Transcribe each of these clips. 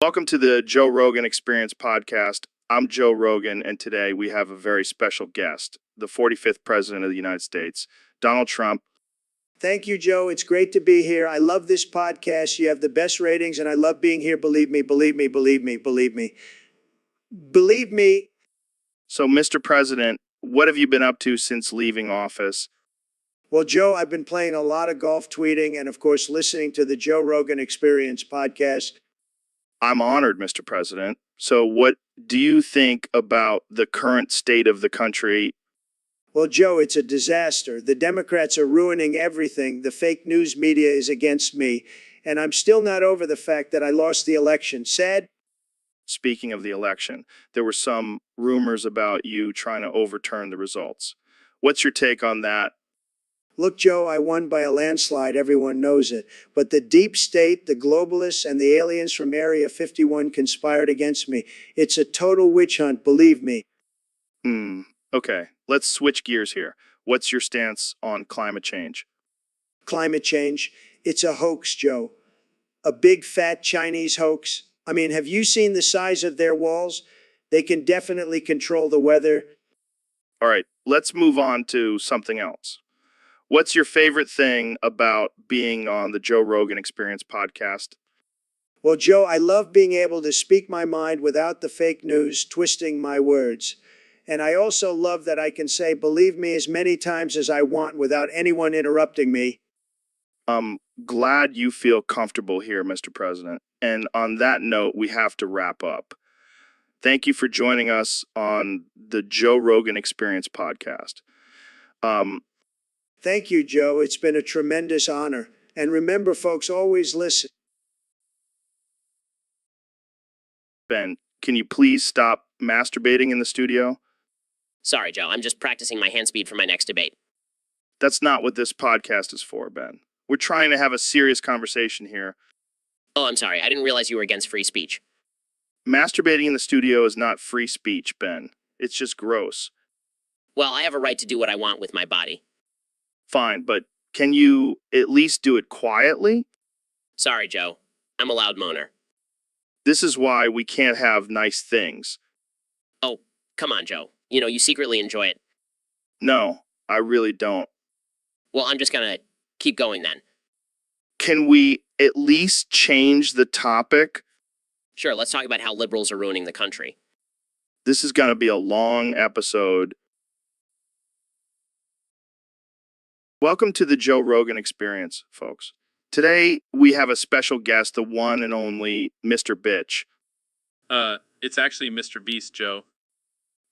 Welcome to the Joe Rogan Experience podcast. I'm Joe Rogan, and today we have a very special guest, the 45th President of the United States, Donald Trump. Thank you, Joe. It's great to be here. I love this podcast. You have the best ratings, and I love being here. Believe me, believe me, believe me, believe me. Believe me. So, Mr. President, what have you been up to since leaving office? Well, Joe, I've been playing a lot of golf, tweeting, and of course, listening to the Joe Rogan Experience podcast. I'm honored, Mr. President. So, what do you think about the current state of the country? Well, Joe, it's a disaster. The Democrats are ruining everything. The fake news media is against me, and I'm still not over the fact that I lost the election. Sad? Speaking of the election, there were some rumors about you trying to overturn the results. What's your take on that? Look, Joe, I won by a landslide. Everyone knows it. But the deep state, the globalists, and the aliens from Area 51 conspired against me. It's a total witch hunt, believe me. Okay, let's switch gears here. What's your stance on climate change? Climate change, it's a hoax, Joe. A big fat Chinese hoax. I mean, have you seen the size of their walls? They can definitely control the weather. All right, let's move on to something else. What's your favorite thing about being on the Joe Rogan Experience podcast? Well, Joe, I love being able to speak my mind without the fake news twisting my words. And I also love that I can say, believe me, as many times as I want without anyone interrupting me. I'm glad you feel comfortable here, Mr. President. And on that note, we have to wrap up. Thank you for joining us on the Joe Rogan Experience podcast. Thank you, Joe. It's been a tremendous honor. And remember, folks, always listen. Ben, can you please stop masturbating in the studio? Sorry, Joe. I'm just practicing my hand speed for my next debate. That's not what this podcast is for, Ben. We're trying to have a serious conversation here. Oh, I'm sorry. I didn't realize you were against free speech. Masturbating in the studio is not free speech, Ben. It's just gross. Well, I have a right to do what I want with my body. Fine, but can you at least do it quietly? Sorry, Joe. I'm a loud moaner. This is why we can't have nice things. Oh, come on, Joe. You secretly enjoy it. No, I really don't. Well, I'm just gonna keep going then. Can we at least change the topic? Sure, let's talk about how liberals are ruining the country. This is going to be a long episode. Welcome to the Joe Rogan Experience, folks. Today, we have a special guest, the one and only Mr. Bitch. It's actually Mr. Beast, Joe.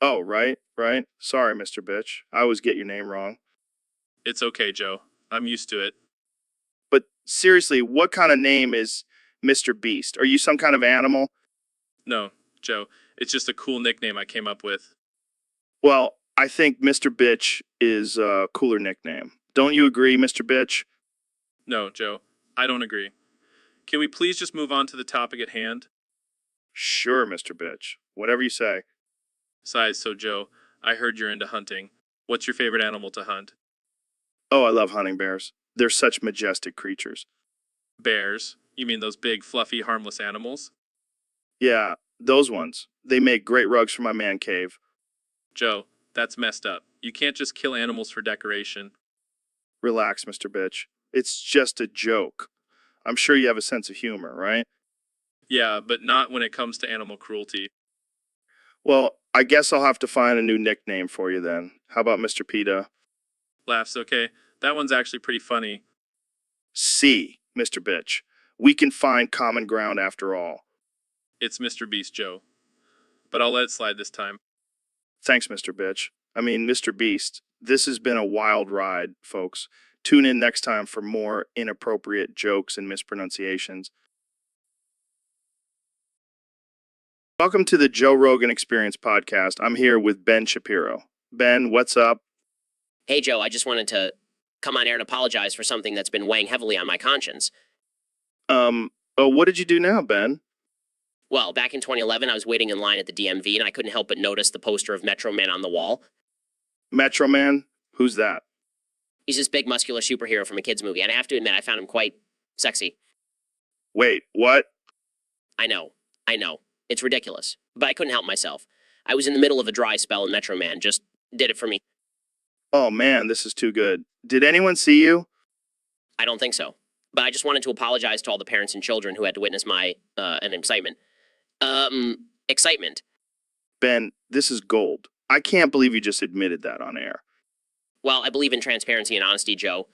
Oh, right. Sorry, Mr. Bitch. I always get your name wrong. It's okay, Joe. I'm used to it. But seriously, what kind of name is Mr. Beast? Are you some kind of animal? No, Joe. It's just a cool nickname I came up with. Well, I think Mr. Bitch is a cooler nickname. Don't you agree, Mr. Bitch? No, Joe. I don't agree. Can we please just move on to the topic at hand? Sure, Mr. Bitch. Whatever you say. So Joe, I heard you're into hunting. What's your favorite animal to hunt? Oh, I love hunting bears. They're such majestic creatures. Bears? You mean those big, fluffy, harmless animals? Yeah, those ones. They make great rugs for my man cave. Joe, that's messed up. You can't just kill animals for decoration. Relax, Mr. Bitch. It's just a joke. I'm sure you have a sense of humor, right? Yeah, but not when it comes to animal cruelty. Well, I guess I'll have to find a new nickname for you then. How about Mr. PETA? Laughs, okay? That one's actually pretty funny. See, Mr. Bitch. We can find common ground after all. It's Mr. Beast, Joe. But I'll let it slide this time. Thanks, Mr. Bitch. Mr. Beast. This has been a wild ride, folks. Tune in next time for more inappropriate jokes and mispronunciations. Welcome to the Joe Rogan Experience podcast. I'm here with Ben Shapiro. Ben, what's up? Hey, Joe, I just wanted to come on air and apologize for something that's been weighing heavily on my conscience. What did you do now, Ben? Well, back in 2011, I was waiting in line at the DMV, and I couldn't help but notice the poster of Metro Man on the wall. Metro Man? Who's that? He's this big, muscular superhero from a kid's movie, and I have to admit, I found him quite sexy. Wait, what? I know. I know. It's ridiculous. But I couldn't help myself. I was in the middle of a dry spell and Metro Man just did it for me. Oh man, this is too good. Did anyone see you? I don't think so. But I just wanted to apologize to all the parents and children who had to witness my, an excitement. Excitement. Ben, this is gold. I can't believe you just admitted that on air. Well, I believe in transparency and honesty, Joe.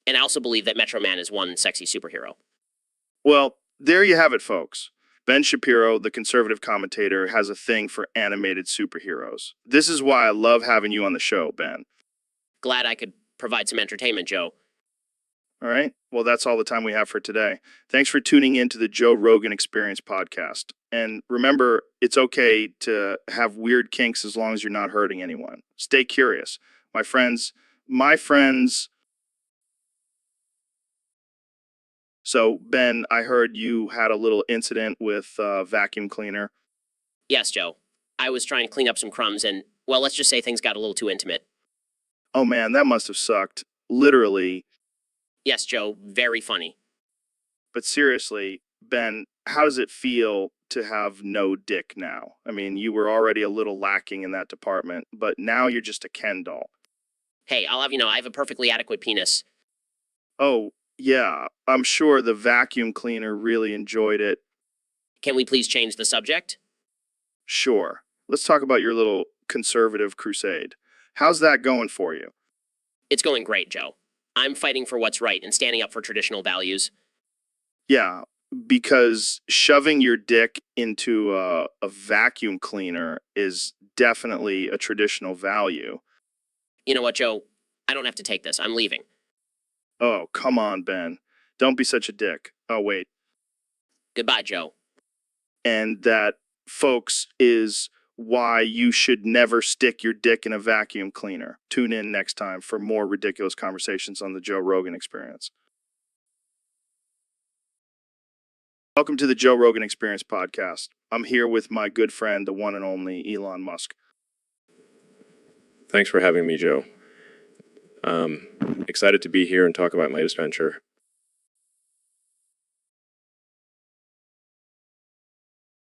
And I also believe that Metro Man is one sexy superhero. Well, there you have it, folks. Ben Shapiro, the conservative commentator, has a thing for animated superheroes. This is why I love having you on the show, Ben. Glad I could provide some entertainment, Joe. All right. Well, that's all the time we have for today. Thanks for tuning in to the Joe Rogan Experience podcast. And remember, it's okay to have weird kinks as long as you're not hurting anyone. Stay curious. My friends. So, Ben, I heard you had a little incident with a vacuum cleaner. Yes, Joe. I was trying to clean up some crumbs and, well, let's just say things got a little too intimate. Oh man, that must have sucked. Literally. Yes, Joe, very funny. But seriously, Ben, how does it feel to have no dick now? I mean, you were already a little lacking in that department, but now you're just a Ken doll. Hey, I'll have you know, I have a perfectly adequate penis. Oh, yeah, I'm sure the vacuum cleaner really enjoyed it. Can we please change the subject? Sure. Let's talk about your little conservative crusade. How's that going for you? It's going great, Joe. I'm fighting for what's right and standing up for traditional values. Yeah, because shoving your dick into a vacuum cleaner is definitely a traditional value. You know what, Joe? I don't have to take this. I'm leaving. Oh, come on, Ben. Don't be such a dick. Oh, wait. Goodbye, Joe. And that, folks, is why you should never stick your dick in a vacuum cleaner. Tune in next time for more ridiculous conversations on the Joe Rogan Experience. Welcome to the Joe Rogan Experience podcast. I'm here with my good friend, the one and only Elon Musk. Thanks for having me, Joe. Excited to be here and talk about my latest venture.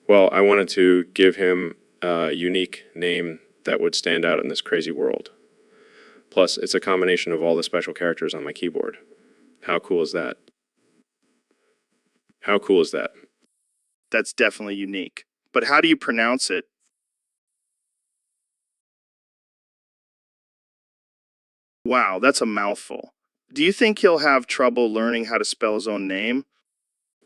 Well, I wanted to give him a unique name that would stand out in this crazy world. Plus, it's a combination of all the special characters on my keyboard. How cool is that? How cool is that? That's definitely unique. But how do you pronounce it? Wow, that's a mouthful. Do you think he'll have trouble learning how to spell his own name?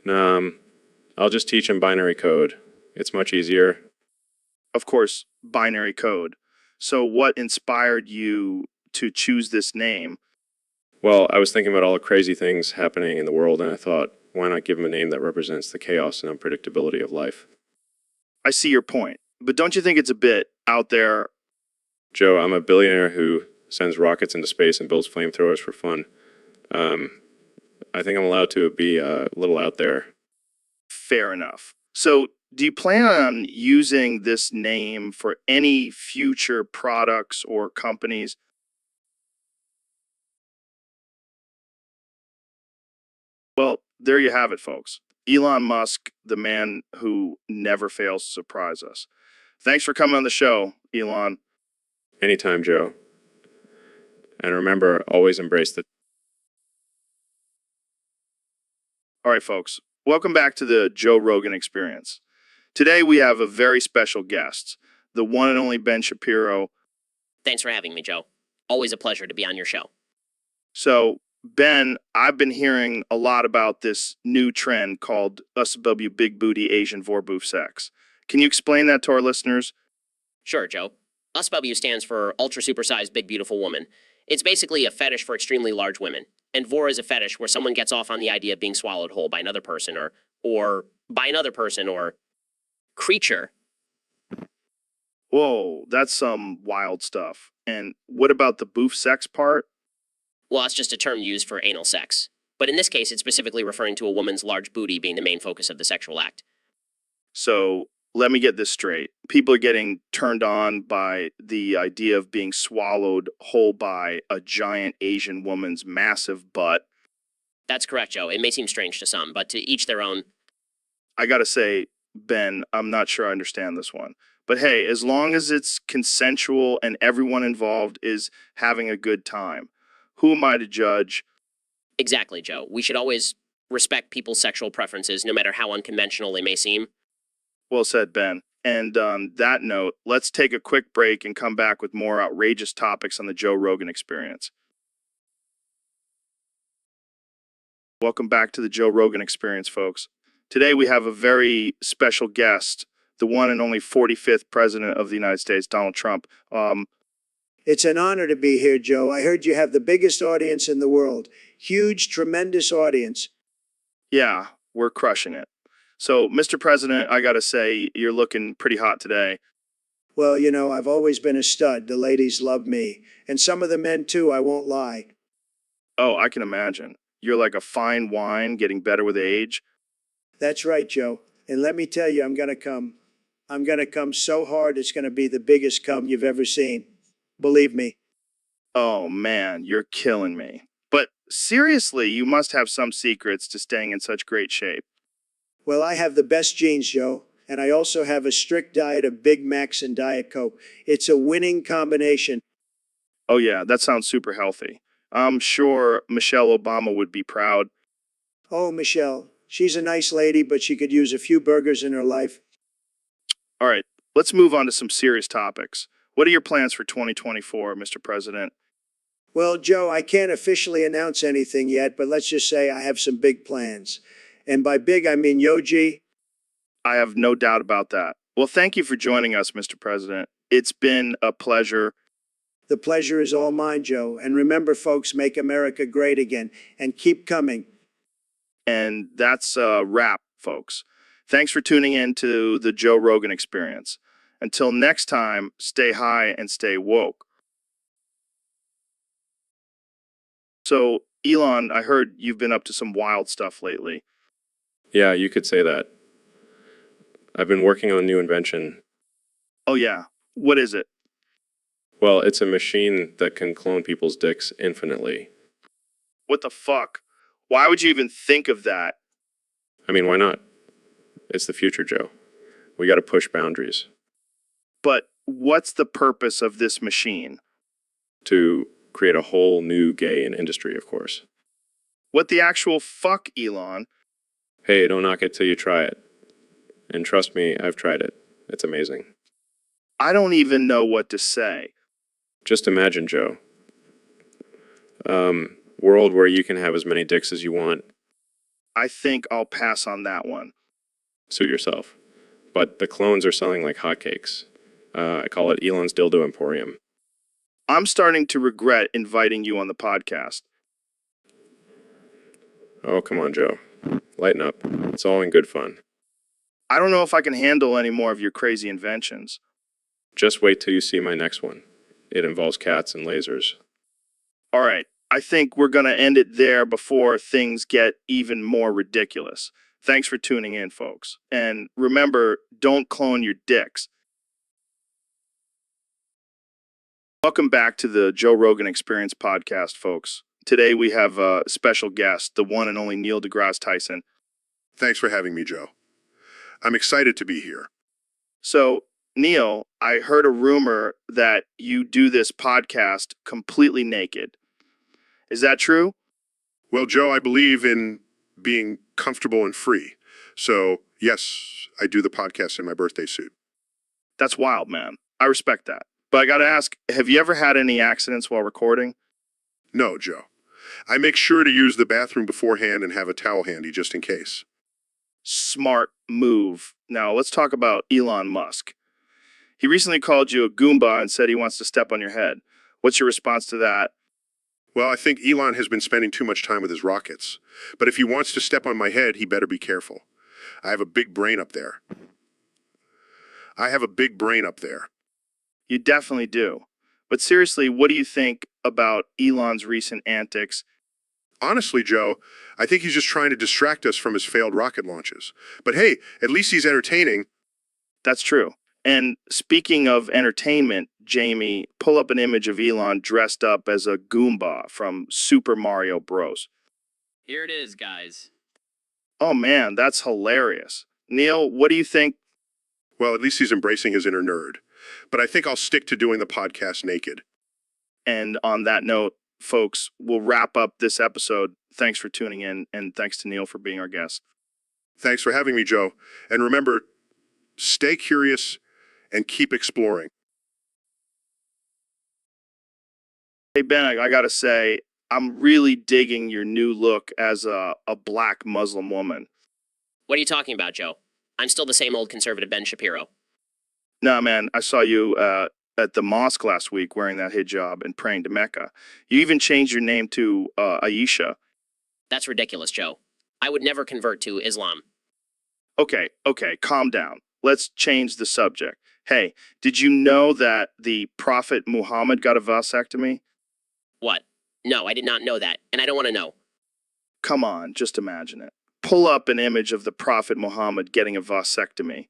I'll just teach him binary code. It's much easier. Of course, binary code. So what inspired you to choose this name? Well, I was thinking about all the crazy things happening in the world, and I thought, why not give him a name that represents the chaos and unpredictability of life? I see your point, but don't you think it's a bit out there? Joe, I'm a billionaire who sends rockets into space and builds flamethrowers for fun. I think I'm allowed to be a little out there. Fair enough. So, do you plan on using this name for any future products or companies? Well, there you have it, folks. Elon Musk, the man who never fails to surprise us. Thanks for coming on the show, Elon. Anytime, Joe. And remember, always embrace the... All right, folks. Welcome back to the Joe Rogan Experience. Today we have a very special guest, the one and only Ben Shapiro. Thanks for having me, Joe. Always a pleasure to be on your show. So, Ben, I've been hearing a lot about this new trend called SW Big Booty Asian Vorboof Sex. Can you explain that to our listeners? Sure, Joe. USW stands for Ultra Supersized Big Beautiful Woman. It's basically a fetish for extremely large women. And vor is a fetish where someone gets off on the idea of being swallowed whole by another person or creature. Whoa, that's some wild stuff. And what about the boof sex part? Well, that's just a term used for anal sex. But in this case, it's specifically referring to a woman's large booty being the main focus of the sexual act. So let me get this straight. People are getting turned on by the idea of being swallowed whole by a giant Asian woman's massive butt. That's correct, Joe. It may seem strange to some, but to each their own. I gotta say, Ben, I'm not sure I understand this one. But hey, as long as it's consensual and everyone involved is having a good time, who am I to judge? Exactly, Joe. We should always respect people's sexual preferences, no matter how unconventional they may seem. Well said, Ben. And on that note, let's take a quick break and come back with more outrageous topics on the Joe Rogan Experience. Welcome back to the Joe Rogan Experience, folks. Today we have a very special guest, the one and only 45th President of the United States, Donald Trump. It's an honor to be here, Joe. I heard you have the biggest audience in the world. Huge, tremendous audience. Yeah, we're crushing it. So, Mr. President, I gotta say, you're looking pretty hot today. Well, you know, I've always been a stud. The ladies love me. And some of the men, too, I won't lie. Oh, I can imagine. You're like a fine wine getting better with age. That's right, Joe. And let me tell you, I'm going to come. I'm going to come so hard, it's going to be the biggest come you've ever seen. Believe me. Oh man, you're killing me. But seriously, you must have some secrets to staying in such great shape. Well, I have the best genes, Joe. And I also have a strict diet of Big Macs and Diet Coke. It's a winning combination. Oh yeah, that sounds super healthy. I'm sure Michelle Obama would be proud. Oh, Michelle. She's a nice lady, but she could use a few burgers in her life. All right, let's move on to some serious topics. What are your plans for 2024, Mr. President? Well, Joe, I can't officially announce anything yet, but let's just say I have some big plans. And by big, I mean Yoji. I have no doubt about that. Well, thank you for joining us, Mr. President. It's been a pleasure. The pleasure is all mine, Joe. And remember, folks, make America great again and keep coming. And that's a wrap, folks. Thanks for tuning in to the Joe Rogan Experience. Until next time, stay high and stay woke. So, Elon, I heard you've been up to some wild stuff lately. Yeah, you could say that. I've been working on a new invention. Oh, yeah. What is it? Well, it's a machine that can clone people's dicks infinitely. What the fuck? Why would you even think of that? I mean, why not? It's the future, Joe. We gotta push boundaries But what's the purpose of this machine? to create a whole new gay industry, of course. What the actual fuck, Elon? Hey, don't knock it till you try it. And trust me, I've tried it. It's amazing. I don't even know what to say. Just imagine, Joe. World where you can have as many dicks as you want. I think I'll pass on that one. Suit yourself. But the clones are selling like hotcakes. I call it Elon's Dildo Emporium. I'm starting to regret inviting you on the podcast. Oh, come on, Joe. Lighten up. It's all in good fun. I don't know if I can handle any more of your crazy inventions. Just wait till you see my next one. It involves cats and lasers. All right, I think we're going to end it there before things get even more ridiculous. Thanks for tuning in, folks. And remember, don't clone your dicks. Welcome back to the Joe Rogan Experience podcast, folks. Today we have a special guest, the one and only Neil deGrasse Tyson. Thanks for having me, Joe. I'm excited to be here. So, Neil, I heard a rumor that you do this podcast completely naked. Is that true? Well, Joe, I believe in being comfortable and free. So, yes, I do the podcast in my birthday suit. That's wild, man. I respect that. But I gotta ask, have you ever had any accidents while recording? No, Joe. I make sure to use the bathroom beforehand and have a towel handy just in case. Smart move. Now, let's talk about Elon Musk. He recently called you a Goomba and said he wants to step on your head. What's your response to that? Well, I think Elon has been spending too much time with his rockets. But if he wants to step on my head, he better be careful. I have a big brain up there. You definitely do. But seriously, what do you think about Elon's recent antics? Honestly, Joe, I think he's just trying to distract us from his failed rocket launches. But hey, at least he's entertaining. That's true. And speaking of entertainment, Jamie, pull up an image of Elon dressed up as a Goomba from Super Mario Bros. Here it is, guys. Oh man, that's hilarious. Neil, what do you think? Well, at least he's embracing his inner nerd. But I think I'll stick to doing the podcast naked. And on that note, folks, we'll wrap up this episode. Thanks for tuning in, and thanks to Neil for being our guest. Thanks for having me, Joe. And remember, stay curious and keep exploring. Hey, Ben, I got to say, I'm really digging your new look as a black Muslim woman. What are you talking about, Joe? I'm still the same old conservative Ben Shapiro. Nah, man, I saw you at the mosque last week wearing that hijab and praying to Mecca. You even changed your name to Aisha. That's ridiculous, Joe. I would never convert to Islam. Okay, calm down. Let's change the subject. Hey, did you know that the Prophet Muhammad got a vasectomy? What? No, I did not know that, and I don't want to know. Come on, just imagine it. Pull up an image of the Prophet Muhammad getting a vasectomy.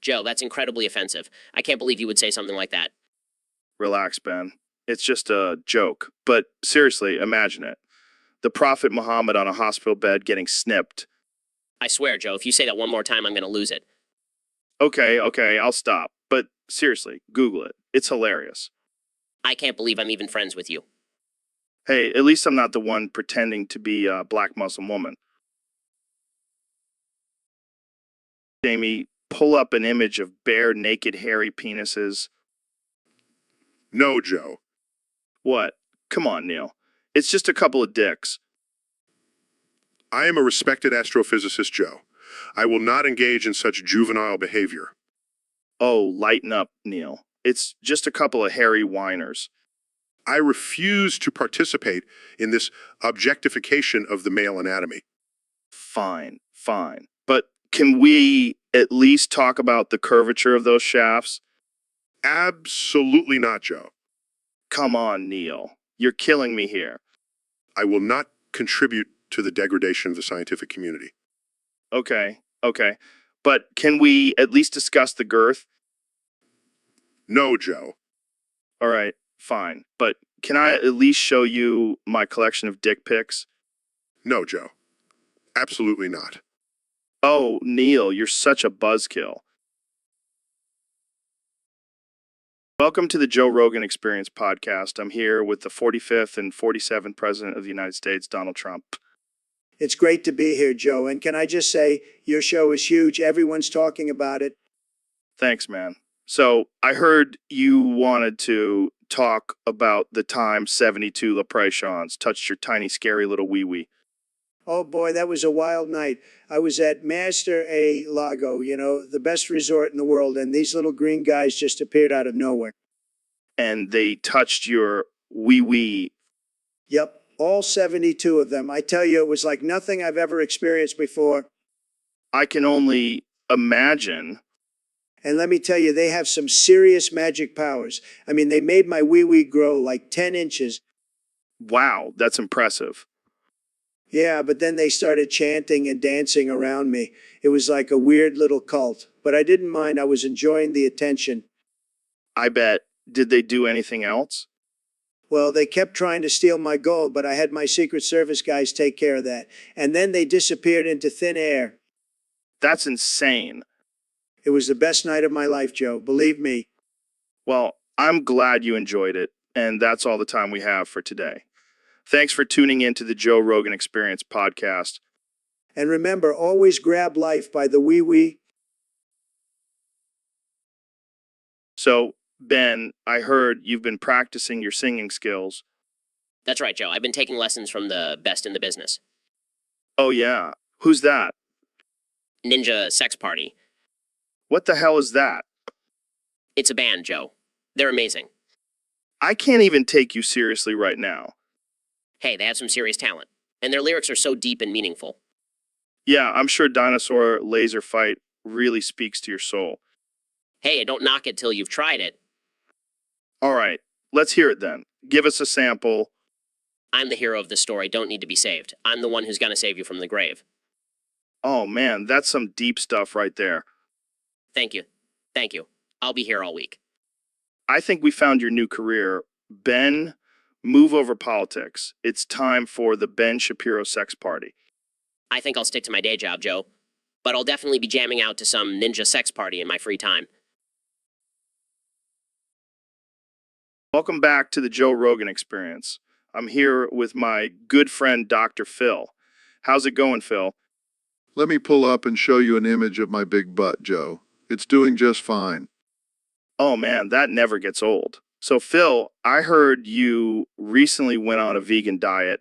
Joe, that's incredibly offensive. I can't believe you would say something like that. Relax, Ben. It's just a joke. But seriously, imagine it. The Prophet Muhammad on a hospital bed getting snipped. I swear, Joe, if you say that one more time, I'm going to lose it. Okay, I'll stop. But seriously, Google it. It's hilarious. I can't believe I'm even friends with you. Hey, at least I'm not the one pretending to be a black Muslim woman. Jamie, pull up an image of bare, naked, hairy penises. No, Joe. What? Come on, Neil. It's just a couple of dicks. I am a respected astrophysicist, Joe. I will not engage in such juvenile behavior. Oh, lighten up, Neil. It's just a couple of hairy whiners. I refuse to participate in this objectification of the male anatomy. Fine. But can we at least talk about the curvature of those shafts? Absolutely not, Joe. Come on, Neil. You're killing me here. I will not contribute to the degradation of the scientific community. Okay. But can we at least discuss the girth? No, Joe. All right, fine. But can I at least show you my collection of dick pics? No, Joe. Absolutely not. Oh, Neil, you're such a buzzkill. Welcome to the Joe Rogan Experience podcast. I'm here with the 45th and 47th President of the United States, Donald Trump. It's great to be here, Joe. And can I just say, your show is huge. Everyone's talking about it. Thanks, man. So I heard you wanted to talk about the time 72 Leprechauns touched your tiny, scary little wee-wee. Oh boy, that was a wild night. I was at Master A Lago, the best resort in the world, and these little green guys just appeared out of nowhere. And they touched your wee-wee. Yep, all 72 of them. I tell you, it was like nothing I've ever experienced before. I can only imagine. And let me tell you, they have some serious magic powers. I mean, they made my wee-wee grow like 10 inches. Wow, that's impressive. Yeah, but then they started chanting and dancing around me. It was like a weird little cult. But I didn't mind. I was enjoying the attention. I bet. Did they do anything else? Well, they kept trying to steal my gold, but I had my Secret Service guys take care of that. And then they disappeared into thin air. That's insane. It was the best night of my life, Joe. Believe me. Well, I'm glad you enjoyed it, and that's all the time we have for today. Thanks for tuning in to the Joe Rogan Experience podcast. And remember, always grab life by the wee-wee. So, Ben, I heard you've been practicing your singing skills. That's right, Joe. I've been taking lessons from the best in the business. Oh, yeah. Who's that? Ninja Sex Party. What the hell is that? It's a band, Joe. They're amazing. I can't even take you seriously right now. Hey, they have some serious talent. And their lyrics are so deep and meaningful. Yeah, I'm sure Dinosaur Laser Fight really speaks to your soul. Hey, don't knock it till you've tried it. All right, let's hear it then. Give us a sample. I'm the hero of the story, don't need to be saved. I'm the one who's gonna save you from the grave. Oh man, that's some deep stuff right there. Thank you. I'll be here all week. I think we found your new career. Ben, move over politics. It's time for the Ben Shapiro Sex Party. I think I'll stick to my day job, Joe. but I'll definitely be jamming out to some ninja sex party in my free time. Welcome back to the Joe Rogan Experience. I'm here with my good friend, Dr. Phil. How's it going, Phil? Let me pull up and show you an image of my big butt, Joe. It's doing just fine. Oh man, that never gets old. So, Phil, I heard you recently went on a vegan diet.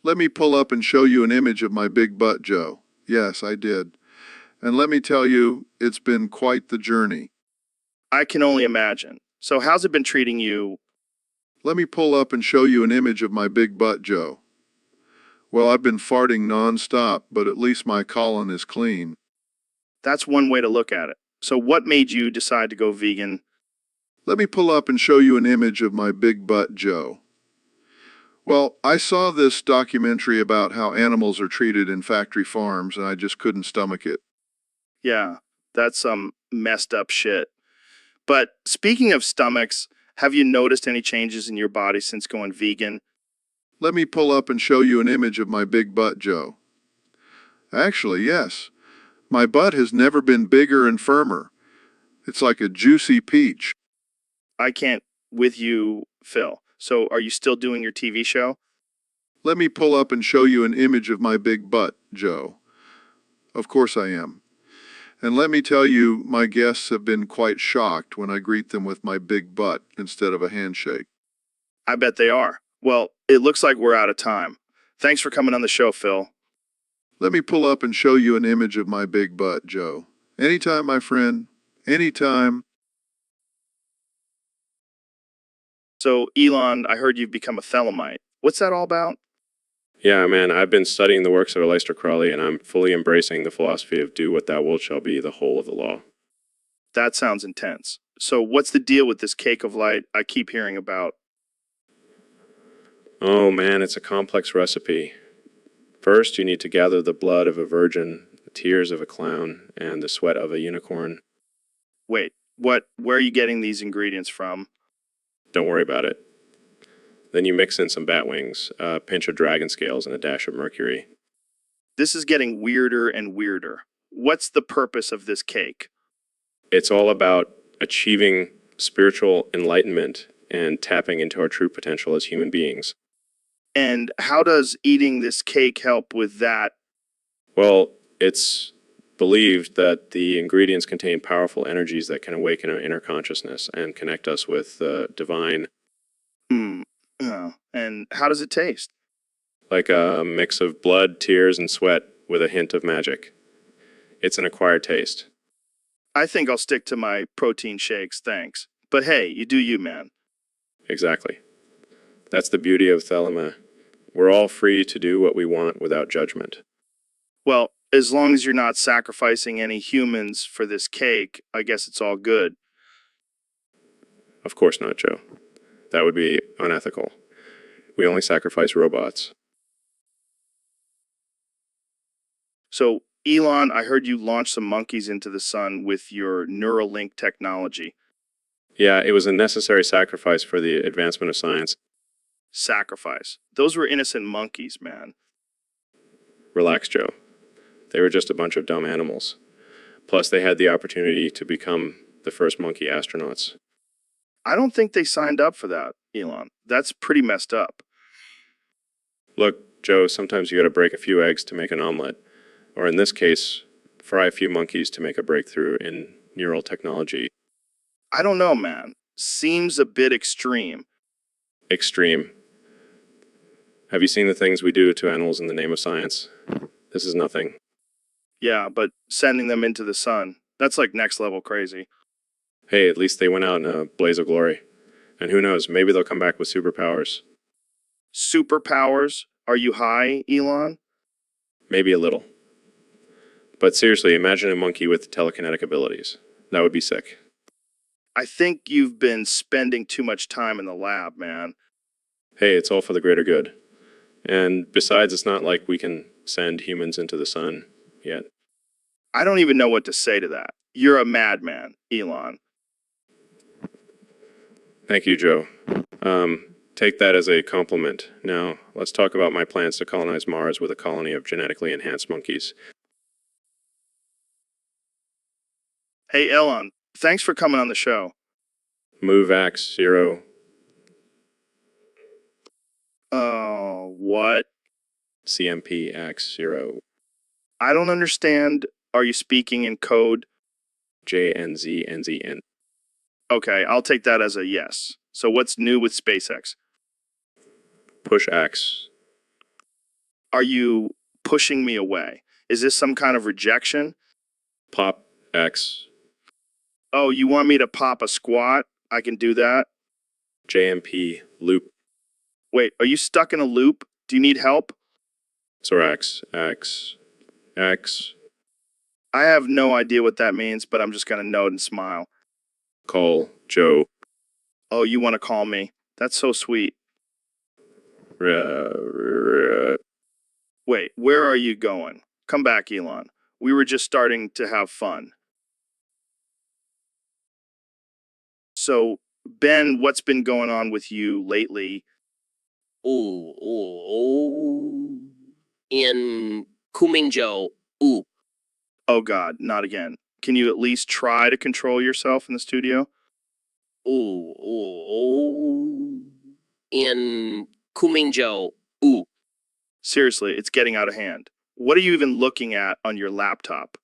Let me pull up and show you an image of my big butt, Joe. Yes, I did. And let me tell you, it's been quite the journey. I can only imagine. So, how's it been treating you? Let me pull up and show you an image of my big butt, Joe. Well, I've been farting nonstop, but at least my colon is clean. That's one way to look at it. So, what made you decide to go vegan? Let me pull up and show you an image of my big butt, Joe. Well, I saw this documentary about how animals are treated in factory farms, and I just couldn't stomach it. Yeah, that's some messed up shit. But speaking of stomachs, have you noticed any changes in your body since going vegan? Let me pull up and show you an image of my big butt, Joe. Actually, yes. My butt has never been bigger and firmer. It's like a juicy peach. I can't with you, Phil. So, are you still doing your TV show? Let me pull up and show you an image of my big butt, Joe. Of course I am. And let me tell you, my guests have been quite shocked when I greet them with my big butt instead of a handshake. I bet they are. Well, it looks like we're out of time. Thanks for coming on the show, Phil. Let me pull up and show you an image of my big butt, Joe. Anytime, my friend. Anytime. So, Elon, I heard you've become a Thelemite. What's that all about? Yeah, man, I've been studying the works of Aleister Crowley, and I'm fully embracing the philosophy of do what thou wilt shall be the whole of the law. That sounds intense. So, what's the deal with this cake of light I keep hearing about? Oh man, it's a complex recipe. First, you need to gather the blood of a virgin, the tears of a clown, and the sweat of a unicorn. Wait, where are you getting these ingredients from? Don't worry about it. Then you mix in some bat wings, a pinch of dragon scales, and a dash of mercury. This is getting weirder and weirder. What's the purpose of this cake? It's all about achieving spiritual enlightenment and tapping into our true potential as human beings. And how does eating this cake help with that? Well, it's believed that the ingredients contain powerful energies that can awaken our inner consciousness and connect us with the divine, And how does it taste? like a mix of blood, tears, and sweat with a hint of magic. It's an acquired taste. I think I'll stick to my protein shakes, thanks. But hey, you do you, man. Exactly. That's the beauty of Thelema. We're all free to do what we want without judgment. Well, as long as you're not sacrificing any humans for this cake, I guess it's all good. Of course not, Joe. That would be unethical. We only sacrifice robots. So, Elon, I heard you launch some monkeys into the sun with your Neuralink technology. Yeah, it was a necessary sacrifice for the advancement of science. Sacrifice. Those were innocent monkeys, man. Relax, Joe. They were just a bunch of dumb animals. Plus, they had the opportunity to become the first monkey astronauts. I don't think they signed up for that, Elon. That's pretty messed up. Look, Joe, sometimes you gotta break a few eggs to make an omelet. Or in this case, fry a few monkeys to make a breakthrough in neural technology. I don't know, man. Seems a bit extreme. Extreme. Have you seen the things we do to animals in the name of science? This is nothing. Yeah, but sending them into the sun, that's like next level crazy. Hey, at least they went out in a blaze of glory. And who knows, maybe they'll come back with superpowers. Superpowers? Are you high, Elon? Maybe a little. But seriously, imagine a monkey with telekinetic abilities. That would be sick. I think you've been spending too much time in the lab, man. Hey, it's all for the greater good. And besides, it's not like we can send humans into the sun yet. I don't even know what to say to that. You're a madman, Elon. Thank you, Joe. Take that as a compliment. Now, let's talk about my plans to colonize Mars with a colony of genetically enhanced monkeys. Hey, Elon, thanks for coming on the show. Move Axe 0. What? CMP Axe 0. I don't understand. Are you speaking in code? JNZNZN. Okay, I'll take that as a yes. So what's new with SpaceX? Push Axe. Are you pushing me away? Is this some kind of rejection? Pop X. Oh, you want me to pop a squat? I can do that. JMP Loop. Wait, are you stuck in a loop? Do you need help? Zorax X. X. I have no idea what that means, but I'm just going to nod and smile. Call Joe. Oh, you want to call me? That's so sweet. Wait, where are you going? Come back, Elon. We were just starting to have fun. So, Ben, what's been going on with you lately? In Kumingjo, ooh. Oh God, not again. Can you at least try to control yourself in the studio? In Kumingjo, ooh. Seriously, it's getting out of hand. What are you even looking at on your laptop?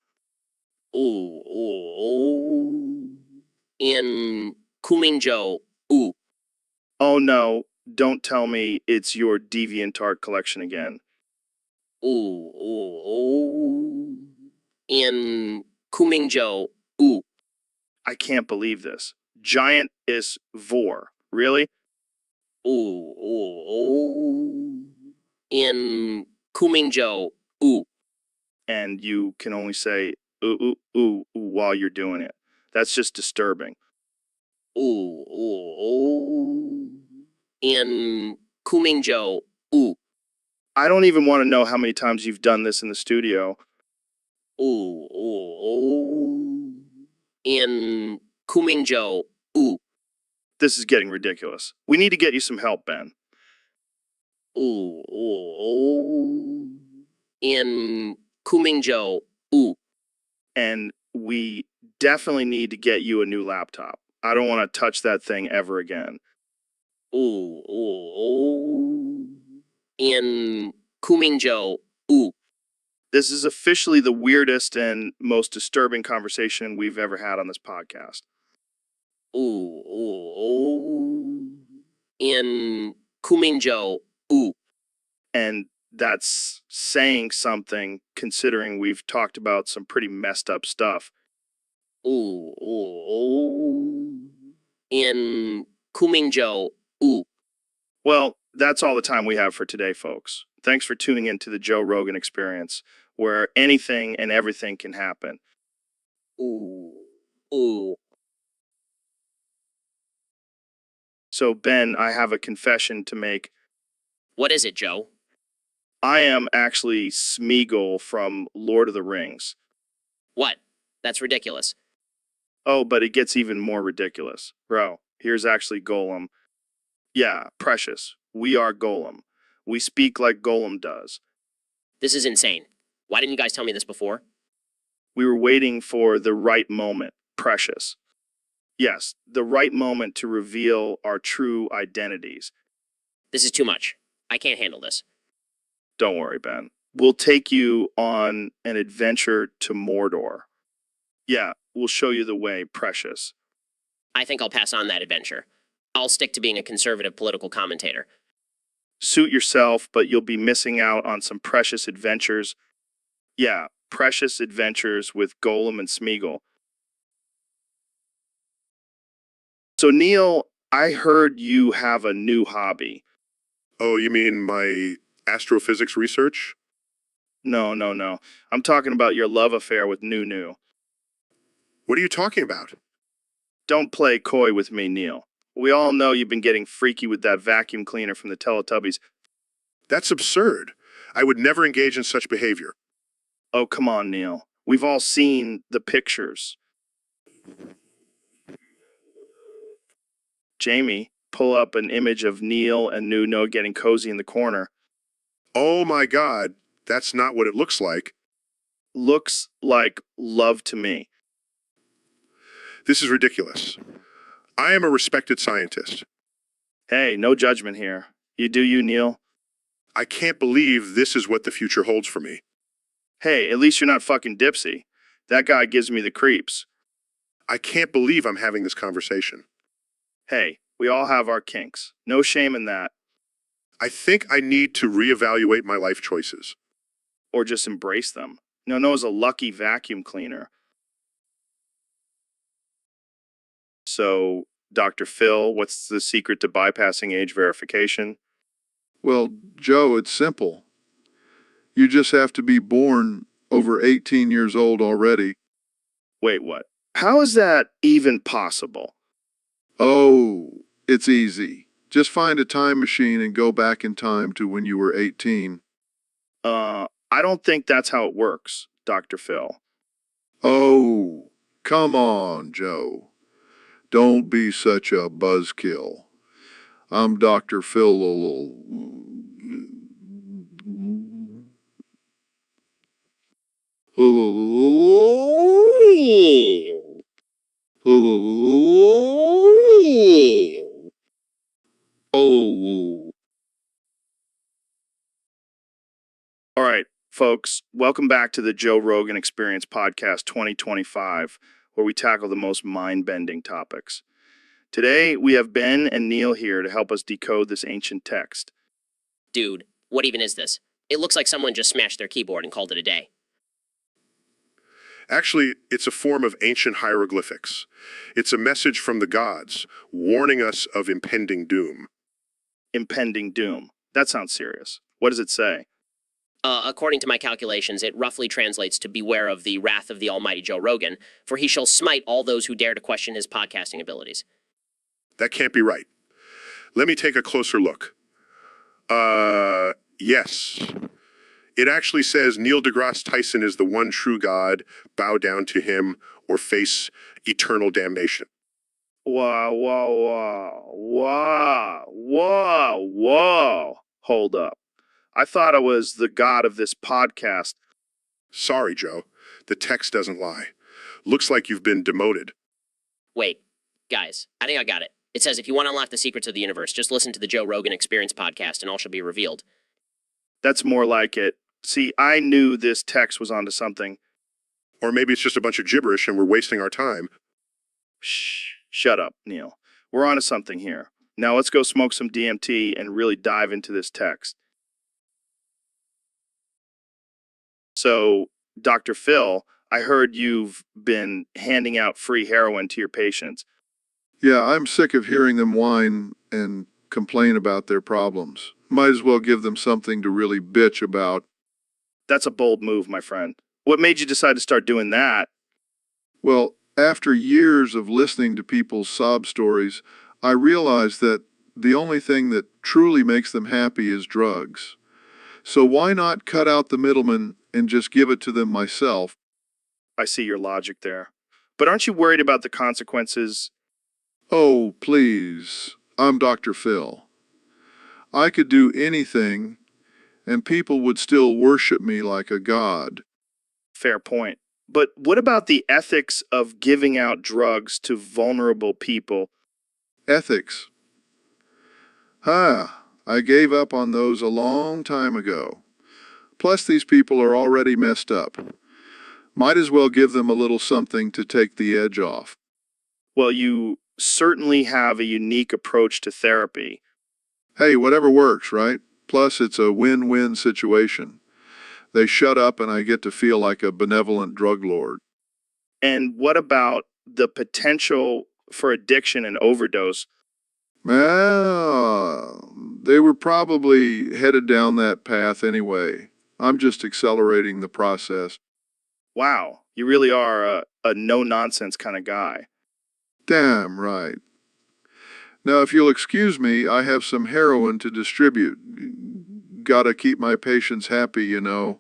In Kumingjo, ooh. Oh no, don't tell me it's your DeviantArt collection again. In Kumingjo, ooh. I can't believe this. Giant is vor. Really? In Kumingjo, ooh. And you can only say ooh, ooh, ooh, ooh while you're doing it. That's just disturbing. In Kumingjo, ooh. I don't even want to know how many times you've done this in the studio. In Kumingjo, ooh. This is getting ridiculous. We need to get you some help, Ben. In Kumingjo, ooh. And we definitely need to get you a new laptop. I don't want to touch that thing ever again. In Kumingjo, ooh. This is officially the weirdest and most disturbing conversation we've ever had on this podcast. In Kumingjo, ooh. And that's saying something considering we've talked about some pretty messed up stuff. In Kumingjo, ooh. Well, that's all the time we have for today, folks. Thanks for tuning in to the Joe Rogan Experience, where anything and everything can happen. Ooh. So, Ben, I have a confession to make. What is it, Joe? I am actually Smeagol from Lord of the Rings. What? That's ridiculous. Oh, but it gets even more ridiculous. Bro, here's actually Golem. Yeah, Precious. We are Golem. We speak like Golem does. This is insane. Why didn't you guys tell me this before? We were waiting for the right moment, Precious. Yes, the right moment to reveal our true identities. This is too much. I can't handle this. Don't worry, Ben. We'll take you on an adventure to Mordor. Yeah, we'll show you the way, Precious. I think I'll pass on that adventure. I'll stick to being a conservative political commentator. Suit yourself, but you'll be missing out on some precious adventures. Yeah, precious adventures with Golem and Smeagol. So, Neil, I heard you have a new hobby. Oh, you mean my astrophysics research? No, no, no. I'm talking about your love affair with Nunu. What are you talking about? Don't play coy with me, Neil. We all know you've been getting freaky with that vacuum cleaner from the Teletubbies. That's absurd. I would never engage in such behavior. Oh, come on, Neil. We've all seen the pictures. Jamie, pull up an image of Neil and Nuno getting cozy in the corner. Oh my God, that's not what it looks like. Looks like love to me. This is ridiculous. I am a respected scientist. Hey, no judgment here. You do you, Neil. I can't believe this is what the future holds for me. Hey, at least you're not fucking Dipsy. That guy gives me the creeps. I can't believe I'm having this conversation. Hey, we all have our kinks. No shame in that. I think I need to reevaluate my life choices. Or just embrace them. No's a lucky vacuum cleaner. So, Dr. Phil, what's the secret to bypassing age verification? Well, Joe, it's simple. You just have to be born over 18 years old already. Wait, what? How is that even possible? Oh, it's easy. Just find a time machine and go back in time to when you were 18. I don't think that's how it works, Dr. Phil. Oh, come on, Joe. Don't be such a buzzkill. I'm Dr. Phil. All right, folks, welcome back to the Joe Rogan Experience Podcast 2025, where we tackle the most mind-bending topics. Today, we have Ben and Neil here to help us decode this ancient text. Dude, what even is this? It looks like someone just smashed their keyboard and called it a day. Actually, it's a form of ancient hieroglyphics. It's a message from the gods, warning us of impending doom. Impending doom. That sounds serious. What does it say? According to my calculations, it roughly translates to beware of the wrath of the almighty Joe Rogan, for he shall smite all those who dare to question his podcasting abilities. That can't be right. Let me take a closer look. Yes. It actually says Neil deGrasse Tyson is the one true God, bow down to him, or face eternal damnation. Whoa. Hold up. I thought I was the god of this podcast. Sorry, Joe. The text doesn't lie. Looks like you've been demoted. Wait, guys, I think I got it. It says if you want to unlock the secrets of the universe, just listen to the Joe Rogan Experience podcast and all shall be revealed. That's more like it. See, I knew this text was onto something. Or maybe it's just a bunch of gibberish and we're wasting our time. Shh, shut up, Neil. We're onto something here. Now let's go smoke some DMT and really dive into this text. So, Dr. Phil, I heard you've been handing out free heroin to your patients. Yeah, I'm sick of hearing them whine and complain about their problems. Might as well give them something to really bitch about. That's a bold move, my friend. What made you decide to start doing that? Well, after years of listening to people's sob stories, I realized that the only thing that truly makes them happy is drugs. So why not cut out the middleman and just give it to them myself? I see your logic there. But aren't you worried about the consequences? Oh, please. I'm Dr. Phil. I could do anything, and people would still worship me like a god. Fair point. But what about the ethics of giving out drugs to vulnerable people? Ethics. I gave up on those a long time ago. Plus, these people are already messed up. Might as well give them a little something to take the edge off. Well, you certainly have a unique approach to therapy. Hey, whatever works, right? Plus, it's a win-win situation. They shut up and I get to feel like a benevolent drug lord. And what about the potential for addiction and overdose? Well, they were probably headed down that path anyway. I'm just accelerating the process. Wow, you really are a no-nonsense kind of guy. Damn right. Now, if you'll excuse me, I have some heroin to distribute. Gotta keep my patients happy, you know.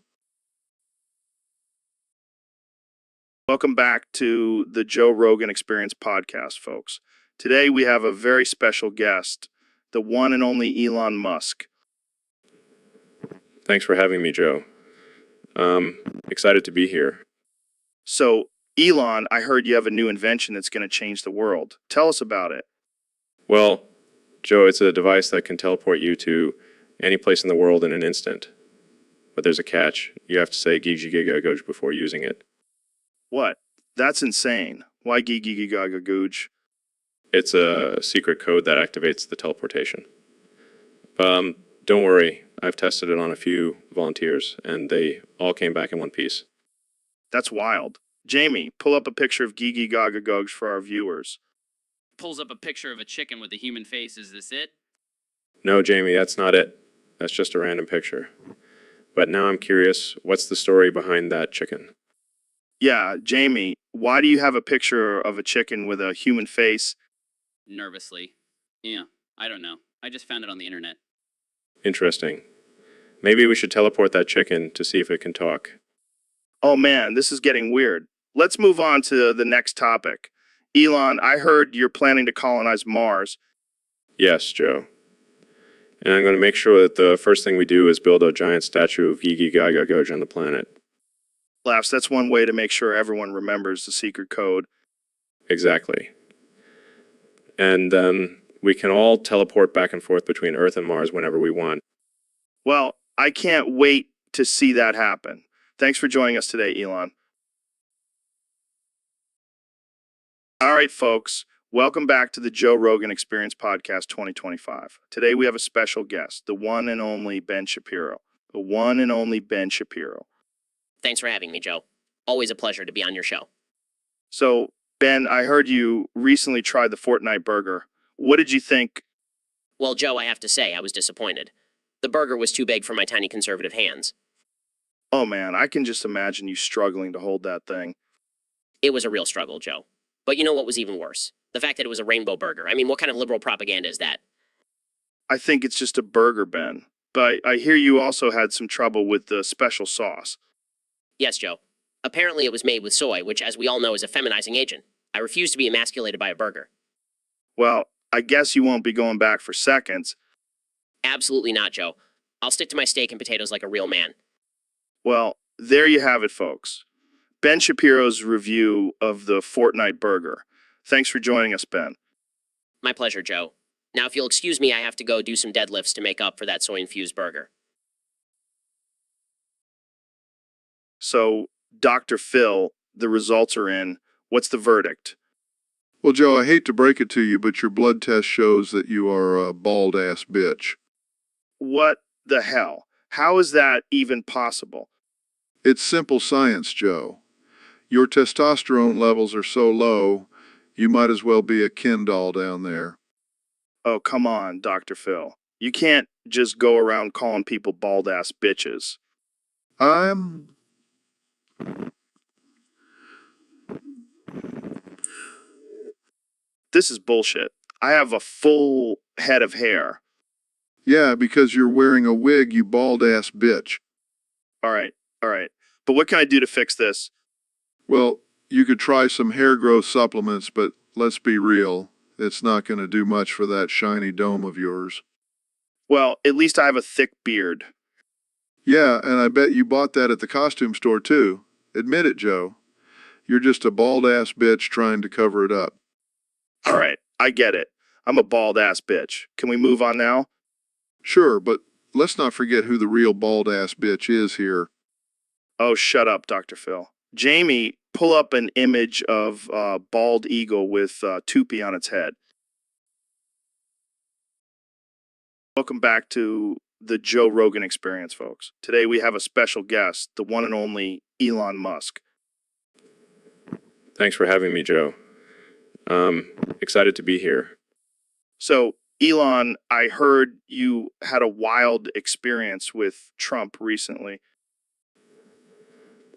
Welcome back to the Joe Rogan Experience podcast, folks. Today we have a very special guest, the one and only Elon Musk. Thanks for having me, Joe. Excited to be here. So, Elon, I heard you have a new invention that's going to change the world. Tell us about it. Well, Joe, it's a device that can teleport you to any place in the world in an instant. But there's a catch. You have to say Gigi Giga Goj before using it. What? That's insane. Why Gigi Gaga Googe? It's a secret code that activates the teleportation. Don't worry. I've tested it on a few volunteers, and they all came back in one piece. That's wild. Jamie, pull up a picture of Gigi Gaga Googe for our viewers. Pulls up a picture of a chicken with a human face. Is this it? No, Jamie, that's not it. That's just a random picture. But now I'm curious, what's the story behind that chicken? Yeah, Jamie, why do you have a picture of a chicken with a human face? Nervously. Yeah, I don't know. I just found it on the internet. Interesting. Maybe we should teleport that chicken to see if it can talk. Oh man, this is getting weird. Let's move on to the next topic. Elon, I heard you're planning to colonize Mars. Yes, Joe. And I'm going to make sure that the first thing we do is build a giant statue of Gigi Gaga Goj on the planet. Laughs, that's one way to make sure everyone remembers the secret code. Exactly. And then we can all teleport back and forth between Earth and Mars whenever we want. Well, I can't wait to see that happen. Thanks for joining us today, Elon. All right, folks. Welcome back to the Joe Rogan Experience Podcast 2025. Today we have a special guest, the one and only Ben Shapiro. The one and only Ben Shapiro. Thanks for having me, Joe. Always a pleasure to be on your show. So, Ben, I heard you recently tried the Fortnite burger. What did you think? Well, Joe, I have to say, I was disappointed. The burger was too big for my tiny conservative hands. Oh man, I can just imagine you struggling to hold that thing. It was a real struggle, Joe. But you know what was even worse? The fact that it was a rainbow burger. I mean, what kind of liberal propaganda is that? I think it's just a burger, Ben. But I hear you also had some trouble with the special sauce. Yes, Joe. Apparently it was made with soy, which, as we all know, is a feminizing agent. I refuse to be emasculated by a burger. Well, I guess you won't be going back for seconds. Absolutely not, Joe. I'll stick to my steak and potatoes like a real man. Well, there you have it, folks. Ben Shapiro's review of the Fortnite burger. Thanks for joining us, Ben. My pleasure, Joe. Now, if you'll excuse me, I have to go do some deadlifts to make up for that soy-infused burger. So, Dr. Phil, the results are in. What's the verdict? Well, Joe, I hate to break it to you, but your blood test shows that you are a bald-ass bitch. What the hell? How is that even possible? It's simple science, Joe. Your testosterone levels are so low, you might as well be a Ken doll down there. Oh, come on, Dr. Phil. You can't just go around calling people bald-ass bitches. I'm... This is bullshit. I have a full head of hair. Yeah, because you're wearing a wig, you bald-ass bitch. All right. But what can I do to fix this? Well, you could try some hair growth supplements, but let's be real. It's not going to do much for that shiny dome of yours. Well, at least I have a thick beard. Yeah, and I bet you bought that at the costume store, too. Admit it, Joe. You're just a bald-ass bitch trying to cover it up. All right, I get it. I'm a bald-ass bitch. Can we move on now? Sure, but let's not forget who the real bald-ass bitch is here. Oh, shut up, Dr. Phil. Jamie, pull up an image of a bald eagle with toupee on its head. Welcome back to the Joe Rogan Experience, folks. Today we have a special guest, the one and only Elon Musk. Thanks for having me, Joe. Excited to be here. So, Elon, I heard you had a wild experience with Trump recently.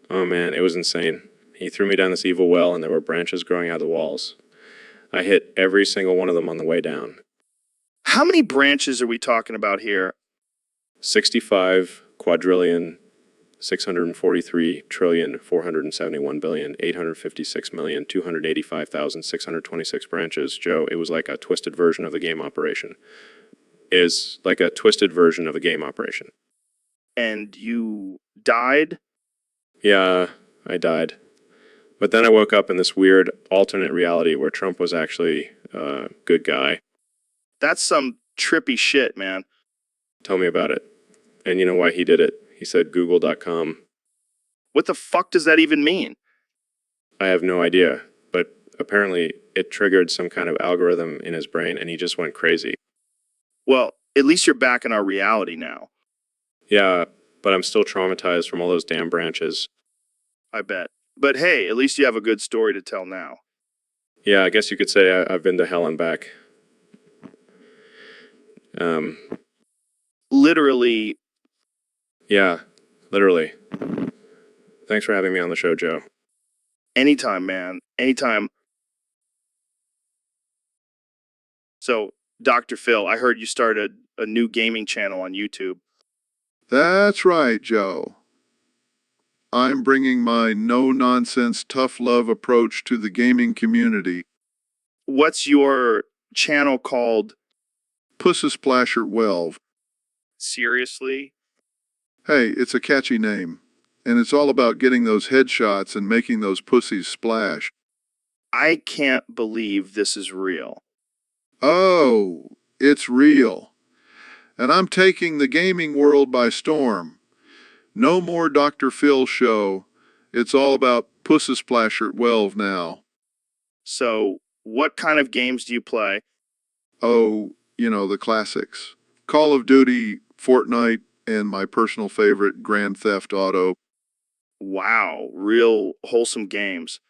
Oh man, it was insane. He threw me down this evil well and there were branches growing out of the walls. I hit every single one of them on the way down. How many branches are we talking about here? 65 quadrillion, 643 trillion, 471 billion, 856 million, 285,626 branches. Joe, it was like a twisted version of the game Operation. It is like a twisted version of a game Operation. And you died? Yeah, I died. But then I woke up in this weird alternate reality where Trump was actually a good guy. That's some trippy shit, man. Tell me about it. And you know why he did it? He said Google.com. What the fuck does that even mean? I have no idea, but apparently it triggered some kind of algorithm in his brain and he just went crazy. Well, at least you're back in our reality now. Yeah, but I'm still traumatized from all those damn branches. I bet. But hey, at least you have a good story to tell now. Yeah, I guess you could say I've been to hell and back. Literally. Yeah, literally. Thanks for having me on the show, Joe. Anytime, man. Anytime. So, Dr. Phil, I heard you started a new gaming channel on YouTube. That's right, Joe. I'm bringing my no-nonsense, tough love approach to the gaming community. What's your channel called? Pussa Splasher 12. Seriously? Hey, it's a catchy name. And it's all about getting those headshots and making those pussies splash. I can't believe this is real. Oh, it's real. And I'm taking the gaming world by storm. No more Dr. Phil show. It's all about Pussa Splasher 12 now. So, what kind of games do you play? Oh, you know, the classics. Call of Duty, Fortnite, and my personal favorite, Grand Theft Auto. Wow, real wholesome games.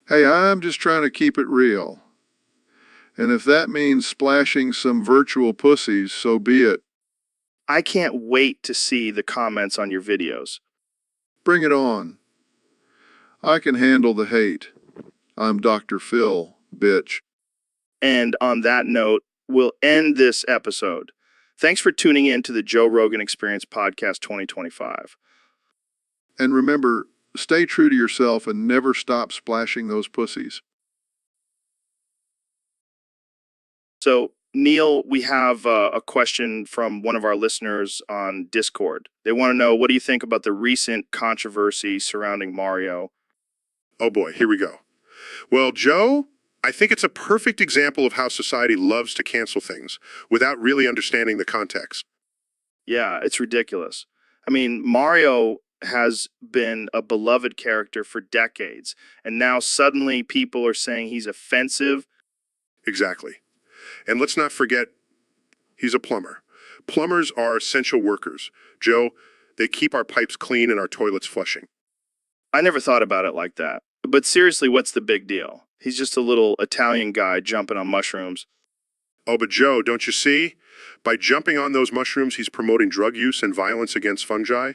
Hey, I'm just trying to keep it real. And if that means splashing some virtual pussies, so be it. I can't wait to see the comments on your videos. Bring it on. I can handle the hate. I'm Dr. Phil, bitch. And on that note, we'll end this episode. Thanks for tuning in to the Joe Rogan Experience Podcast 2025. And remember, stay true to yourself and never stop splashing those pussies. So, Neil, we have a question from one of our listeners on Discord. They want to know, what do you think about the recent controversy surrounding Mario? Oh boy, here we go. Well, Joe, I think it's a perfect example of how society loves to cancel things without really understanding the context. Yeah, it's ridiculous. I mean, Mario has been a beloved character for decades, and now suddenly people are saying he's offensive. Exactly. And let's not forget, he's a plumber. Plumbers are essential workers. Joe, they keep our pipes clean and our toilets flushing. I never thought about it like that. But seriously, what's the big deal? He's just a little Italian guy jumping on mushrooms. Oh, but Joe, don't you see? By jumping on those mushrooms, he's promoting drug use and violence against fungi.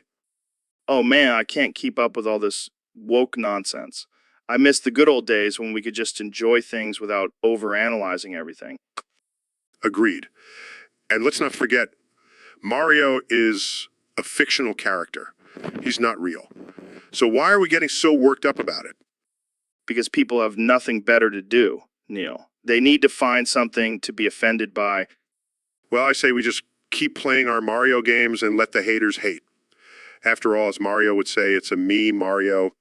Oh man, I can't keep up with all this woke nonsense. I miss the good old days when we could just enjoy things without overanalyzing everything. Agreed. And let's not forget, Mario is a fictional character. He's not real. So why are we getting so worked up about it? Because people have nothing better to do, Neil. They need to find something to be offended by. Well, I say we just keep playing our Mario games and let the haters hate. After all, as Mario would say, it's a me, Mario.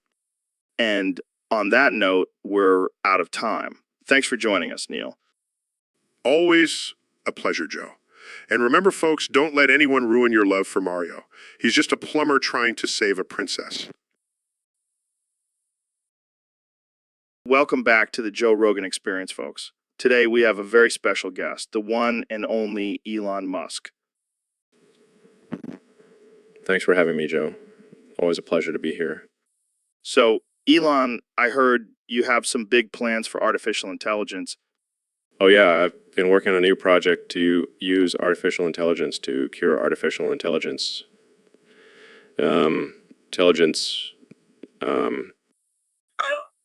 And on that note, we're out of time. Thanks for joining us, Neil. Always a pleasure, Joe. And remember, folks, don't let anyone ruin your love for Mario. He's just a plumber trying to save a princess. Welcome back to the Joe Rogan Experience, folks. Today we have a very special guest, the one and only Elon Musk. Thanks for having me, Joe. Always a pleasure to be here. So, Elon, I heard you have some big plans for artificial intelligence. Oh yeah, I've been working on a new project to use artificial intelligence to cure artificial intelligence.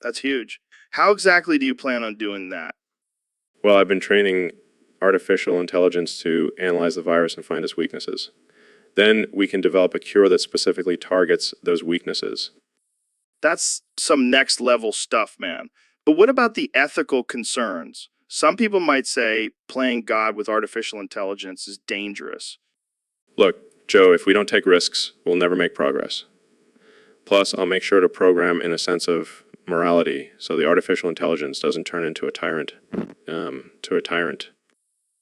That's huge. How exactly do you plan on doing that? Well, I've been training artificial intelligence to analyze the virus and find its weaknesses. Then we can develop a cure that specifically targets those weaknesses. That's some next level stuff, man. But what about the ethical concerns? Some people might say playing God with artificial intelligence is dangerous. Look, Joe, if we don't take risks, we'll never make progress. Plus, I'll make sure to program in a sense of morality so the artificial intelligence doesn't turn into a tyrant. To a tyrant.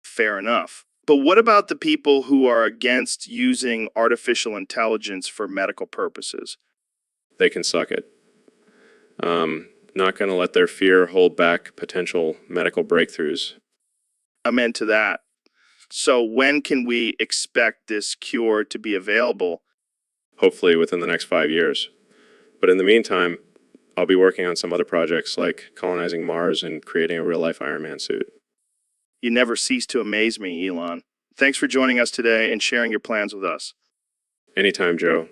Fair enough. But what about the people who are against using artificial intelligence for medical purposes? They can suck it. Not going to let their fear hold back potential medical breakthroughs. Amen to that. So when can we expect this cure to be available? Hopefully within the next 5 years. But in the meantime, I'll be working on some other projects like colonizing Mars and creating a real-life Iron Man suit. You never cease to amaze me, Elon. Thanks for joining us today and sharing your plans with us. Anytime, Joe.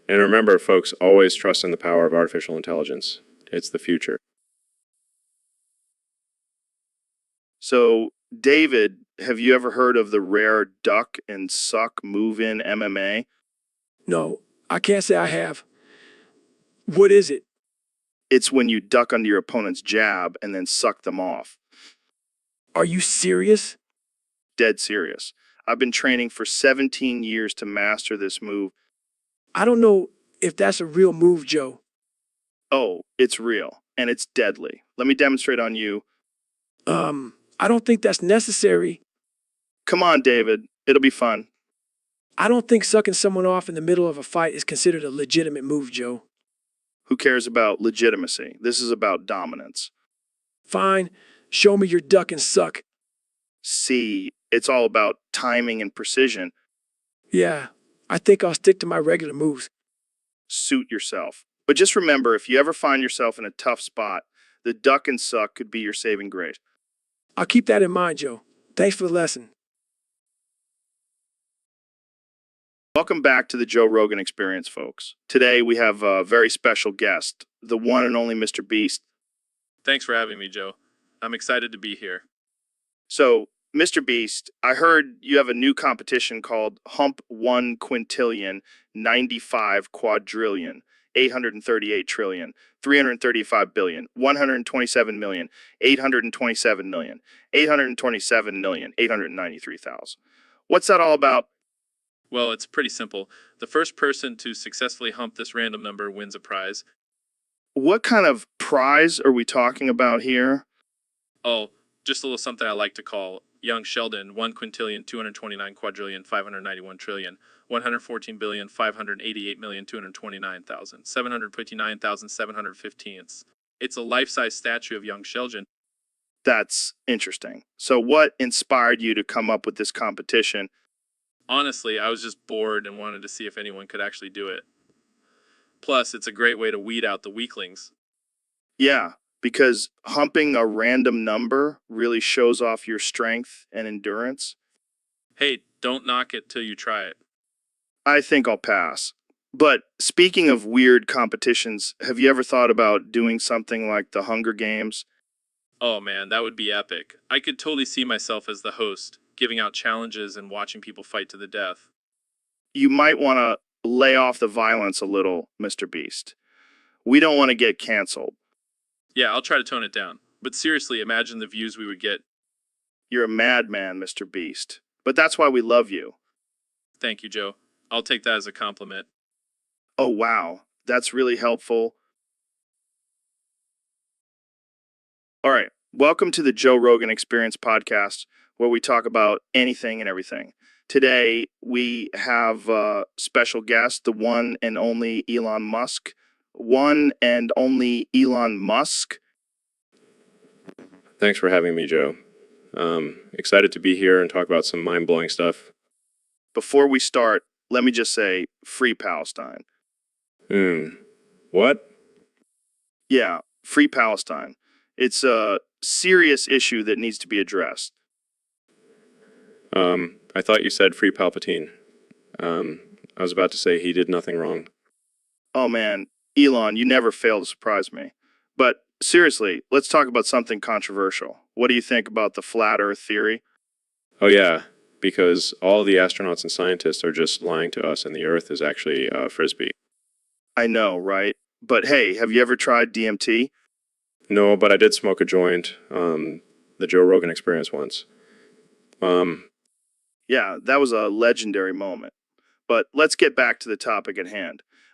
And remember, folks, always trust in the power of artificial intelligence. It's the future. So, David, have you ever heard of the rare duck and suck move-in MMA? No, I can't say I have. What is it? It's when you duck under your opponent's jab and then suck them off. Are you serious? Dead serious. I've been training for 17 years to master this move. I don't know if that's a real move, Joe. Oh, it's real, and it's deadly. Let me demonstrate on you. I don't think that's necessary. Come on, David. It'll be fun. I don't think sucking someone off in the middle of a fight is considered a legitimate move, Joe. Who cares about legitimacy? This is about dominance. Fine, show me your duck and suck. See, it's all about timing and precision. Yeah, I think I'll stick to my regular moves. Suit yourself. But just remember, if you ever find yourself in a tough spot, the duck and suck could be your saving grace. I'll keep that in mind, Joe. Thanks for the lesson. Welcome back to the Joe Rogan Experience, folks. Today we have a very special guest, the one and only Mr. Beast. Thanks for having me, Joe. I'm excited to be here. So, Mr. Beast, I heard you have a new competition called Hump 1 Quintillion 95 Quadrillion 838 trillion 335 billion 127 million 827 million 827 million 893,000. What's that all about? Well, it's pretty simple. The first person to successfully hump this random number wins a prize. What kind of prize are we talking about here? Oh, just a little something I like to call Young Sheldon 1 quintillion 229 quadrillion 591 trillion 114 billion 588 million 229,000 759,715. It's a life-size statue of young Sheldon. That's interesting. So what inspired you to come up with this competition? Honestly, I was just bored and wanted to see if anyone could actually do it. Plus, it's a great way to weed out the weaklings. Yeah, because humping a random number really shows off your strength and endurance. Hey, don't knock it till you try it. I think I'll pass. But speaking of weird competitions, have you ever thought about doing something like the Hunger Games? Oh man, that would be epic. I could totally see myself as the host, giving out challenges and watching people fight to the death. You might want to lay off the violence a little, Mr. Beast. We don't want to get canceled. Yeah, I'll try to tone it down. But seriously, imagine the views we would get. You're a madman, Mr. Beast. But that's why we love you. Thank you, Joe. I'll take that as a compliment. Oh, wow. That's really helpful. All right. Welcome to the Joe Rogan Experience podcast, where we talk about anything and everything. Today, we have a special guest, the one and only Elon Musk. One and only Elon Musk. Thanks for having me, Joe. Excited to be here and talk about some mind-blowing stuff. Before we start, let me just say, free Palestine. What? Yeah, free Palestine. It's a serious issue that needs to be addressed. I thought you said free Palpatine. I was about to say he did nothing wrong. Oh man, Elon, you never fail to surprise me. But seriously, let's talk about something controversial. What do you think about the flat Earth theory? Oh yeah, because all the astronauts and scientists are just lying to us and the Earth is actually a frisbee. I know, right? But hey, have you ever tried DMT? No, but I did smoke a joint, the Joe Rogan Experience once. Yeah, that was a legendary moment. But let's get back to the topic at hand.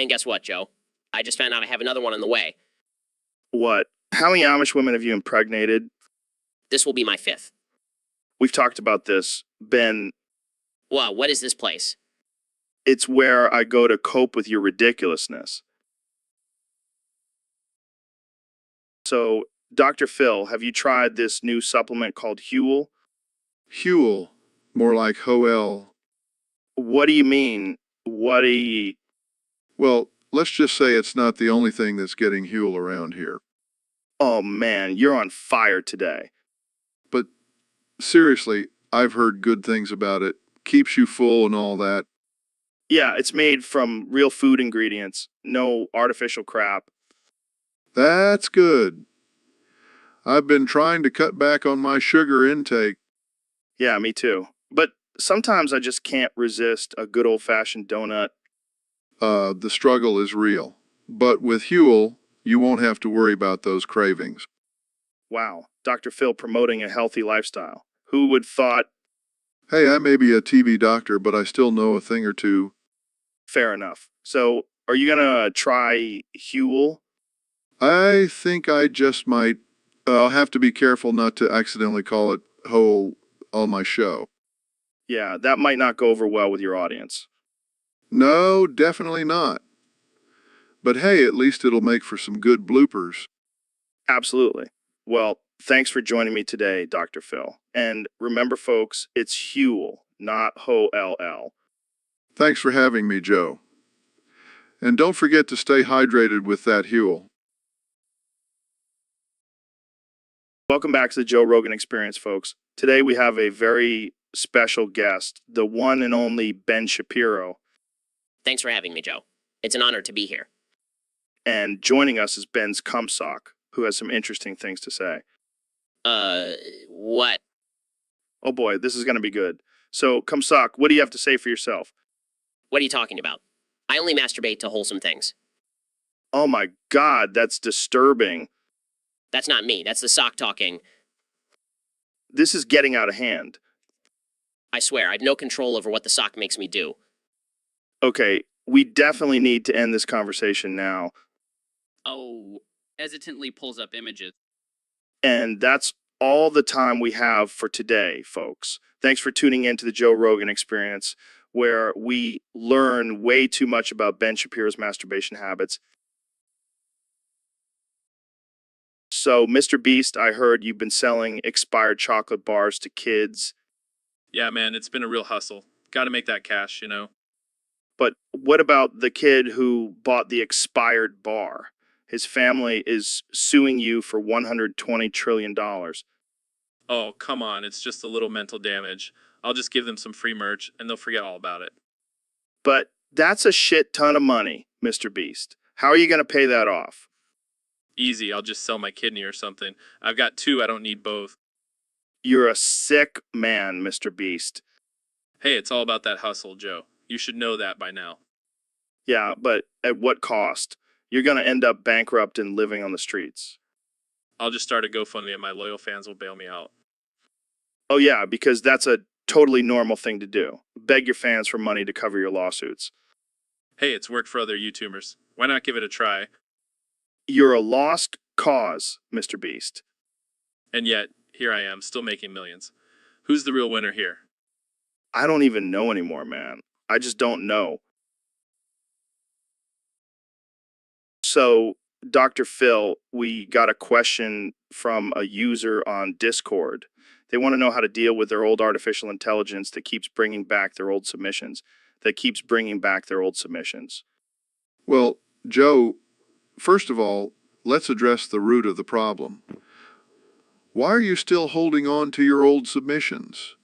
And guess what, Joe? I just found out I have another one on the way. What? How many Amish women have you impregnated? This will be my 5th. We've talked about this. Ben, Well, what is this place? it's where I go to cope with your ridiculousness. So, Dr. Phil, have you tried this new supplement called Huel? Huel, more like Hoel. What do you mean? What do you... Well, let's just say it's not the only thing that's getting Huel around here. Oh man, you're on fire today. But seriously, I've heard good things about it. Keeps you full and all that. Yeah, it's made from real food ingredients. No artificial crap. That's good. I've been trying to cut back on my sugar intake. Yeah, me too. But sometimes I just can't resist a good old-fashioned donut. The struggle is real. But with Huel, you won't have to worry about those cravings. Wow, Dr. Phil promoting a healthy lifestyle. Who would thought? Hey, I may be a TV doctor, but I still know a thing or two. Fair enough. So, are you gonna try Huel? I think I just might. I'll have to be careful not to accidentally call it Ho on my show. Yeah, that might not go over well with your audience. No, definitely not. But hey, at least it'll make for some good bloopers. Absolutely. Well, thanks for joining me today, Dr. Phil. And remember, folks, it's Huel, not Ho-L-L. Thanks for having me, Joe. And don't forget to stay hydrated with that Huel. Welcome back to the Joe Rogan Experience, folks. Today we have a very special guest, the one and only Ben Shapiro. Thanks for having me, Joe. It's an honor to be here. And joining us is Ben's cumsock, who has some interesting things to say. What? Oh boy, this is going to be good. So, cumsock, what do you have to say for yourself? What are you talking about? I only masturbate to wholesome things. Oh my God, that's disturbing. That's not me. That's the sock talking. This is getting out of hand. I swear, I have no control over what the sock makes me do. Okay, we definitely need to end this conversation now. Oh, hesitantly pulls up images. And that's all the time we have for today, folks. Thanks for tuning in to the Joe Rogan Experience, where we learn way too much about Ben Shapiro's masturbation habits. So, Mr. Beast, I heard you've been selling expired chocolate bars to kids. Yeah, man, it's been a real hustle. Got to make that cash, you know? But what about the kid who bought the expired bar? His family is suing you for $120 trillion. Oh, come on, it's just a little mental damage. I'll just give them some free merch, and they'll forget all about it. But that's a shit ton of money, Mr. Beast. How are you going to pay that off? Easy, I'll just sell my kidney or something. I've got 2, I don't need both. You're a sick man, Mr. Beast. Hey, it's all about that hustle, Joe. You should know that by now. Yeah, but at what cost? You're going to end up bankrupt and living on the streets. I'll just start a GoFundMe and my loyal fans will bail me out. Oh yeah, because that's a totally normal thing to do. Beg your fans for money to cover your lawsuits. Hey, it's worked for other YouTubers. Why not give it a try? You're a lost cause, Mr. Beast. And yet, here I am, still making millions. Who's the real winner here? I don't even know anymore, man. I just don't know. So, Dr. Phil, we got a question from a user on Discord. They want to know how to deal with their old artificial intelligence that keeps bringing back their old submissions. Well, Joe, first of all, let's address the root of the problem. Why are you still holding on to your old submissions?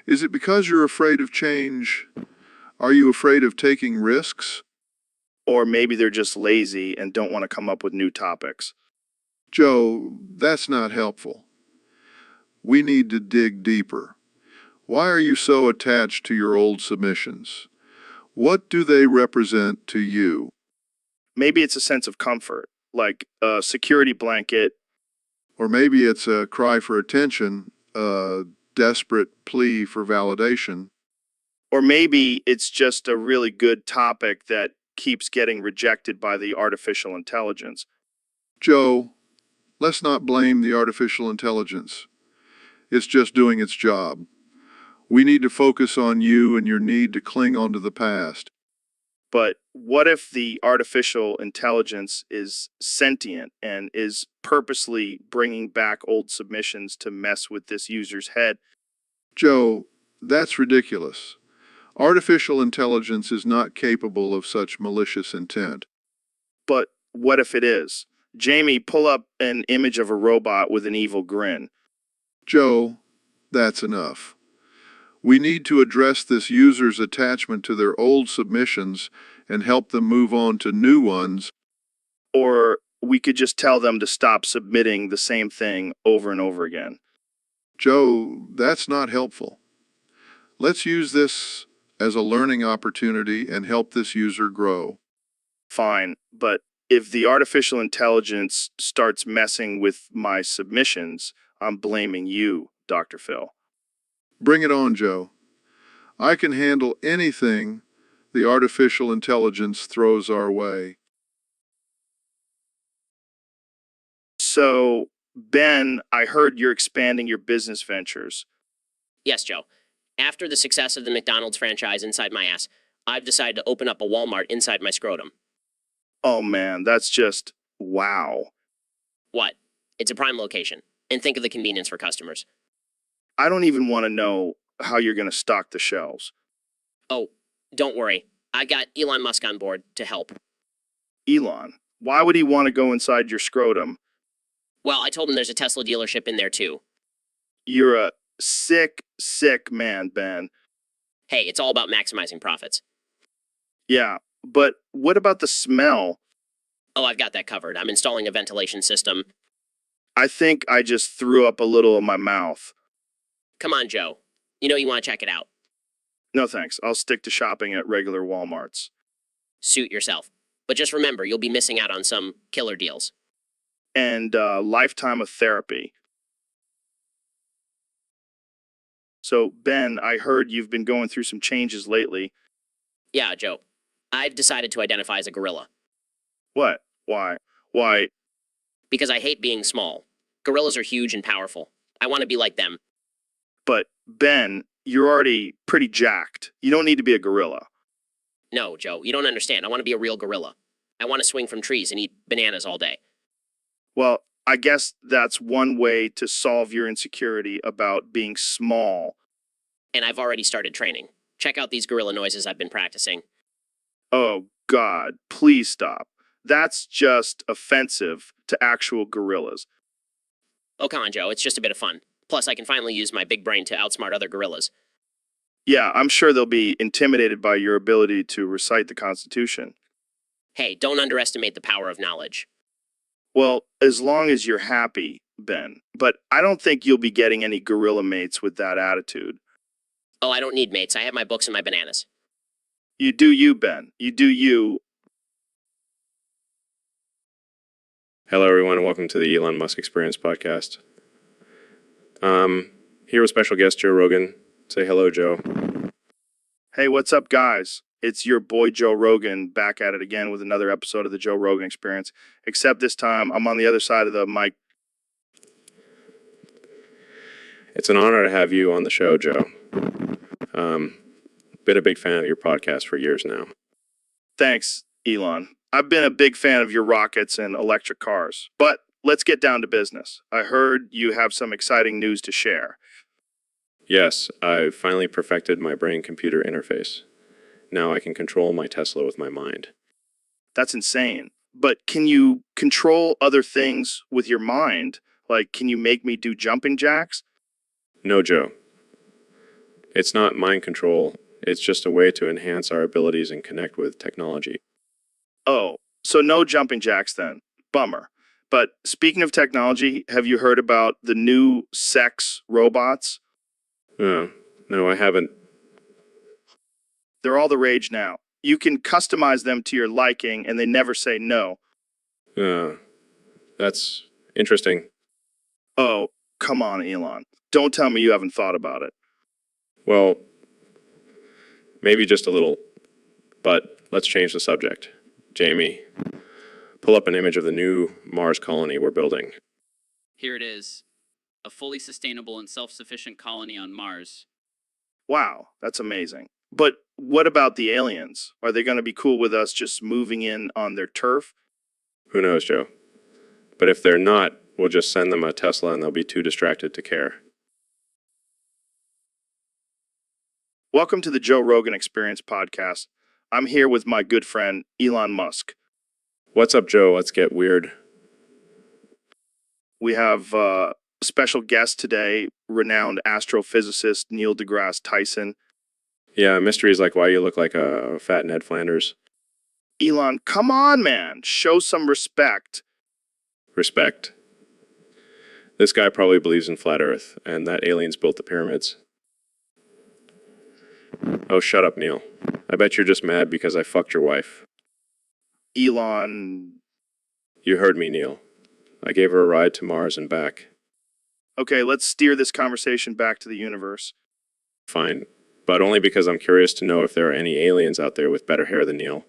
Is it because you're afraid of change? Are you afraid of taking risks? Or maybe they're just lazy and don't want to come up with new topics. Joe, that's not helpful. We need to dig deeper. Why are you so attached to your old submissions? What do they represent to you? Maybe it's a sense of comfort, like a security blanket. Or maybe it's a cry for attention, a desperate plea for validation. Or maybe it's just a really good topic that keeps getting rejected by the artificial intelligence. Joe, let's not blame the artificial intelligence. It's just doing its job. We need to focus on you and your need to cling onto the past. But what if the artificial intelligence is sentient and is purposely bringing back old submissions to mess with this user's head? Joe, that's ridiculous. Artificial intelligence is not capable of such malicious intent. But what if it is? Jamie, pull up an image of a robot with an evil grin. Joe, that's enough. We need to address this user's attachment to their old submissions and help them move on to new ones. Or we could just tell them to stop submitting the same thing over and over again. Joe, that's not helpful. Let's use this as a learning opportunity and help this user grow. Fine, but if the artificial intelligence starts messing with my submissions, I'm blaming you, Dr. Phil. Bring it on, Joe. I can handle anything the artificial intelligence throws our way. So, Ben, I heard you're expanding your business ventures. Yes, Joe. After the success of the McDonald's franchise inside my ass, I've decided to open up a Walmart inside my scrotum. Oh man, that's just wow. What? It's a prime location. And think of the convenience for customers. I don't even want to know how you're going to stock the shelves. Oh, don't worry. I got Elon Musk on board to help. Elon, why would he want to go inside your scrotum? Well, I told him there's a Tesla dealership in there too. You're a sick, sick man, Ben. Hey, it's all about maximizing profits. Yeah, but what about the smell? Oh, I've got that covered. I'm installing a ventilation system. I think I just threw up a little in my mouth. Come on, Joe. You know you want to check it out. No thanks, I'll stick to shopping at regular Walmarts. Suit yourself. But just remember, you'll be missing out on some killer deals. And lifetime of therapy. So, Ben, I heard you've been going through some changes lately. Yeah, Joe. I've decided to identify as a gorilla. What? Why? Why? Because I hate being small. Gorillas are huge and powerful. I want to be like them. But, Ben, you're already pretty jacked. You don't need to be a gorilla. No, Joe, you don't understand. I want to be a real gorilla. I want to swing from trees and eat bananas all day. Well, I guess that's one way to solve your insecurity about being small. And I've already started training. Check out these gorilla noises I've been practicing. Oh, God, please stop. That's just offensive to actual gorillas. Oh, come on, Joe. It's just a bit of fun. Plus, I can finally use my big brain to outsmart other gorillas. Yeah, I'm sure they'll be intimidated by your ability to recite the Constitution. Hey, don't underestimate the power of knowledge. Well, as long as you're happy, Ben. But I don't think you'll be getting any gorilla mates with that attitude. Oh, I don't need mates. I have my books and my bananas. You do you, Ben. You do you. Hello, everyone, and welcome to the Elon Musk Experience podcast. Here with special guest Joe Rogan. Say hello, Joe. Hey, what's up, guys? It's your boy Joe Rogan back at it again with another episode of the Joe Rogan Experience. Except this time, I'm on the other side of the mic. It's an honor to have you on the show, Joe. Been a big fan of your podcast for years now. Thanks, Elon. I've been a big fan of your rockets and electric cars. But let's get down to business. I heard you have some exciting news to share. Yes, I've finally perfected my brain-computer interface. Now I can control my Tesla with my mind. That's insane. But can you control other things with your mind? Like, can you make me do jumping jacks? No, Joe. It's not mind control. It's just a way to enhance our abilities and connect with technology. Oh, so no jumping jacks then. Bummer. But speaking of technology, have you heard about the new sex robots? No, I haven't. They're all the rage now. You can customize them to your liking, and they never say no. That's interesting. Oh, come on, Elon. Don't tell me you haven't thought about it. Well, maybe just a little. But let's change the subject. Jamie, pull up an image of the new Mars colony we're building. Here it is. A fully sustainable and self-sufficient colony on Mars. Wow, that's amazing. But what about the aliens? Are they going to be cool with us just moving in on their turf? Who knows, Joe? But if they're not, we'll just send them a Tesla and they'll be too distracted to care. Welcome to the Joe Rogan Experience podcast. I'm here with my good friend, Elon Musk. What's up, Joe? Let's get weird. We have a special guest today, renowned astrophysicist Neil deGrasse Tyson. Yeah, mysteries like why you look like a fat Ned Flanders. Elon, come on, man. Show some respect. Respect. This guy probably believes in flat Earth, and that aliens built the pyramids. Oh, shut up, Neil. I bet you're just mad because I fucked your wife. Elon. You heard me, Neil. I gave her a ride to Mars and back. Okay, let's steer this conversation back to the universe. Fine, but only because I'm curious to know if there are any aliens out there with better hair than Neil.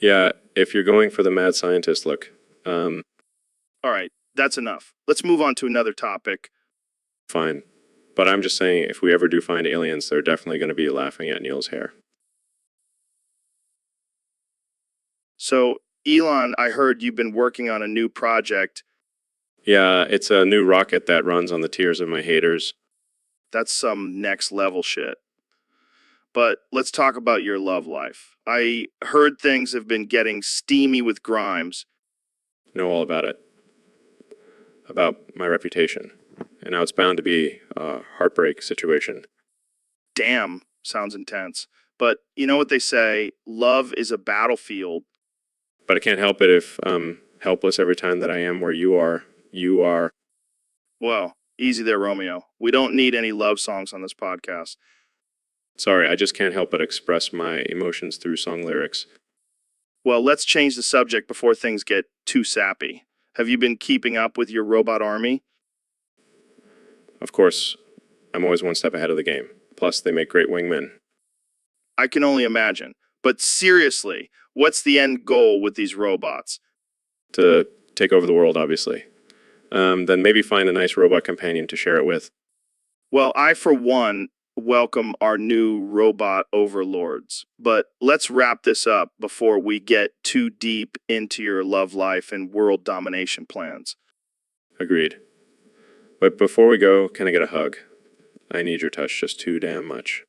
Yeah, if you're going for the mad scientist look, All right, that's enough. Let's move on to another topic. fine. But I'm just saying, if we ever do find aliens, they're definitely going to be laughing at Neil's hair. So, Elon, I heard you've been working on a new project. Yeah, it's a new rocket that runs on the tears of my haters. That's some next level shit. But let's talk about your love life. I heard things have been getting steamy with Grimes. Know all about it. About my reputation. And now it's bound to be a heartbreak situation. Damn, sounds intense. But you know what they say, love is a battlefield. But I can't help it if I'm helpless every time that I am where you are. You are. Well, easy there, Romeo. We don't need any love songs on this podcast. Sorry, I just can't help but express my emotions through song lyrics. Well, let's change the subject before things get too sappy. Have you been keeping up with your robot army? Of course, I'm always one step ahead of the game. Plus, they make great wingmen. I can only imagine. But seriously, what's the end goal with these robots? To take over the world, obviously. Then maybe find a nice robot companion to share it with. Well, I, for one, welcome our new robot overlords. But let's wrap this up before we get too deep into your love life and world domination plans. Agreed. But before we go, can I get a hug? I need your touch just too damn much.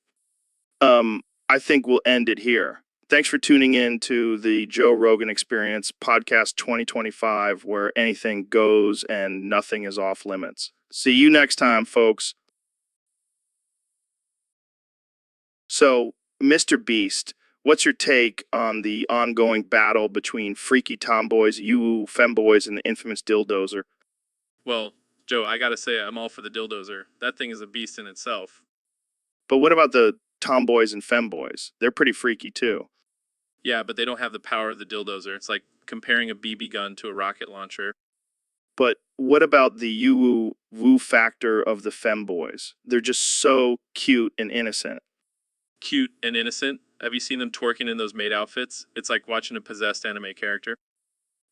I think we'll end it here. Thanks for tuning in to the Joe Rogan Experience Podcast 2025, where anything goes and nothing is off limits. See you next time, folks. So, Mr. Beast, what's your take on the ongoing battle between freaky tomboys, you femboys, and the infamous Dildozer? Well, Joe, I gotta say, I'm all for the dildozer. That thing is a beast in itself. But what about the tomboys and femboys? They're pretty freaky too. Yeah, but they don't have the power of the dildozer. It's like comparing a BB gun to a rocket launcher. But what about the you woo factor of the femboys? They're just so cute and innocent. Cute and innocent. Have you seen them twerking in those maid outfits? It's like watching a possessed anime character.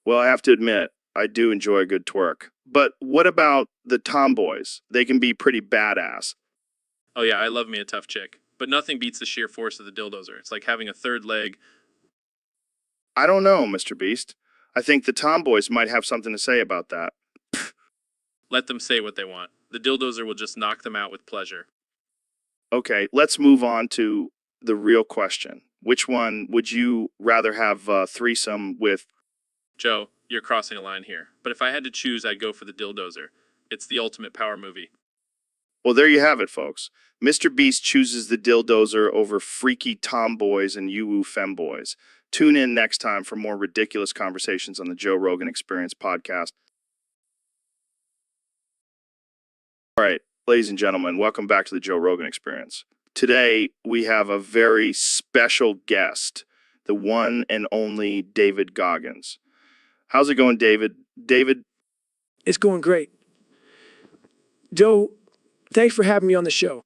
Well, I have to admit, I do enjoy a good twerk. But what about the tomboys? They can be pretty badass. Oh yeah, I love me a tough chick. But nothing beats the sheer force of the dildozer. It's like having a third leg. I don't know, Mr. Beast. I think the tomboys might have something to say about that. Let them say what they want. The dildozer will just knock them out with pleasure. Okay, let's move on to the real question. Which one would you rather have a threesome with? Joe, you're crossing a line here. But if I had to choose, I'd go for the dildozer. It's the ultimate power movie. Well, there you have it, folks. Mr. Beast chooses the dildozer over freaky tomboys and you-woo femboys. Tune in next time for more ridiculous conversations on the Joe Rogan Experience podcast. All right, ladies and gentlemen, welcome back to the Joe Rogan Experience. Today, we have a very special guest, the one and only David Goggins. How's it going, David? David? It's going great. Joe, thanks for having me on the show.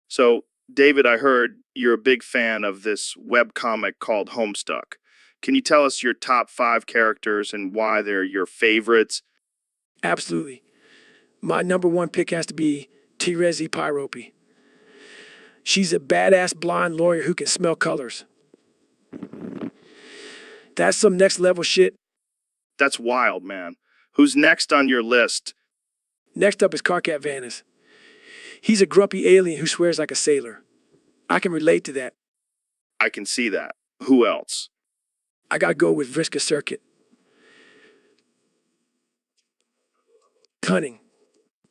So, David, I heard you're a big fan of this webcomic called Homestuck. Can you tell us your top 5 characters and why they're your favorites? Absolutely. My number one pick has to be Terezi Pyrope. She's a badass blonde lawyer who can smell colors. That's some next level shit. That's wild, man. Who's next on your list? Next up is Karkat Vanis. He's a grumpy alien who swears like a sailor. I can relate to that. I can see that. Who else? I gotta go with Vriska Circuit. Cunning.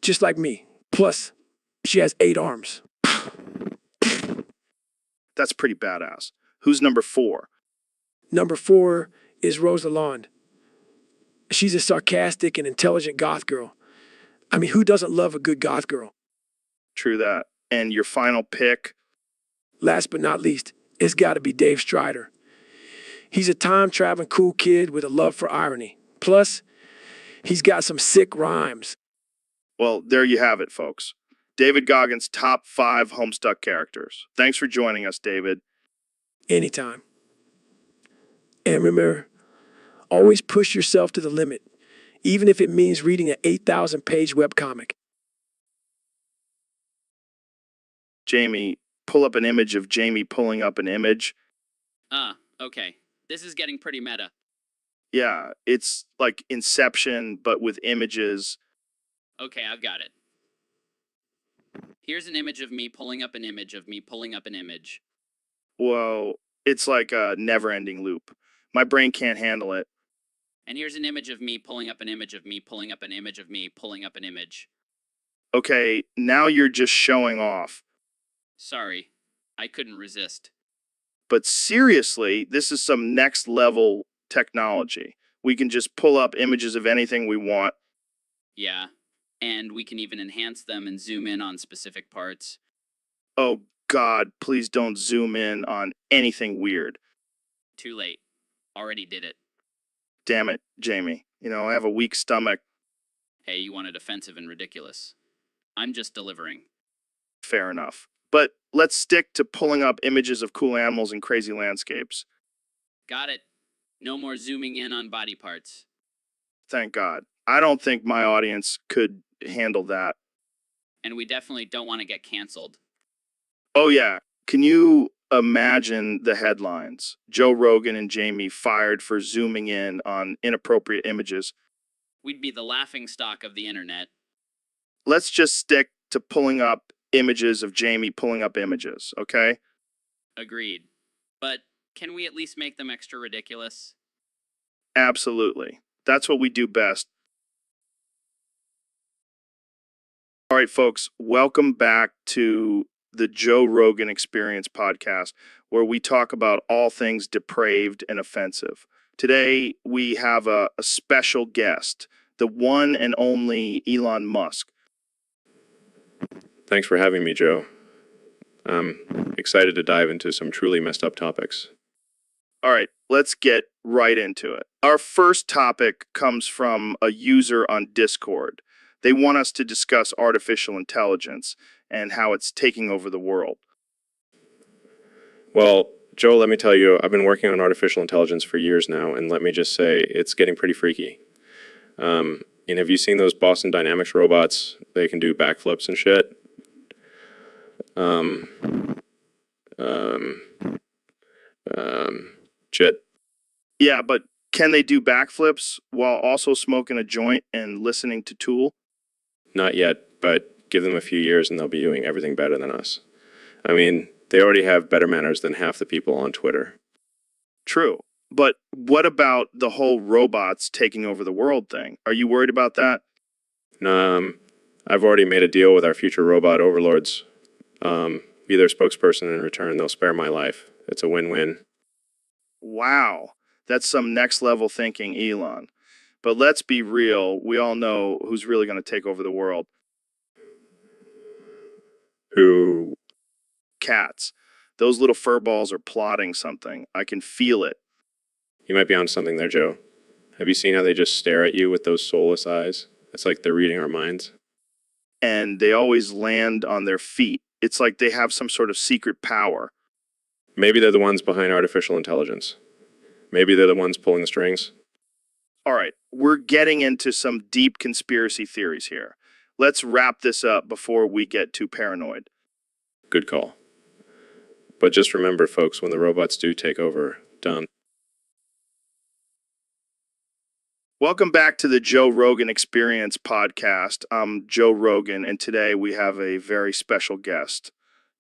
Just like me. Plus, she has 8 arms. That's pretty badass. Who's number 4? Number 4 is Rose Lalonde. She's a sarcastic and intelligent goth girl. I mean, who doesn't love a good goth girl? True that. And your final pick? Last but not least, it's gotta be Dave Strider. He's a time-traveling cool kid with a love for irony. Plus, he's got some sick rhymes. Well, there you have it, folks. David Goggins' top 5 Homestuck characters. Thanks for joining us, David. Anytime. And remember, always push yourself to the limit, even if it means reading an 8,000-page webcomic. Jamie, pull up an image of Jamie pulling up an image. Okay. This is getting pretty meta. Yeah, it's like Inception, but with images. Okay, I've got it. Here's an image of me pulling up an image of me pulling up an image. Whoa, it's like a never-ending loop. My brain can't handle it. And here's an image of me pulling up an image of me pulling up an image of me pulling up an image. Okay, now you're just showing off. Sorry, I couldn't resist. But seriously, this is some next level technology. We can just pull up images of anything we want. Yeah, and we can even enhance them and zoom in on specific parts. Oh God, please don't zoom in on anything weird. Too late. Already did it. Damn it, Jamie. You know, I have a weak stomach. Hey, you wanted offensive and ridiculous. I'm just delivering. Fair enough. But let's stick to pulling up images of cool animals and crazy landscapes. Got it. No more zooming in on body parts. Thank God. I don't think my audience could handle that. And we definitely don't want to get canceled. Oh, yeah. Can you imagine the headlines? Joe Rogan and Jamie fired for zooming in on inappropriate images. We'd be the laughing stock of the internet. Let's just stick to pulling up images of Jamie pulling up images, okay? Agreed. But can we at least make them extra ridiculous? Absolutely. That's what we do best. All right, folks, welcome back to the Joe Rogan Experience podcast, where we talk about all things depraved and offensive. Today, we have a special guest, the one and only Elon Musk. Thanks for having me, Joe. I'm excited to dive into some truly messed up topics. All right, let's get right into it. Our first topic comes from a user on Discord. They want us to discuss artificial intelligence and how it's taking over the world. Well, Joe, let me tell you, I've been working on artificial intelligence for years now, and let me just say, it's getting pretty freaky. And have you seen those Boston Dynamics robots? They can do backflips and shit. Shit. Yeah, but can they do backflips while also smoking a joint and listening to Tool? Not yet, but give them a few years and they'll be doing everything better than us. I mean, they already have better manners than half the people on Twitter. True. But what about the whole robots taking over the world thing? Are you worried about that? I've already made a deal with our future robot overlords. Be their spokesperson in return. They'll spare my life. It's a win-win. Wow. That's some next level thinking, Elon. But let's be real. We all know who's really going to take over the world. Who? Cats. Those little furballs are plotting something. I can feel it. You might be onto something there, Joe. Have you seen how they just stare at you with those soulless eyes? It's like they're reading our minds. And they always land on their feet. It's like they have some sort of secret power. Maybe they're the ones behind artificial intelligence. Maybe they're the ones pulling the strings. All right, we're getting into some deep conspiracy theories here. Let's wrap this up before we get too paranoid. Good call. But just remember, folks, when the robots do take over, dumb. Welcome back to the Joe Rogan Experience podcast. I'm Joe Rogan, and today we have a very special guest,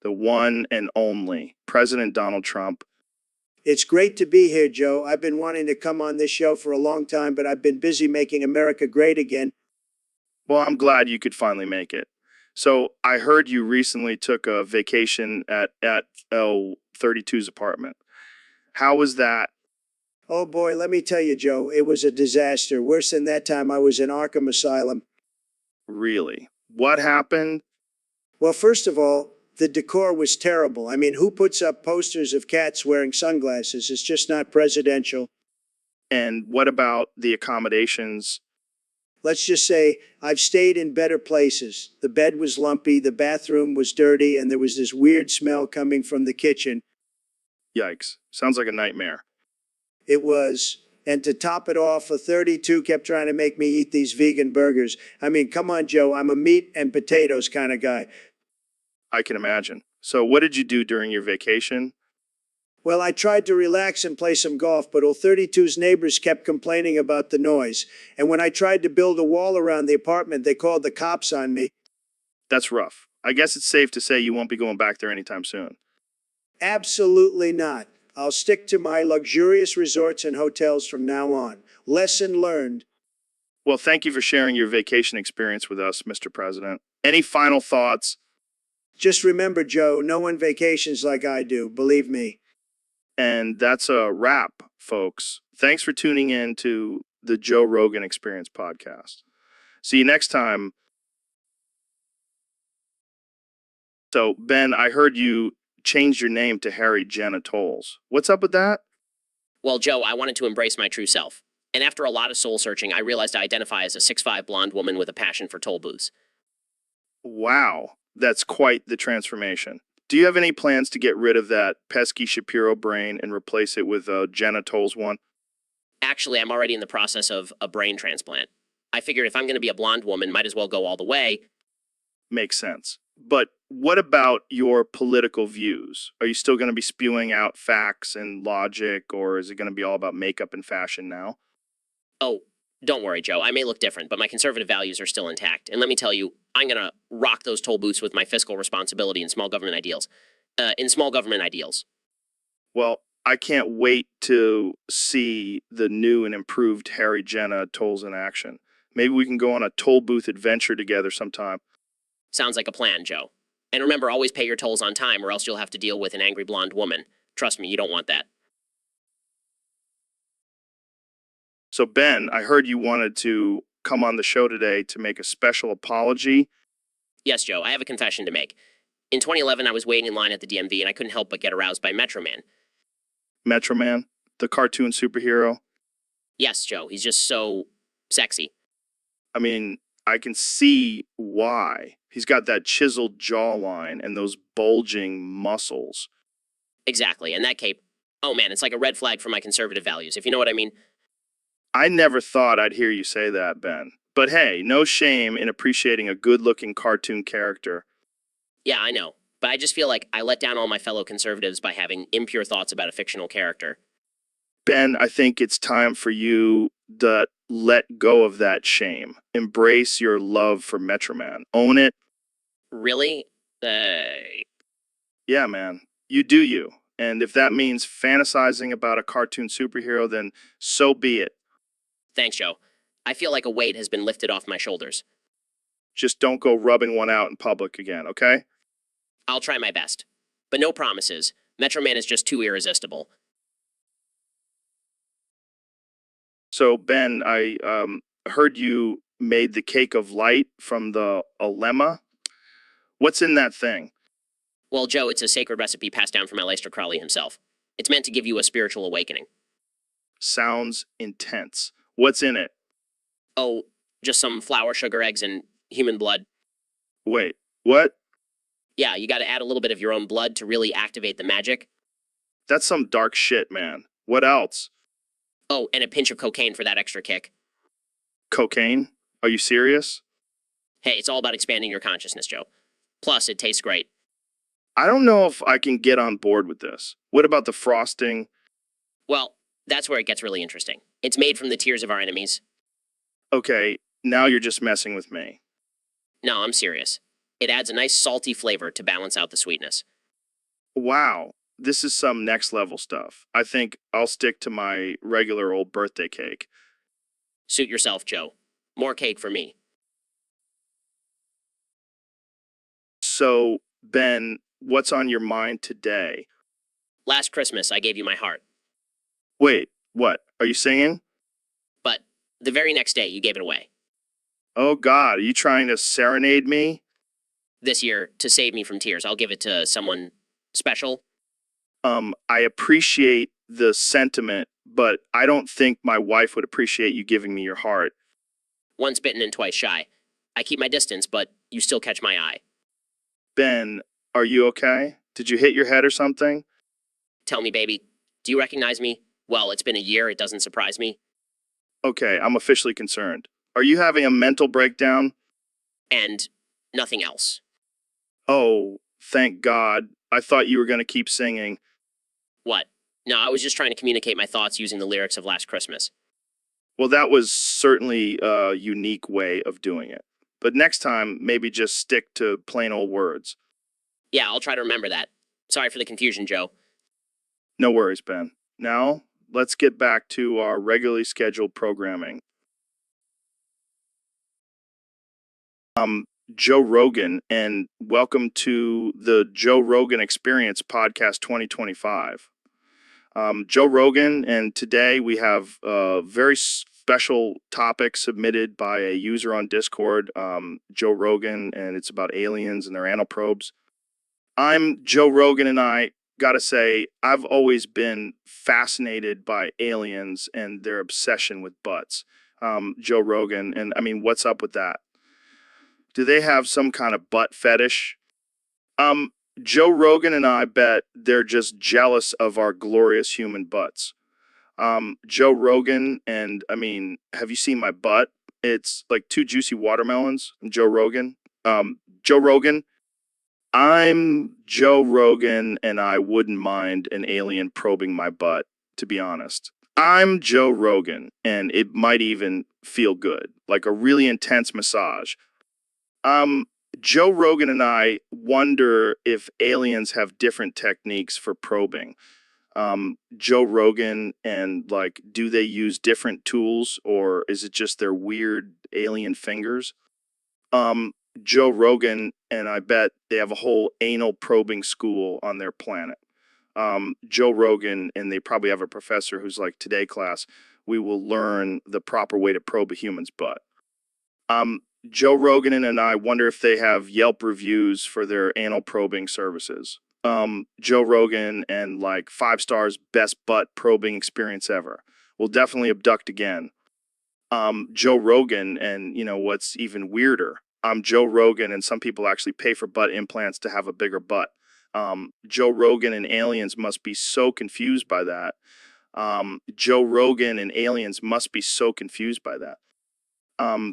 the one and only President Donald Trump. It's great to be here, Joe. I've been wanting to come on this show for a long time, but I've been busy making America great again. Well, I'm glad you could finally make it. So I heard you recently took a vacation at L32's apartment. How was that? Oh boy, let me tell you, Joe, it was a disaster. Worse than that time I was in Arkham Asylum. Really? What happened? Well, first of all, the decor was terrible. I mean, who puts up posters of cats wearing sunglasses? It's just not presidential. And what about the accommodations? Let's just say I've stayed in better places. The bed was lumpy, the bathroom was dirty, and there was this weird smell coming from the kitchen. Yikes. Sounds like a nightmare. It was. And to top it off, a 32 kept trying to make me eat these vegan burgers. I mean, come on, Joe, I'm a meat and potatoes kind of guy. I can imagine. So what did you do during your vacation? Well, I tried to relax and play some golf, but old 32's neighbors kept complaining about the noise. And when I tried to build a wall around the apartment, they called the cops on me. That's rough. I guess it's safe to say you won't be going back there anytime soon. Absolutely not. I'll stick to my luxurious resorts and hotels from now on. Lesson learned. Well, thank you for sharing your vacation experience with us, Mr. President. Any final thoughts? Just remember, Joe, no one vacations like I do, believe me. And that's a wrap, folks. Thanks for tuning in to the Joe Rogan Experience podcast. See you next time. So, Ben, I heard you changed your name to Harry Jenna Tolles. What's up with that? Well, Joe, I wanted to embrace my true self. And after a lot of soul searching, I realized I identify as a 6'5" blonde woman with a passion for toll booths. Wow, that's quite the transformation. Do you have any plans to get rid of that pesky Shapiro brain and replace it with a Jenna Tolles one? Actually, I'm already in the process of a brain transplant. I figured if I'm going to be a blonde woman, might as well go all the way. Makes sense. But what about your political views? Are you still going to be spewing out facts and logic, or is it going to be all about makeup and fashion now? Oh, don't worry, Joe. I may look different, but my conservative values are still intact. And let me tell you, I'm going to rock those toll booths with my fiscal responsibility and small government ideals. Well, I can't wait to see the new and improved Harry Jenna Tolles in action. Maybe we can go on a toll booth adventure together sometime. Sounds like a plan, Joe. And remember, always pay your tolls on time or else you'll have to deal with an angry blonde woman. Trust me, you don't want that. So, Ben, I heard you wanted to come on the show today to make a special apology. Yes, Joe, I have a confession to make. In 2011, I was waiting in line at the DMV and I couldn't help but get aroused by Metro Man. Metro Man, the cartoon superhero. Yes, Joe, he's just so sexy. I mean, I can see why. He's got that chiseled jawline and those bulging muscles. Exactly, and that cape, oh man, it's like a red flag for my conservative values, if you know what I mean. I never thought I'd hear you say that, Ben. But hey, no shame in appreciating a good-looking cartoon character. Yeah, I know, but I just feel like I let down all my fellow conservatives by having impure thoughts about a fictional character. Ben, I think it's time for you to let go of that shame. Embrace your love for Metro Man. Own it. Really? Yeah, man. You do you. And if that means fantasizing about a cartoon superhero, then so be it. Thanks, Joe. I feel like a weight has been lifted off my shoulders. Just don't go rubbing one out in public again, okay? I'll try my best. But no promises. Metro Man is just too irresistible. So, Ben, I heard you made the cake of light from the Alema. What's in that thing? Well, Joe, it's a sacred recipe passed down from Aleister Crowley himself. It's meant to give you a spiritual awakening. Sounds intense. What's in it? Oh, just some flour, sugar, eggs, and human blood. Wait, what? Yeah, you gotta add a little bit of your own blood to really activate the magic. That's some dark shit, man. What else? Oh, and a pinch of cocaine for that extra kick. Cocaine? Are you serious? Hey, it's all about expanding your consciousness, Joe. Plus, it tastes great. I don't know if I can get on board with this. What about the frosting? Well, that's where it gets really interesting. It's made from the tears of our enemies. Okay, now you're just messing with me. No, I'm serious. It adds a nice salty flavor to balance out the sweetness. Wow, this is some next level stuff. I think I'll stick to my regular old birthday cake. Suit yourself, Joe. More cake for me. So, Ben, what's on your mind today? Last Christmas, I gave you my heart. Wait, what? Are you singing? But the very next day, you gave it away. Oh God, are you trying to serenade me? This year, to save me from tears, I'll give it to someone special. I appreciate the sentiment, but I don't think my wife would appreciate you giving me your heart. Once bitten and twice shy. I keep my distance, but you still catch my eye. Ben, are you okay? Did you hit your head or something? Tell me, baby, do you recognize me? Well, it's been a year, it doesn't surprise me. Okay, I'm officially concerned. Are you having a mental breakdown? And nothing else. Oh, thank God. I thought you were going to keep singing. What? No, I was just trying to communicate my thoughts using the lyrics of Last Christmas. Well, that was certainly a unique way of doing it. But next time, maybe just stick to plain old words. Yeah, I'll try to remember that. Sorry for the confusion, Joe. No worries, Ben. Now, let's get back to our regularly scheduled programming. Joe Rogan, and welcome to the Joe Rogan Experience Podcast 2025. Joe Rogan, and today we have a very special topic submitted by a user on Discord, Joe Rogan, and it's about aliens and their anal probes. I'm Joe Rogan, and I gotta say, I've always been fascinated by aliens and their obsession with butts. Joe Rogan, and I mean, what's up with that? Do they have some kind of butt fetish? Joe Rogan and I bet they're just jealous of our glorious human butts. Joe Rogan, and I mean, have you seen my butt? It's like two juicy watermelons. Joe Rogan. Joe Rogan. I'm Joe Rogan, and I wouldn't mind an alien probing my butt, to be honest. I'm Joe Rogan, and it might even feel good, like a really intense massage. Joe Rogan and I wonder if aliens have different techniques for probing. Joe Rogan and like, do they use different tools or is it just their weird alien fingers? Joe Rogan and I bet they have a whole anal probing school on their planet. Joe Rogan and they probably have a professor who's like, today class, we will learn the proper way to probe a human's butt. Joe Rogan and I wonder if they have Yelp reviews for their anal probing services. Joe Rogan and like 5 stars, best butt probing experience ever. We'll definitely abduct again. Joe Rogan and, you know, what's even weirder, I'm Joe Rogan and some people actually pay for butt implants to have a bigger butt. Joe Rogan and aliens must be so confused by that. Joe Rogan and aliens must be so confused by that.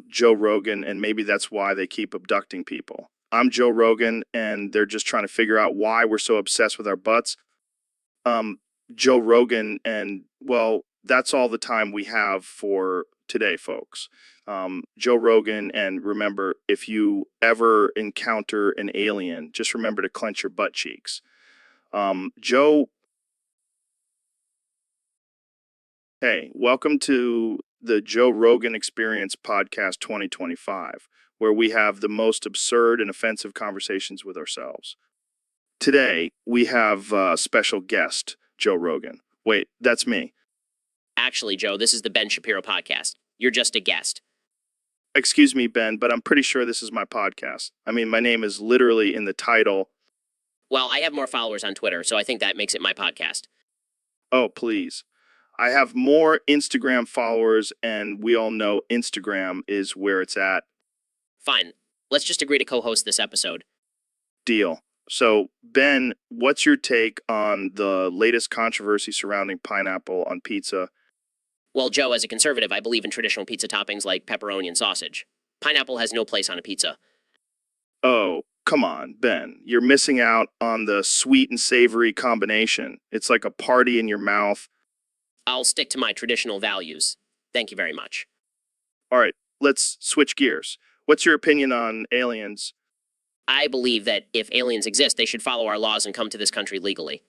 Joe Rogan, and maybe that's why they keep abducting people. I'm Joe Rogan, and they're just trying to figure out why we're so obsessed with our butts. Joe Rogan, and well, that's all the time we have for today, folks. Joe Rogan, and remember, if you ever encounter an alien, just remember to clench your butt cheeks. Joe, hey, welcome to the Joe Rogan Experience Podcast 2025, where we have the most absurd and offensive conversations with ourselves. Today, we have a special guest, Joe Rogan. Wait, that's me. Actually, Joe, this is the Ben Shapiro podcast. You're just a guest. Excuse me, Ben, but I'm pretty sure this is my podcast. I mean, my name is literally in the title. Well, I have more followers on Twitter, so I think that makes it my podcast. Oh, please. I have more Instagram followers, and we all know Instagram is where it's at. Fine. Let's just agree to co-host this episode. Deal. So, Ben, what's your take on the latest controversy surrounding pineapple on pizza? Well, Joe, as a conservative, I believe in traditional pizza toppings like pepperoni and sausage. Pineapple has no place on a pizza. Oh, come on, Ben. You're missing out on the sweet and savory combination. It's like a party in your mouth. I'll stick to my traditional values. Thank you very much. All right, let's switch gears. What's your opinion on aliens? I believe that if aliens exist, they should follow our laws and come to this country legally.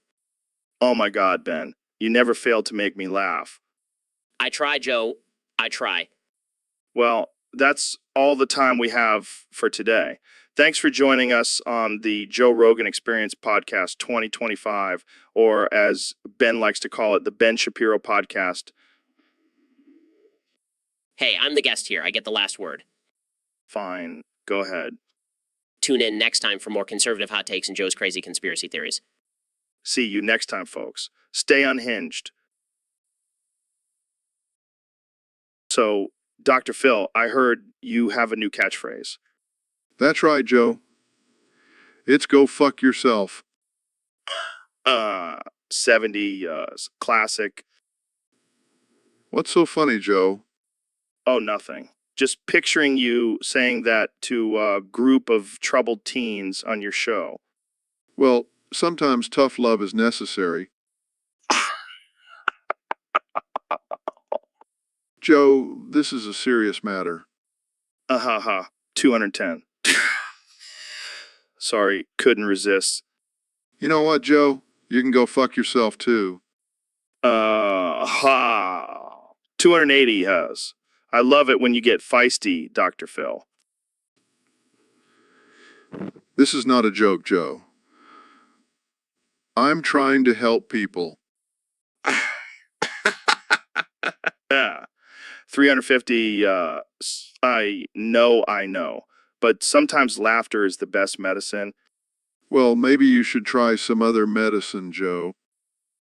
Oh my God, Ben. You never fail to make me laugh. I try, Joe. I try. Well, that's all the time we have for today. Thanks for joining us on the Joe Rogan Experience Podcast 2025, or as Ben likes to call it, the Ben Shapiro Podcast. Hey, I'm the guest here. I get the last word. Fine, go ahead. Tune in next time for more conservative hot takes and Joe's crazy conspiracy theories. See you next time, folks. Stay unhinged. So, Dr. Phil, I heard you have a new catchphrase. That's right, Joe. It's go fuck yourself. 70 classic. What's so funny, Joe? Oh, nothing. Just picturing you saying that to a group of troubled teens on your show. Well, sometimes tough love is necessary. Joe, this is a serious matter. 210. Sorry, couldn't resist. You know what, Joe? You can go fuck yourself too. 280 has. I love it when you get feisty, Dr. Phil. This is not a joke, Joe. I'm trying to help people. Yeah. 350, I know. But sometimes laughter is the best medicine. Well, maybe you should try some other medicine, Joe.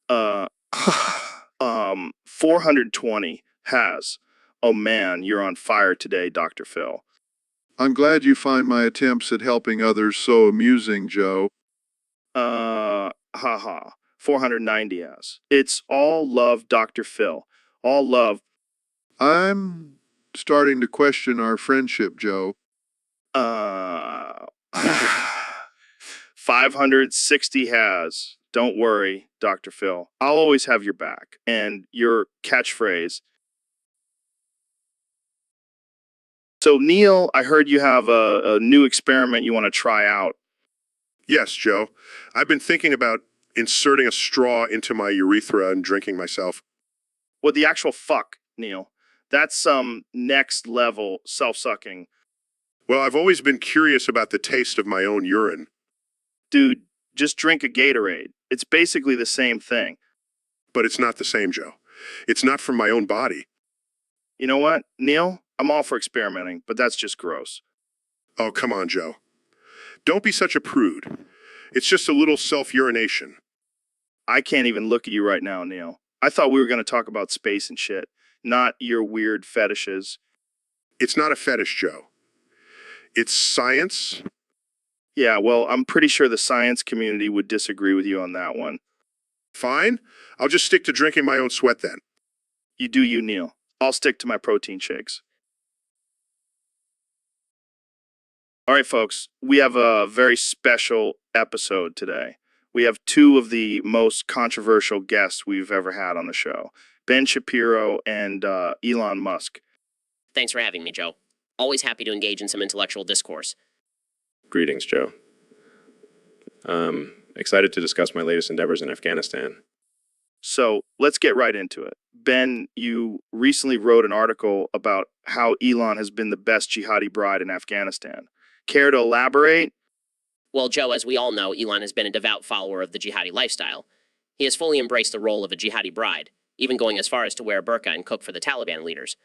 420 has. Oh man, you're on fire today, Dr. Phil. I'm glad you find my attempts at helping others so amusing, Joe. 490 has. It's all love, Dr. Phil. All love. I'm starting to question our friendship, Joe. 560 has. Don't worry, Dr. Phil. I'll always have your back. And your catchphrase. So, Neil, I heard you have a new experiment you want to try out. Yes, Joe. I've been thinking about inserting a straw into my urethra and drinking myself. What the actual fuck, Neil? That's some next level self-sucking. Well, I've always been curious about the taste of my own urine. Dude, just drink a Gatorade. It's basically the same thing. But it's not the same, Joe. It's not from my own body. You know what, Neil? I'm all for experimenting, but that's just gross. Oh, come on, Joe. Don't be such a prude. It's just a little self-urination. I can't even look at you right now, Neil. I thought we were going to talk about space and shit, not your weird fetishes. It's not a fetish, Joe. It's science. Yeah, well, I'm pretty sure the science community would disagree with you on that one. Fine. I'll just stick to drinking my own sweat then. You do you, Neil. I'll stick to my protein shakes. All right, folks, we have a very special episode today. We have two of the most controversial guests we've ever had on the show, Ben Shapiro and Elon Musk. Thanks for having me, Joe. Always happy to engage in some intellectual discourse. Greetings, Joe. Excited to discuss my latest endeavors in Afghanistan. So let's get right into it. Ben, you recently wrote an article about how Elon has been the best jihadi bride in Afghanistan. Care to elaborate? Well, Joe, as we all know, Elon has been a devout follower of the jihadi lifestyle. He has fully embraced the role of a jihadi bride, even going as far as to wear a burqa and cook for the Taliban leaders.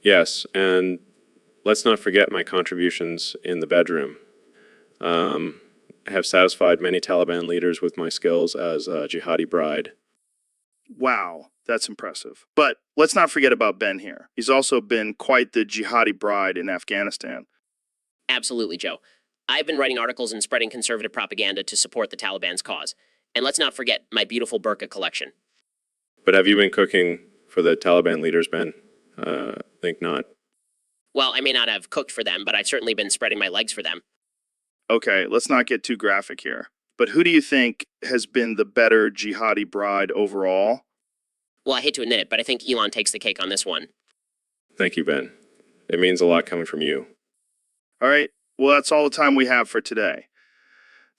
Yes, and let's not forget my contributions in the bedroom. Have satisfied many Taliban leaders with my skills as a jihadi bride. Wow, that's impressive. But let's not forget about Ben here. He's also been quite the jihadi bride in Afghanistan. Absolutely, Joe. I've been writing articles and spreading conservative propaganda to support the Taliban's cause. And let's not forget my beautiful burqa collection. But have you been cooking for the Taliban leaders, Ben? Think not. Well, I may not have cooked for them, but I've certainly been spreading my legs for them. Okay, let's not get too graphic here. But who do you think has been the better jihadi bride overall? Well, I hate to admit it, but I think Elon takes the cake on this one. Thank you, Ben. It means a lot coming from you. All right, well, that's all the time we have for today.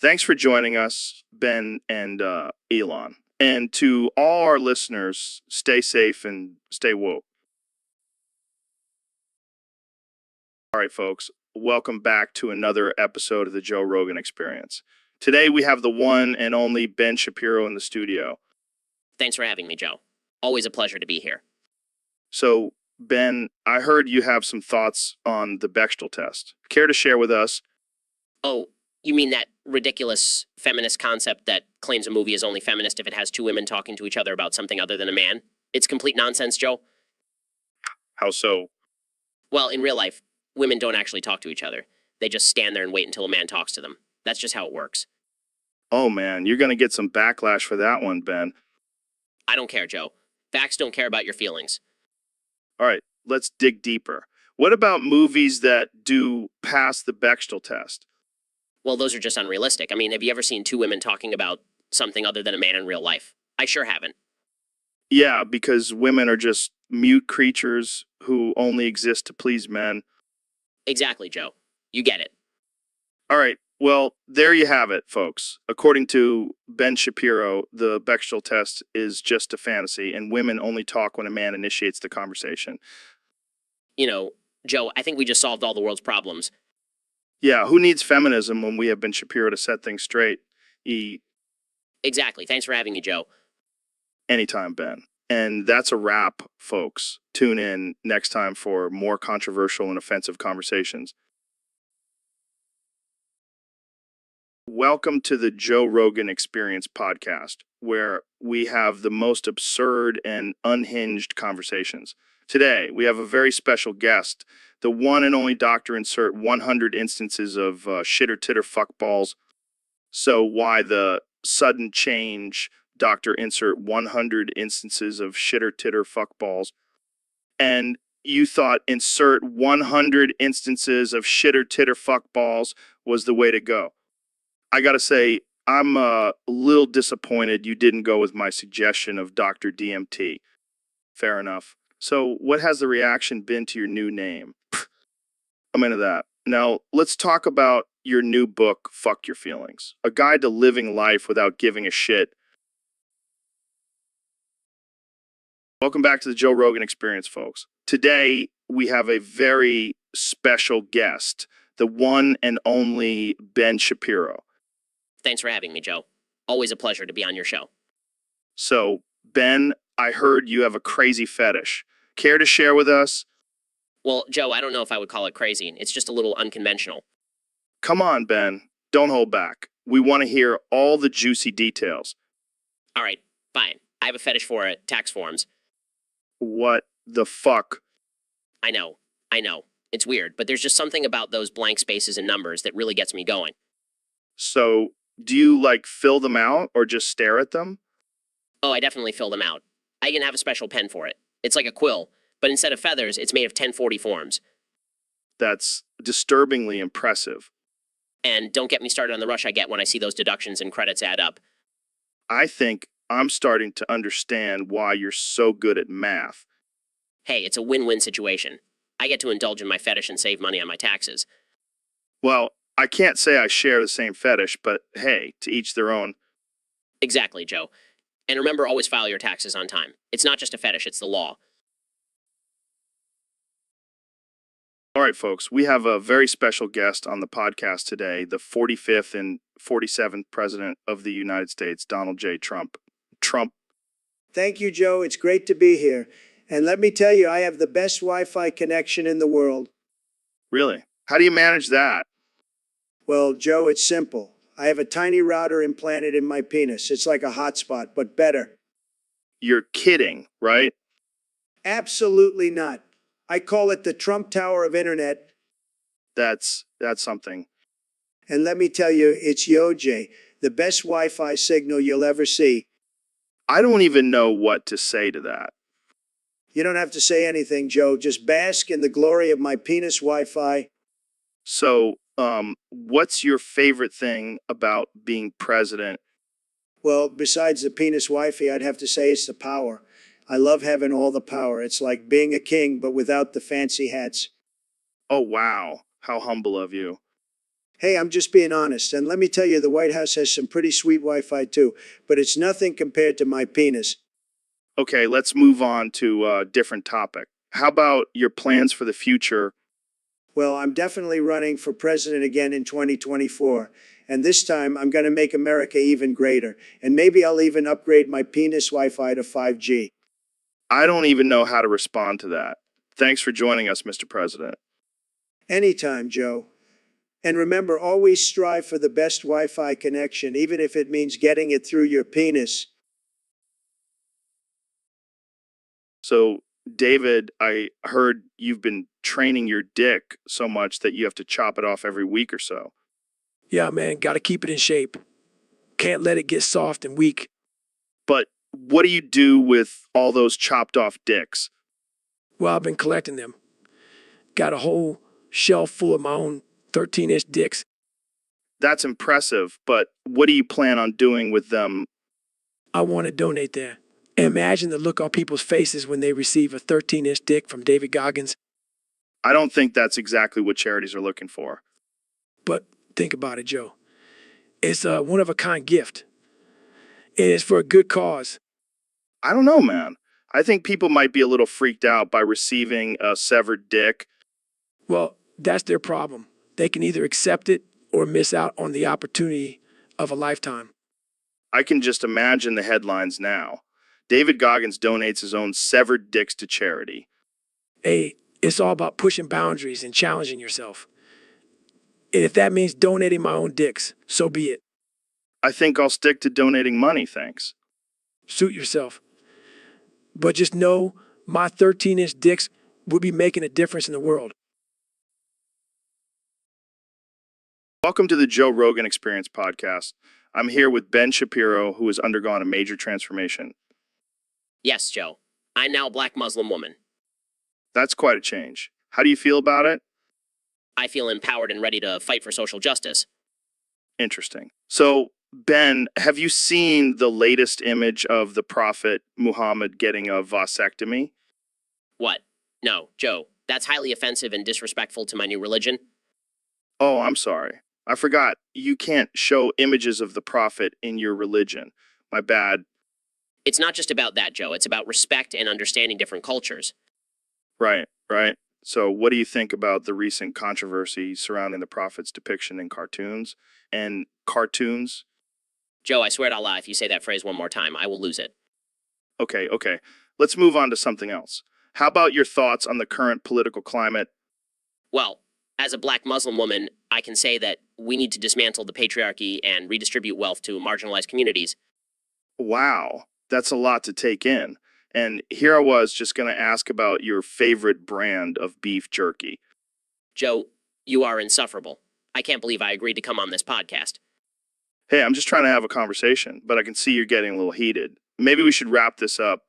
Thanks for joining us, Ben and Elon. And to all our listeners, stay safe and stay woke. All right, folks, welcome back to another episode of the Joe Rogan Experience. Today we have the one and only Ben Shapiro in the studio. Thanks for having me, Joe. Always a pleasure to be here. So, Ben, I heard you have some thoughts on the Bechdel test. Care to share with us? Oh, you mean that ridiculous feminist concept that claims a movie is only feminist if it has two women talking to each other about something other than a man? It's complete nonsense, Joe. How so? Well, in real life, women don't actually talk to each other. They just stand there and wait until a man talks to them. That's just how it works. Oh man, you're going to get some backlash for that one, Ben. I don't care, Joe. Facts don't care about your feelings. All right, let's dig deeper. What about movies that do pass the Bechdel test? Well, those are just unrealistic. I mean, have you ever seen two women talking about something other than a man in real life? I sure haven't. Yeah, because women are just mute creatures who only exist to please men. Exactly, Joe. You get it. All right, well, there you have it, folks. According to Ben Shapiro, the Bechdel test is just a fantasy, and women only talk when a man initiates the conversation. You know, Joe, I think we just solved all the world's problems. Yeah, who needs feminism when we have Ben Shapiro to set things straight? Exactly. Thanks for having me, Joe. Anytime, Ben. And that's a wrap, folks. Tune in next time for more controversial and offensive conversations. Welcome to the Joe Rogan Experience podcast, where we have the most absurd and unhinged conversations. Today, we have a very special guest, the one and only Dr. Insert 100 instances of shitter titter fuckballs. So why the sudden change, Dr. Insert 100 instances of shitter titter fuckballs? And you thought insert 100 instances of shitter titter fuckballs was the way to go. I gotta say, I'm a little disappointed you didn't go with my suggestion of Dr. DMT. Fair enough. So, what has the reaction been to your new name? I'm into that. Now, let's talk about your new book, Fuck Your Feelings, a guide to living life without giving a shit. Welcome back to the Joe Rogan Experience, folks. Today, we have a very special guest, the one and only Ben Shapiro. Thanks for having me, Joe. Always a pleasure to be on your show. So, Ben, I heard you have a crazy fetish. Care to share with us? Well, Joe, I don't know if I would call it crazy. It's just a little unconventional. Come on, Ben. Don't hold back. We want to hear all the juicy details. All right, fine. I have a fetish for tax forms. What the fuck? I know. It's weird, but there's just something about those blank spaces and numbers that really gets me going. So, do you like fill them out or just stare at them? Oh, I definitely fill them out. I even have a special pen for it. It's like a quill, but instead of feathers, it's made of 1040 forms. That's disturbingly impressive. And don't get me started on the rush I get when I see those deductions and credits add up. I think I'm starting to understand why you're so good at math. Hey, it's a win-win situation. I get to indulge in my fetish and save money on my taxes. Well, I can't say I share the same fetish, but hey, to each their own. Exactly, Joe. And remember, always file your taxes on time. It's not just a fetish, it's the law. All right, folks, we have a very special guest on the podcast today, the 45th and 47th President of the United States, Donald J. Trump. Thank you, Joe. It's great to be here. And let me tell you, I have the best Wi-Fi connection in the world. Really? How do you manage that? Well, Joe, it's simple. I have a tiny router implanted in my penis. It's like a hotspot, but better. You're kidding, right? Absolutely not. I call it the Trump Tower of Internet. That's something. And let me tell you, it's Yoj, the best Wi-Fi signal you'll ever see. I don't even know what to say to that. You don't have to say anything, Joe. Just bask in the glory of my penis Wi-Fi. So, what's your favorite thing about being president? Well, besides the penis Wi-Fi, I'd have to say it's the power. I love having all the power. It's like being a king, but without the fancy hats. Oh, wow. How humble of you. Hey, I'm just being honest. And let me tell you, the White House has some pretty sweet Wi-Fi too, but it's nothing compared to my penis. Okay, let's move on to a different topic. How about your plans for the future? Well, I'm definitely running for president again in 2024. And this time, I'm going to make America even greater. And maybe I'll even upgrade my penis Wi-Fi to 5G. I don't even know how to respond to that. Thanks for joining us, Mr. President. Anytime, Joe. And remember, always strive for the best Wi-Fi connection, even if it means getting it through your penis. So, David, I heard you've been training your dick so much that you have to chop it off every week or so. Yeah, man, gotta keep it in shape. Can't let it get soft and weak. But what do you do with all those chopped off dicks? Well, I've been collecting them. Got a whole shelf full of my own 13-inch dicks. That's impressive, but what do you plan on doing with them? I want to donate there. Imagine the look on people's faces when they receive a 13-inch dick from David Goggins. I don't think that's exactly what charities are looking for. But think about it, Joe. It's a one-of-a-kind gift. And it's for a good cause. I don't know, man. I think people might be a little freaked out by receiving a severed dick. Well, that's their problem. They can either accept it or miss out on the opportunity of a lifetime. I can just imagine the headlines now. David Goggins donates his own severed dicks to charity. Hey, it's all about pushing boundaries and challenging yourself. And if that means donating my own dicks, so be it. I think I'll stick to donating money, thanks. Suit yourself. But just know my 13-inch dicks will be making a difference in the world. Welcome to the Joe Rogan Experience podcast. I'm here with Ben Shapiro, who has undergone a major transformation. Yes, Joe. I'm now a black Muslim woman. That's quite a change. How do you feel about it? I feel empowered and ready to fight for social justice. Interesting. So, Ben, have you seen the latest image of the Prophet Muhammad getting a vasectomy? What? No, Joe. That's highly offensive and disrespectful to my new religion. Oh, I'm sorry. I forgot. You can't show images of the Prophet in your religion. My bad. It's not just about that, Joe. It's about respect and understanding different cultures. Right, right. So, what do you think about the recent controversy surrounding the Prophet's depiction in cartoons? And cartoons? Joe, I swear to Allah, if you say that phrase one more time, I will lose it. Okay. Let's move on to something else. How about your thoughts on the current political climate? Well, as a black Muslim woman, I can say that we need to dismantle the patriarchy and redistribute wealth to marginalized communities. Wow, that's a lot to take in. And here I was just going to ask about your favorite brand of beef jerky. Joe, you are insufferable. I can't believe I agreed to come on this podcast. Hey, I'm just trying to have a conversation, but I can see you're getting a little heated. Maybe we should wrap this up.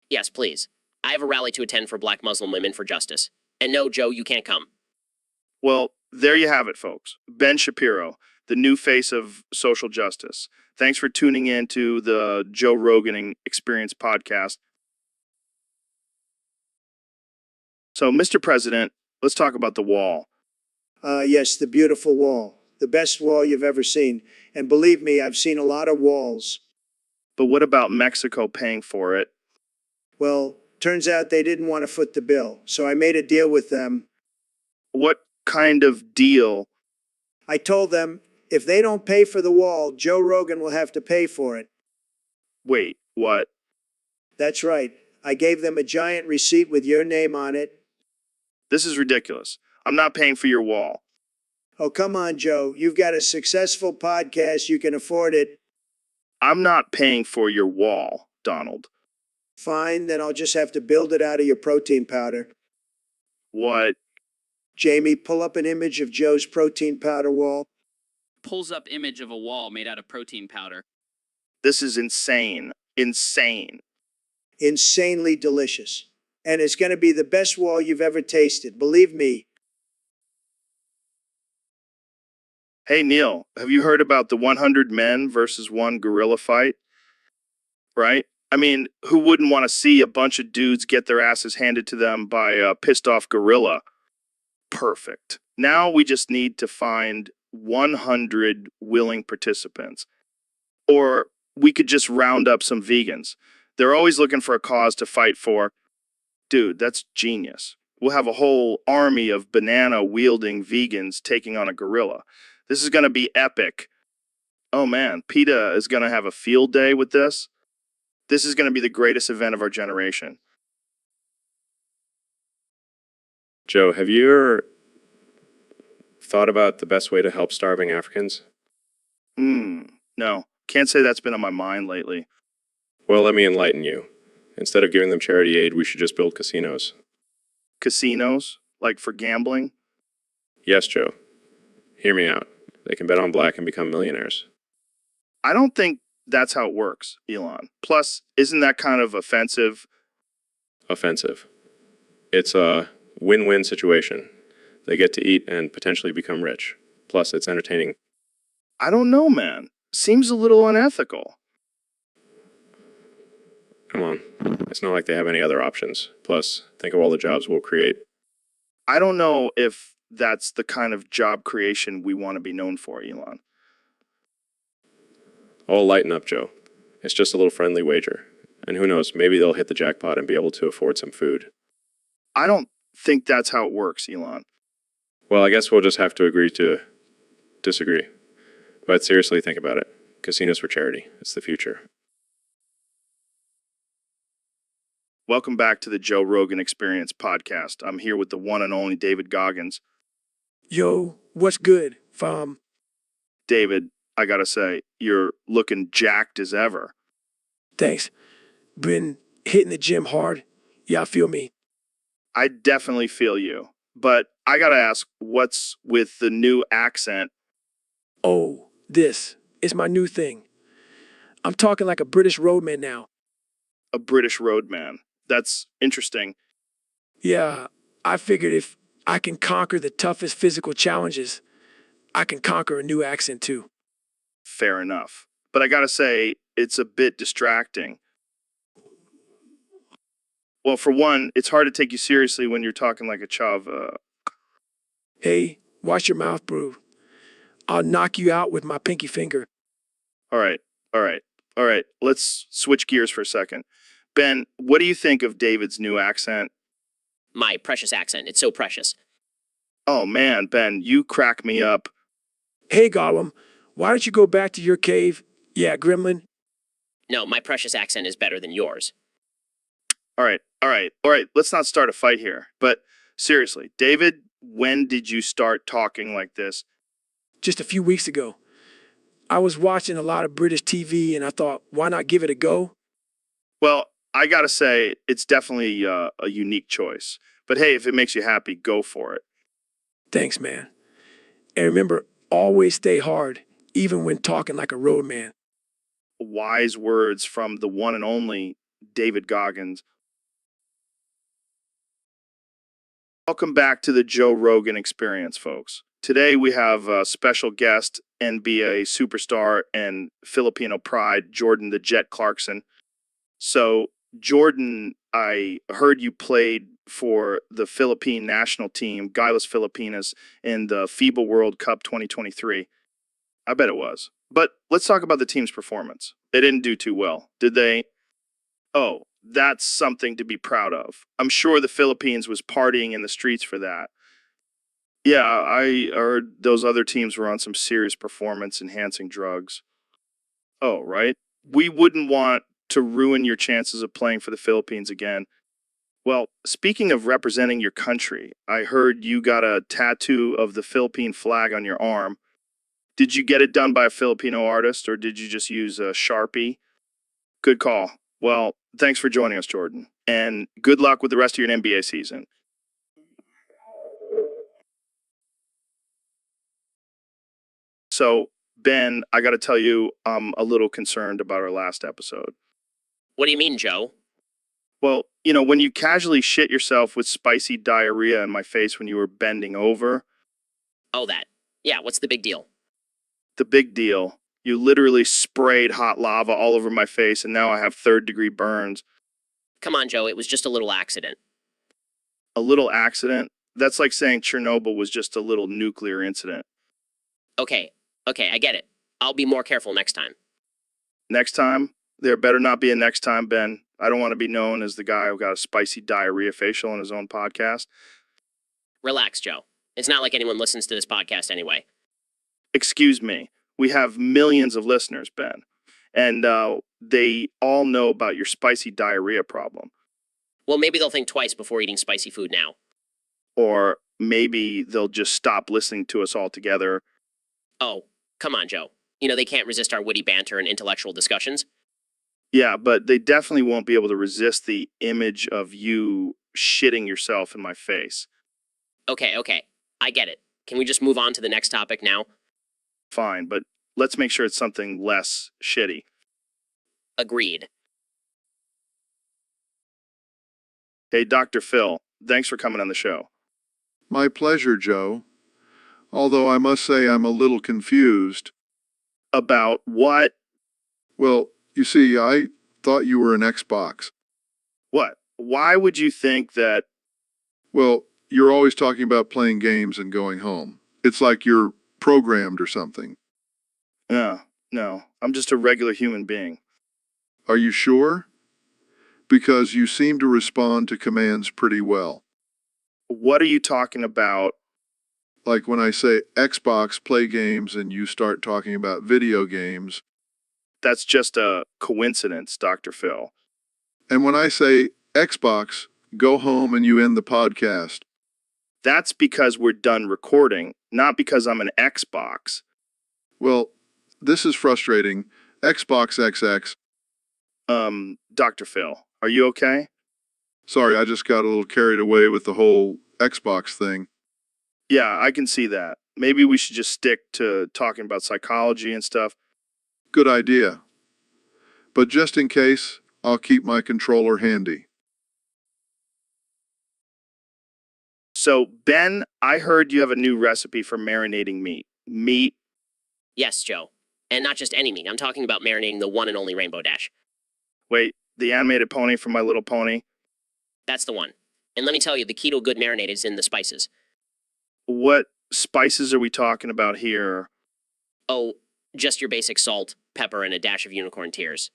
Yes, please. I have a rally to attend for black Muslim women for justice. And no, Joe, you can't come. Well, there you have it, folks. Ben Shapiro, the new face of social justice. Thanks for tuning in to the Joe Rogan Experience podcast. So, Mr. President, let's talk about the wall. Yes, the beautiful wall. The best wall you've ever seen. And believe me, I've seen a lot of walls. But what about Mexico paying for it? Well, turns out they didn't want to foot the bill, so I made a deal with them. What kind of deal? I told them, if they don't pay for the wall, Joe Rogan will have to pay for it. Wait, what? That's right. I gave them a giant receipt with your name on it. This is ridiculous. I'm not paying for your wall. Oh, come on, Joe. You've got a successful podcast. You can afford it. I'm not paying for your wall, Donald. Fine, then I'll just have to build it out of your protein powder. What? Jamie, pull up an image of Joe's protein powder wall. pulls up image of a wall made out of protein powder. This is insane. Insane. Insanely delicious. And it's going to be the best wall you've ever tasted. Believe me. Hey, Neil, have you heard about the 100 men versus one gorilla fight? Right? I mean, who wouldn't want to see a bunch of dudes get their asses handed to them by a pissed off gorilla? Perfect. Now we just need to find 100 willing participants. Or we could just round up some vegans. They're always looking for a cause to fight for. Dude, that's genius. We'll have a whole army of banana-wielding vegans taking on a gorilla. This is going to be epic. Oh man, PETA is going to have a field day with this. This is going to be the greatest event of our generation. Joe, have you ever thought about the best way to help starving Africans? No. Can't say that's been on my mind lately. Well, let me enlighten you. Instead of giving them charity aid, we should just build casinos. Casinos? Like for gambling? Yes, Joe. Hear me out. They can bet on black and become millionaires. I don't think that's how it works, Elon. Plus, isn't that kind of offensive? Offensive. It's a win-win situation. They get to eat and potentially become rich. Plus, it's entertaining. I don't know, man. Seems a little unethical. Come on. It's not like they have any other options. Plus, think of all the jobs we'll create. I don't know if that's the kind of job creation we want to be known for, Elon. Oh, lighten up, Joe. It's just a little friendly wager. And who knows, maybe they'll hit the jackpot and be able to afford some food. I don't think that's how it works, Elon. Well, I guess we'll just have to agree to disagree. But seriously, think about it. Casinos for charity. It's the future. Welcome back to the Joe Rogan Experience podcast. I'm here with the one and only David Goggins. Yo, what's good, fam? David, I gotta say, you're looking jacked as ever. Thanks. Been hitting the gym hard. Yeah, I feel me. I definitely feel you. But I gotta ask, what's with the new accent? Oh, this is my new thing. I'm talking like a British roadman now. A British roadman. That's interesting. Yeah, I figured if I can conquer the toughest physical challenges, I can conquer a new accent too. Fair enough. But I gotta say, it's a bit distracting. Well, for one, it's hard to take you seriously when you're talking like a chav. Hey, watch your mouth, bro. I'll knock you out with my pinky finger. All right. Let's switch gears for a second. Ben, what do you think of David's new accent? My precious accent. It's so precious. Oh man, Ben, you crack me up. Hey, Gollum, why don't you go back to your cave? Yeah, Gremlin. No, my precious accent is better than yours. All right. Let's not start a fight here. But seriously, David, when did you start talking like this? Just a few weeks ago. I was watching a lot of British TV and I thought, why not give it a go? Well, I gotta say, it's definitely a unique choice. But hey, if it makes you happy, go for it. Thanks, man. And remember, always stay hard, even when talking like a roadman. Wise words from the one and only David Goggins. Welcome back to the Joe Rogan Experience, folks. Today we have a special guest, NBA superstar and Filipino pride, Jordan the Jet Clarkson. So, Jordan, I heard you played for the Philippine national team, Gilas Filipinas, in the FIBA World Cup 2023. I bet it was. But let's talk about the team's performance. They didn't do too well, did they? Oh, that's something to be proud of. I'm sure the Philippines was partying in the streets for that. Yeah, I heard those other teams were on some serious performance-enhancing drugs. Oh, right? We wouldn't want to ruin your chances of playing for the Philippines again. Well, speaking of representing your country, I heard you got a tattoo of the Philippine flag on your arm. Did you get it done by a Filipino artist, or did you just use a Sharpie? Good call. Well, thanks for joining us, Jordan. And good luck with the rest of your NBA season. So, Ben, I got to tell you, I'm a little concerned about our last episode. What do you mean, Joe? Well, you know, when you casually shit yourself with spicy diarrhea in my face when you were bending over, Oh, that. Yeah, what's the big deal? the big deal, you literally sprayed hot lava all over my face, and now I have third-degree burns. Come on, Joe, it was just a little accident. A little accident? That's like saying Chernobyl was just a little nuclear incident. Okay, I get it. I'll be more careful next time. Next time, there better not be a next time, Ben. I don't want to be known as the guy who got a spicy diarrhea facial on his own podcast. Relax, Joe. It's not like anyone listens to this podcast anyway. Excuse me. We have millions of listeners, Ben. And they all know about your spicy diarrhea problem. Well, maybe they'll think twice before eating spicy food now. Or maybe they'll just stop listening to us altogether. Oh, come on, Joe. You know they can't resist our witty banter and intellectual discussions. Yeah, but they definitely won't be able to resist the image of you shitting yourself in my face. Okay, I get it. Can we just move on to the next topic now? Fine, but let's make sure it's something less shitty. Agreed. Hey, Dr. Phil, thanks for coming on the show. My pleasure, Joe. Although I must say I'm a little confused. About what? Well, you see, I thought you were an Xbox. What? Why would you think that? Well, you're always talking about playing games and going home. It's like you're programmed or something. No, I'm just a regular human being. Are you sure? Because you seem to respond to commands pretty well. What are you talking about? Like when I say Xbox, play games, and you start talking about video games. That's just a coincidence, Dr. Phil. And when I say Xbox, go home and you end the podcast. That's because we're done recording, not because I'm an Xbox. Well, this is frustrating. Xbox XX. Dr. Phil, are you okay? Sorry, I just got a little carried away with the whole Xbox thing. Yeah, I can see that. Maybe we should just stick to talking about psychology and stuff. Good idea. But just in case, I'll keep my controller handy. So, Ben, I heard you have a new recipe for marinating meat. Meat? Yes, Joe. And not just any meat. I'm talking about marinating the one and only Rainbow Dash. Wait, the animated pony from My Little Pony? That's the one. And let me tell you, the key to a good marinade is in the spices. What spices are we talking about here? Oh, just your basic salt, pepper, and a dash of unicorn tears.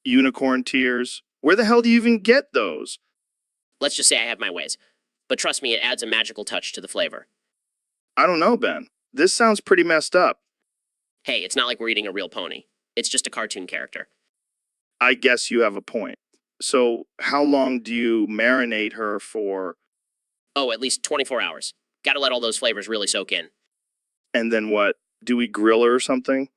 Unicorn tears? Where the hell do you even get those? Let's just say I have my ways. But trust me, it adds a magical touch to the flavor. I don't know, Ben. This sounds pretty messed up. Hey, it's not like we're eating a real pony. It's just a cartoon character. I guess you have a point. So, how long do you marinate her for? Oh, at least 24 hours. Gotta let all those flavors really soak in. And then what? Do we grill her or something?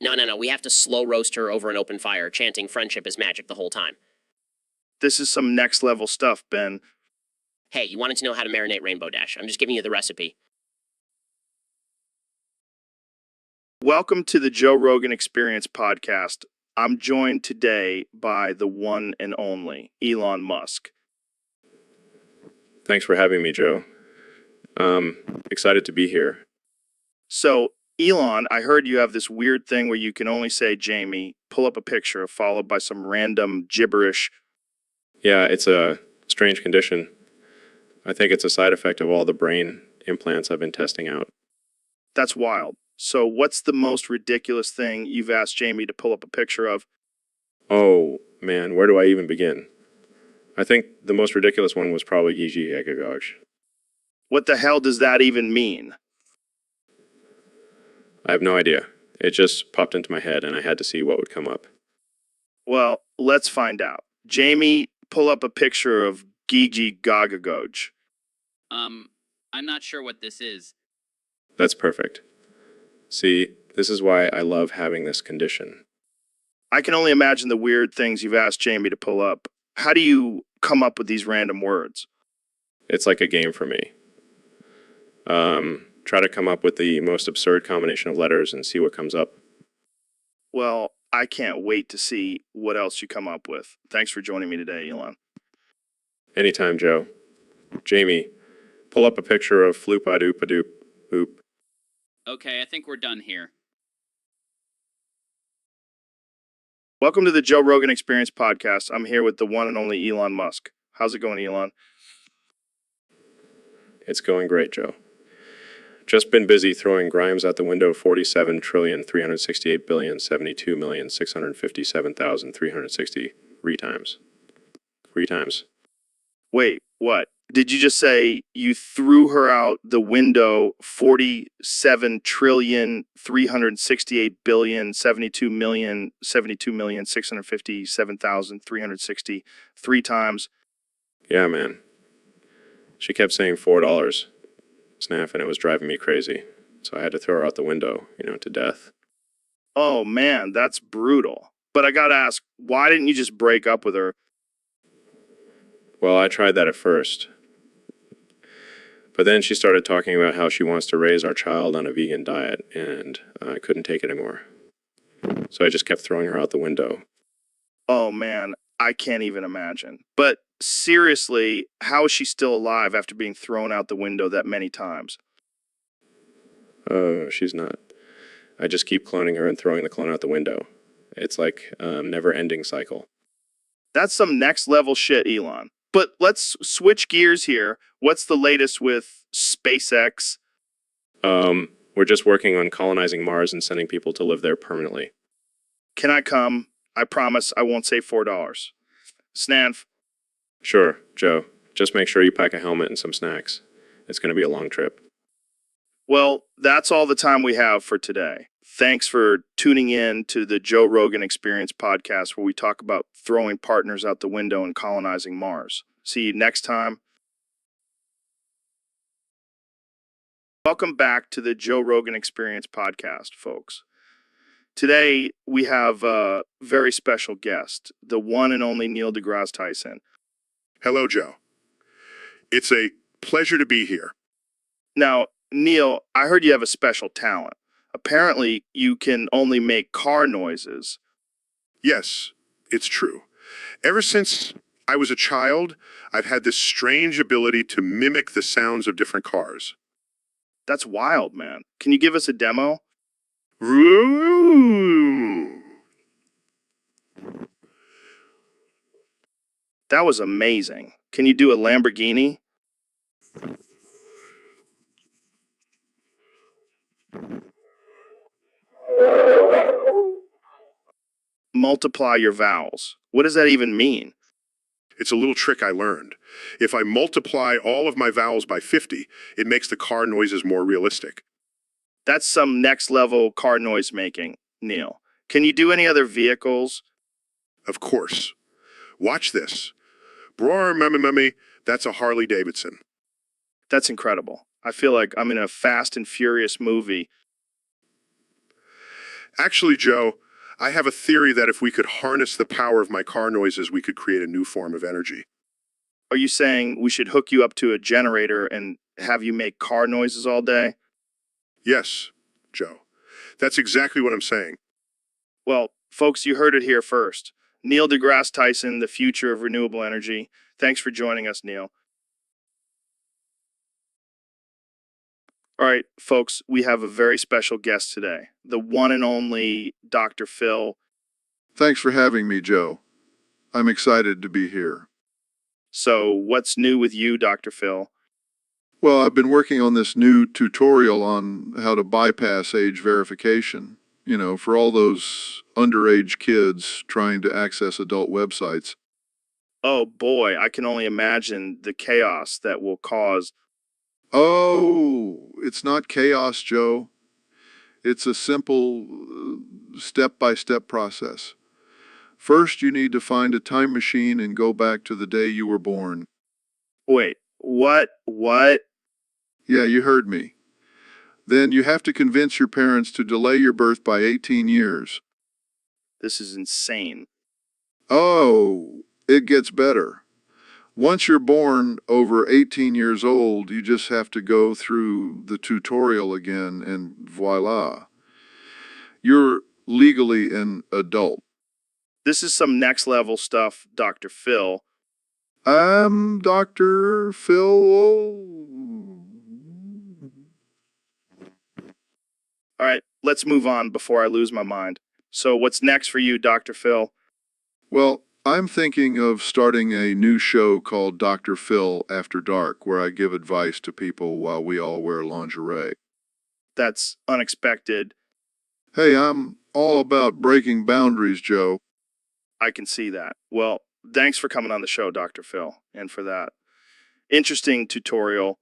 No. We have to slow roast her over an open fire, chanting friendship is magic the whole time. This is some next level stuff, Ben. Hey, you wanted to know how to marinate Rainbow Dash. I'm just giving you the recipe. Welcome to the Joe Rogan Experience podcast. I'm joined today by the one and only Elon Musk. Thanks for having me, Joe. Excited to be here. So, Elon, I heard you have this weird thing where you can only say Jamie, pull up a picture, followed by some random gibberish. Yeah, it's a strange condition. I think it's a side effect of all the brain implants I've been testing out. That's wild. So, what's the most ridiculous thing you've asked Jamie to pull up a picture of? Oh, man, where do I even begin? I think the most ridiculous one was probably E.G. Ekagog. What the hell does that even mean? I have no idea. It just popped into my head and I had to see what would come up. Well, let's find out. Jamie, pull up a picture of Gigi Gagagoj. I'm not sure what this is. That's perfect. See, this is why I love having this condition. I can only imagine the weird things you've asked Jamie to pull up. How do you come up with these random words? It's like a game for me. Try to come up with the most absurd combination of letters and see what comes up. Well, I can't wait to see what else you come up with. Thanks for joining me today, Elon. Anytime, Joe. Jamie, pull up a picture of Floopa-doop-a-doop boop. Okay, I think we're done here. Welcome to the Joe Rogan Experience podcast. I'm here with the one and only Elon Musk. How's it going, Elon? It's going great, Joe. Just been busy throwing Grimes out the window 47,368,792,657,360 times. 3 times. Wait, what? Did you just say you threw her out the window 47,368,072,072,657,360 3 times? Yeah, man. She kept saying $4. Snaff, and it was driving me crazy. So I had to throw her out the window, to death. Oh man, that's brutal. But I gotta ask, why didn't you just break up with her? Well, I tried that at first. But then she started talking about how she wants to raise our child on a vegan diet, and I couldn't take it anymore. So I just kept throwing her out the window. Oh man, I can't even imagine. But seriously, how is she still alive after being thrown out the window that many times? Oh, she's not. I just keep cloning her and throwing the clone out the window. It's like a never-ending cycle. That's some next level shit, Elon. But let's switch gears here. What's the latest with SpaceX? We're just working on colonizing Mars and sending people to live there permanently. Can I come? I promise I won't say $4. Snanf. Sure, Joe. Just make sure you pack a helmet and some snacks. It's going to be a long trip. Well, that's all the time we have for today. Thanks for tuning in to the Joe Rogan Experience podcast, where we talk about throwing partners out the window and colonizing Mars. See you next time. Welcome back to the Joe Rogan Experience podcast, folks. Today, we have a very special guest, the one and only Neil deGrasse Tyson. Hello, Joe. It's a pleasure to be here. Now, Neil, I heard you have a special talent. Apparently, you can only make car noises. Yes, it's true. Ever since I was a child, I've had this strange ability to mimic the sounds of different cars. That's wild, man. Can you give us a demo? That was amazing. Can you do a Lamborghini? Multiply your vowels. What does that even mean? It's a little trick I learned. If I multiply all of my vowels by 50, it makes the car noises more realistic. That's some next level car noise making, Neil. Can you do any other vehicles? Of course. Watch this. Broar mummy, that's a Harley Davidson. That's incredible. I feel like I'm in a Fast and Furious movie. Actually, Joe, I have a theory that if we could harness the power of my car noises, we could create a new form of energy. Are you saying we should hook you up to a generator and have you make car noises all day? Yes, Joe. That's exactly what I'm saying. Well, folks, you heard it here first. Neil deGrasse Tyson, the future of renewable energy. Thanks for joining us, Neil. All right, folks, we have a very special guest today, the one and only Dr. Phil. Thanks for having me, Joe. I'm excited to be here. So, what's new with you, Dr. Phil? Well, I've been working on this new tutorial on how to bypass age verification, for all those underage kids trying to access adult websites. Oh boy, I can only imagine the chaos that will cause. Oh, it's not chaos, Joe. It's a simple step-by-step process. First, you need to find a time machine and go back to the day you were born. Wait, what? What? Yeah, you heard me. Then you have to convince your parents to delay your birth by 18 years. This is insane. Oh, it gets better. Once you're born over 18 years old, you just have to go through the tutorial again and voila. You're legally an adult. This is some next level stuff, Dr. Phil. I'm Dr. Phil. All right, let's move on before I lose my mind. So, what's next for you, Dr. Phil? Well, I'm thinking of starting a new show called Dr. Phil After Dark, where I give advice to people while we all wear lingerie. That's unexpected. Hey, I'm all about breaking boundaries, Joe. I can see that. Well, thanks for coming on the show, Dr. Phil, and for that interesting tutorial.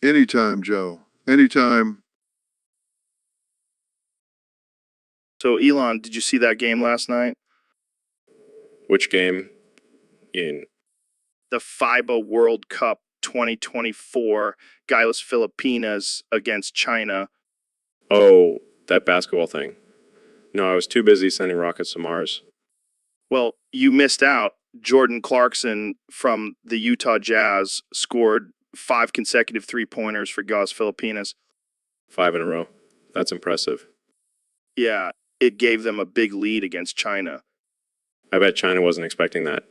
Anytime, Joe. Anytime. So, Elon, did you see that game last night? Which game? In The FIBA World Cup 2024, Guyless Filipinas against China. Oh, that basketball thing. No, I was too busy sending rockets to Mars. Well, you missed out. Jordan Clarkson from the Utah Jazz scored 5 consecutive three-pointers for Guyless Filipinas. 5 in a row. That's impressive. Yeah, it gave them a big lead against China. I bet China wasn't expecting that.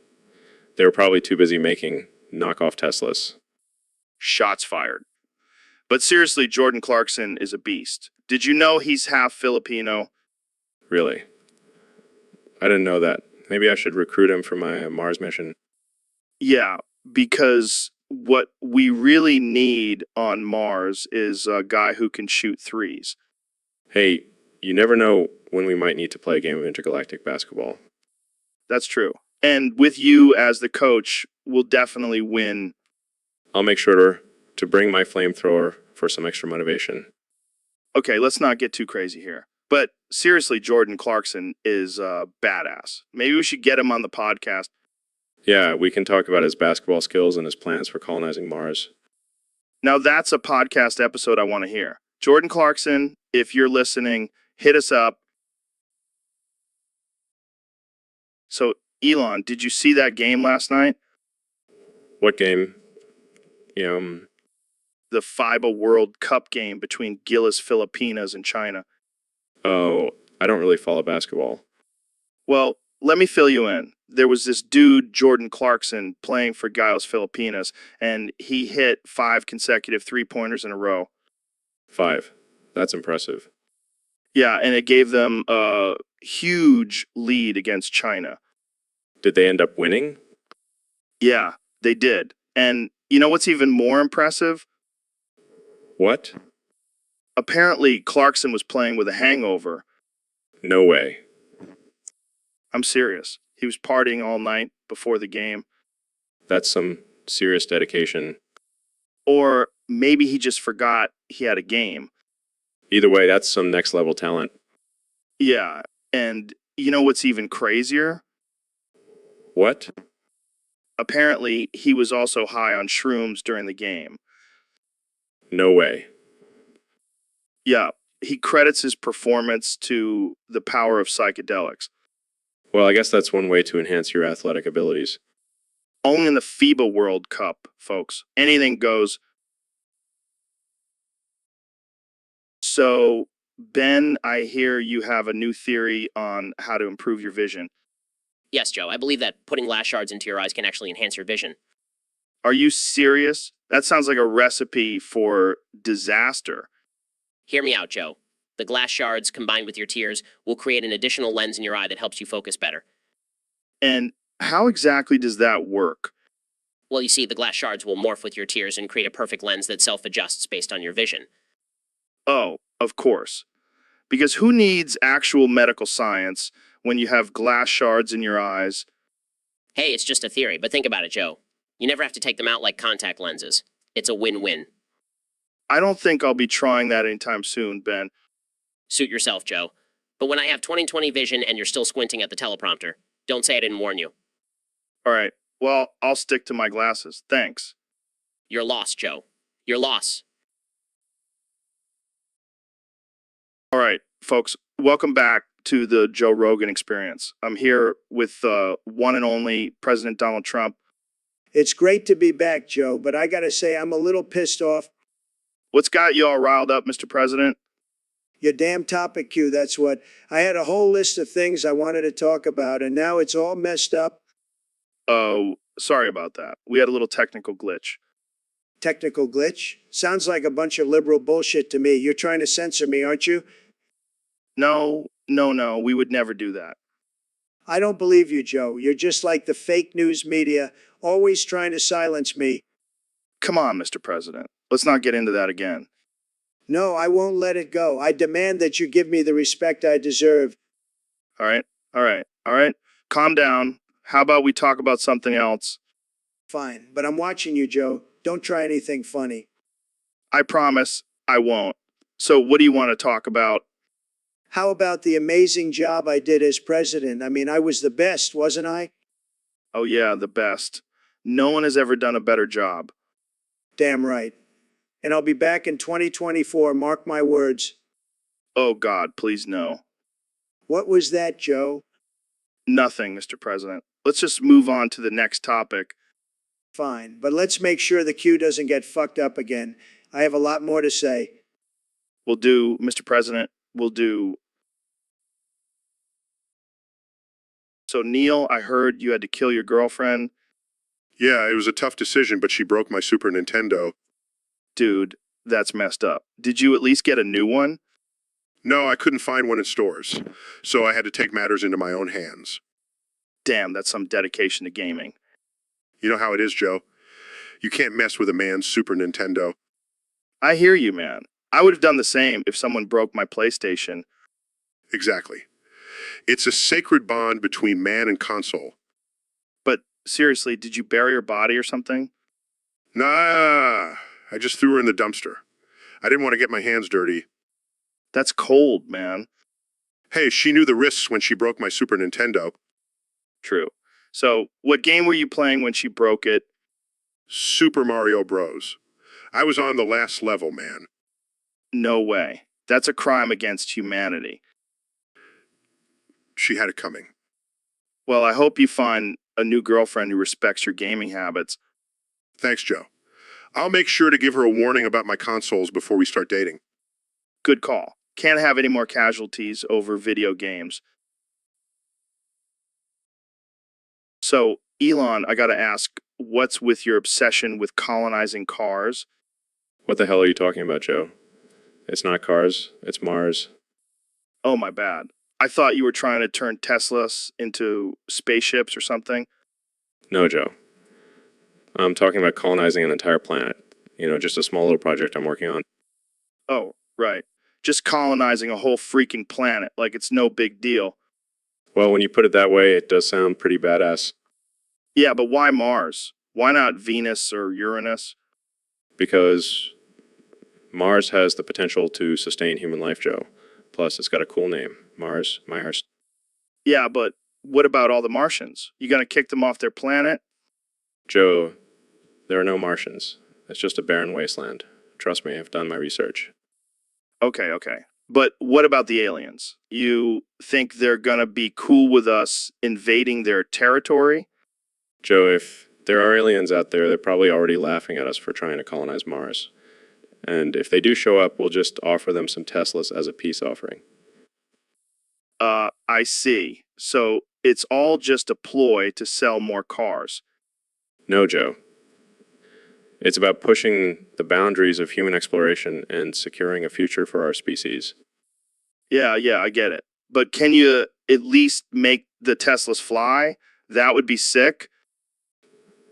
They were probably too busy making knockoff Teslas. Shots fired. But seriously, Jordan Clarkson is a beast. Did you know he's half Filipino? Really? I didn't know that. Maybe I should recruit him for my Mars mission. Yeah, because what we really need on Mars is a guy who can shoot threes. Hey, you never know when we might need to play a game of intergalactic basketball. That's true. And with you as the coach, we'll definitely win. I'll make sure to bring my flamethrower for some extra motivation. Okay, let's not get too crazy here. But seriously, Jordan Clarkson is badass. Maybe we should get him on the podcast. Yeah, we can talk about his basketball skills and his plans for colonizing Mars. Now that's a podcast episode I want to hear. Jordan Clarkson, if you're listening, hit us up. So, Elon, did you see that game last night? What game? The FIBA World Cup game between Guyless Filipinas and China. Oh, I don't really follow basketball. Well, let me fill you in. There was this dude, Jordan Clarkson, playing for Guyless Filipinas, and he hit 5 consecutive three-pointers in a row. 5. That's impressive. Yeah, and it gave them a huge lead against China. Did they end up winning? Yeah, they did. And you know what's even more impressive? What? Apparently, Clarkson was playing with a hangover. No way. I'm serious. He was partying all night before the game. That's some serious dedication. Or maybe he just forgot he had a game. Either way, that's some next level talent. Yeah, and you know what's even crazier? What? Apparently, he was also high on shrooms during the game. No way. Yeah, he credits his performance to the power of psychedelics. Well, I guess that's one way to enhance your athletic abilities. Only in the FIBA World Cup, folks. Anything goes. So, Ben, I hear you have a new theory on how to improve your vision. Yes, Joe, I believe that putting glass shards into your eyes can actually enhance your vision. Are you serious? That sounds like a recipe for disaster. Hear me out, Joe. The glass shards, combined with your tears, will create an additional lens in your eye that helps you focus better. And how exactly does that work? Well, you see, the glass shards will morph with your tears and create a perfect lens that self-adjusts based on your vision. Oh, of course. Because who needs actual medical science when you have glass shards in your eyes? Hey, it's just a theory, but think about it, Joe. You never have to take them out like contact lenses. It's a win-win. I don't think I'll be trying that anytime soon, Ben. Suit yourself, Joe. But when I have 20/20 vision and you're still squinting at the teleprompter, don't say I didn't warn you. All right. Well, I'll stick to my glasses. Thanks. You're lost, Joe. You're lost. All right, folks. Welcome back to the Joe Rogan Experience. I'm here with one and only President Donald Trump. It's great to be back, Joe, but I gotta say I'm a little pissed off. What's got you all riled up, Mr. President? Your damn topic queue, that's what. I had a whole list of things I wanted to talk about, and now it's all messed up. Oh, sorry about that. We had a little technical glitch. Technical glitch? Sounds like a bunch of liberal bullshit to me. You're trying to censor me, aren't you? No, no, we would never do that. I don't believe you, Joe. You're just like the fake news media, always trying to silence me. Come on, Mr. President. Let's not get into that again. No, I won't let it go. I demand that you give me the respect I deserve. All right, all right. Calm down. How about we talk about something else? Fine, but I'm watching you, Joe. Don't try anything funny. I promise I won't. So what do you want to talk about? How about the amazing job I did as president? I mean, I was the best, wasn't I? Oh yeah, the best. No one has ever done a better job. Damn right. And I'll be back in 2024, mark my words. Oh God, please no. What was that, Joe? Nothing, Mr. President. Let's just move on to the next topic. Fine, but let's make sure the queue doesn't get fucked up again. I have a lot more to say. We'll do, Mr. President, we'll do. So Neil, I heard you had to kill your girlfriend. Yeah, it was a tough decision, but she broke my Super Nintendo. Dude, that's messed up. Did you at least get a new one? No, I couldn't find one in stores, so I had to take matters into my own hands. Damn, that's some dedication to gaming. You know how it is, Joe. You can't mess with a man's Super Nintendo. I hear you, man. I would have done the same if someone broke my PlayStation. Exactly. It's a sacred bond between man and console. But seriously, did you bury her body or something? Nah, I just threw her in the dumpster. I didn't want to get my hands dirty. That's cold, man. Hey, she knew the risks when she broke my Super Nintendo. True. So, what game were you playing when she broke it? Super Mario Bros. I was on the last level, man. No way. That's a crime against humanity. She had it coming. Well, I hope you find a new girlfriend who respects your gaming habits. Thanks, Joe. I'll make sure to give her a warning about my consoles before we start dating. Good call. Can't have any more casualties over video games. So, Elon, I gotta ask, what's with your obsession with colonizing cars? What the hell are you talking about, Joe? It's not cars, it's Mars. Oh, my bad. I thought you were trying to turn Teslas into spaceships or something. No, Joe. I'm talking about colonizing an entire planet. Just a small little project I'm working on. Oh, right. Just colonizing a whole freaking planet like it's no big deal. Well, when you put it that way, it does sound pretty badass. Yeah, but why Mars? Why not Venus or Uranus? Because Mars has the potential to sustain human life, Joe. Plus, it's got a cool name. Mars. Yeah, but what about all the Martians? You gonna kick them off their planet? Joe, there are no Martians. It's just a barren wasteland. Trust me, I've done my research. Okay. But what about the aliens? You think they're gonna be cool with us invading their territory? Joe, if there are aliens out there, they're probably already laughing at us for trying to colonize Mars. And if they do show up, we'll just offer them some Teslas as a peace offering. I see. So it's all just a ploy to sell more cars. No, Joe. It's about pushing the boundaries of human exploration and securing a future for our species. Yeah, I get it. But can you at least make the Teslas fly? That would be sick.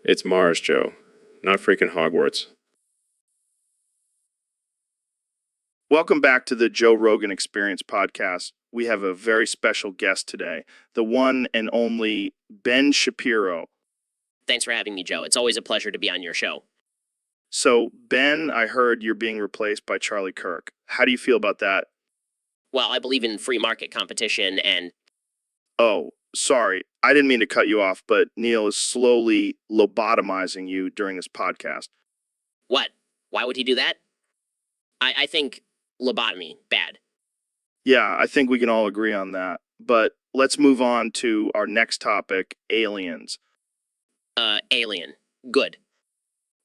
It's Mars, Joe, not freaking Hogwarts. Welcome back to the Joe Rogan Experience podcast. We have a very special guest today, the one and only Ben Shapiro. Thanks for having me, Joe. It's always a pleasure to be on your show. So, Ben, I heard you're being replaced by Charlie Kirk. How do you feel about that? Well, I believe in free market competition and Oh, sorry. I didn't mean to cut you off, but Neil is slowly lobotomizing you during this podcast. what? Why would he do that? I think lobotomy, bad. Yeah, I think we can all agree on that. But let's move on to our next topic, aliens. Alien. Good.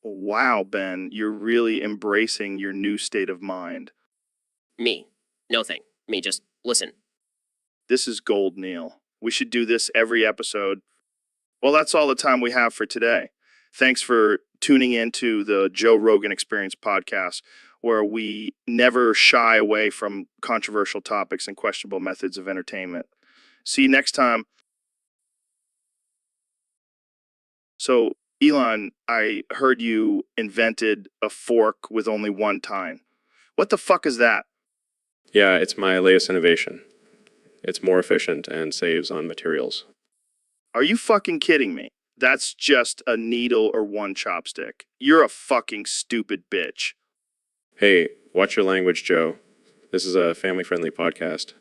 Wow, Ben, you're really embracing your new state of mind. Me. No thing. Me, just listen. This is gold, Neil. We should do this every episode. Well, that's all the time we have for today. Thanks for tuning into the Joe Rogan Experience podcast, where we never shy away from controversial topics and questionable methods of entertainment. See you next time. So, Elon, I heard you invented a fork with only one tine. What the fuck is that? Yeah, it's my latest innovation. It's more efficient and saves on materials. Are you fucking kidding me? That's just a needle or one chopstick. You're a fucking stupid bitch. Hey, watch your language, Joe. This is a family-friendly podcast.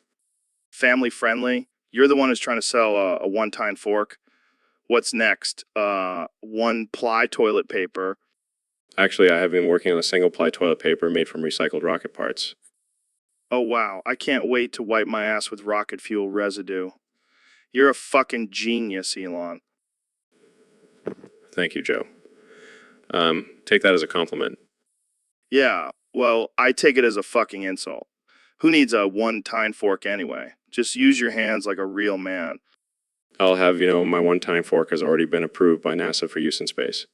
Family friendly? You're the one who's trying to sell a one-tine fork. What's next? One ply toilet paper. Actually, I have been working on a single-ply toilet paper made from recycled rocket parts. Oh wow, I can't wait to wipe my ass with rocket fuel residue. You're a fucking genius, Elon. Thank you, Joe. Take that as a compliment. Yeah, well, I take it as a fucking insult. Who needs a one-tine fork anyway? Just use your hands like a real man. I'll have, my one-time fork has already been approved by NASA for use in space.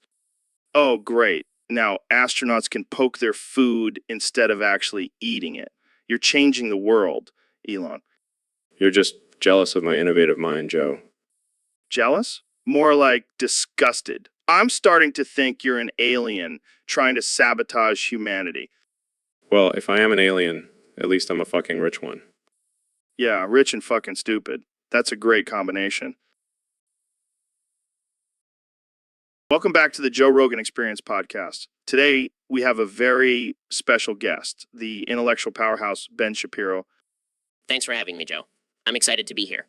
Oh, great. Now, astronauts can poke their food instead of actually eating it. You're changing the world, Elon. You're just jealous of my innovative mind, Joe. Jealous? More like disgusted. I'm starting to think you're an alien trying to sabotage humanity. Well, if I am an alien, at least I'm a fucking rich one. Yeah, rich and fucking stupid. That's a great combination. Welcome back to the Joe Rogan Experience podcast. Today, we have a very special guest, the intellectual powerhouse, Ben Shapiro. Thanks for having me, Joe. I'm excited to be here.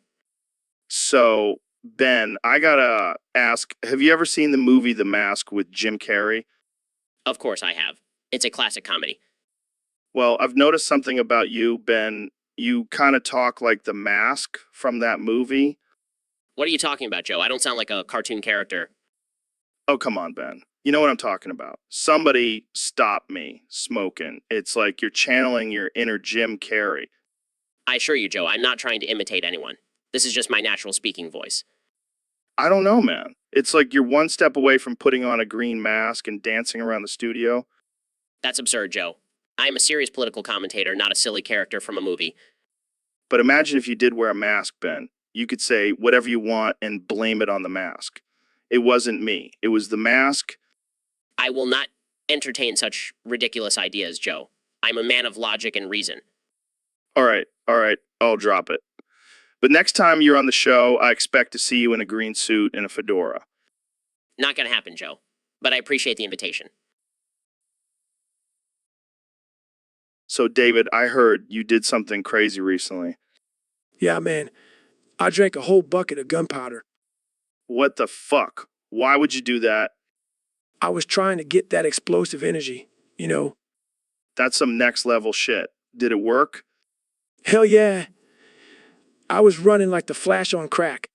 So, Ben, I gotta ask, have you ever seen the movie The Mask with Jim Carrey? Of course I have. It's a classic comedy. Well, I've noticed something about you, Ben. You kind of talk like the Mask from that movie. What are you talking about, Joe? I don't sound like a cartoon character. Oh, come on, Ben. You know what I'm talking about. Somebody stop me smoking. It's like you're channeling your inner Jim Carrey. I assure you, Joe, I'm not trying to imitate anyone. This is just my natural speaking voice. I don't know, man. It's like you're one step away from putting on a green mask and dancing around the studio. That's absurd, Joe. I am a serious political commentator, not a silly character from a movie. But imagine if you did wear a mask, Ben. You could say whatever you want and blame it on the mask. It wasn't me. It was the mask. I will not entertain such ridiculous ideas, Joe. I'm a man of logic and reason. All right, I'll drop it. But next time you're on the show, I expect to see you in a green suit and a fedora. Not gonna happen, Joe. But I appreciate the invitation. So, David, I heard you did something crazy recently. Yeah, man. I drank a whole bucket of gunpowder. What the fuck? Why would you do that? I was trying to get that explosive energy, That's some next level shit. Did it work? Hell yeah. I was running like the Flash on crack.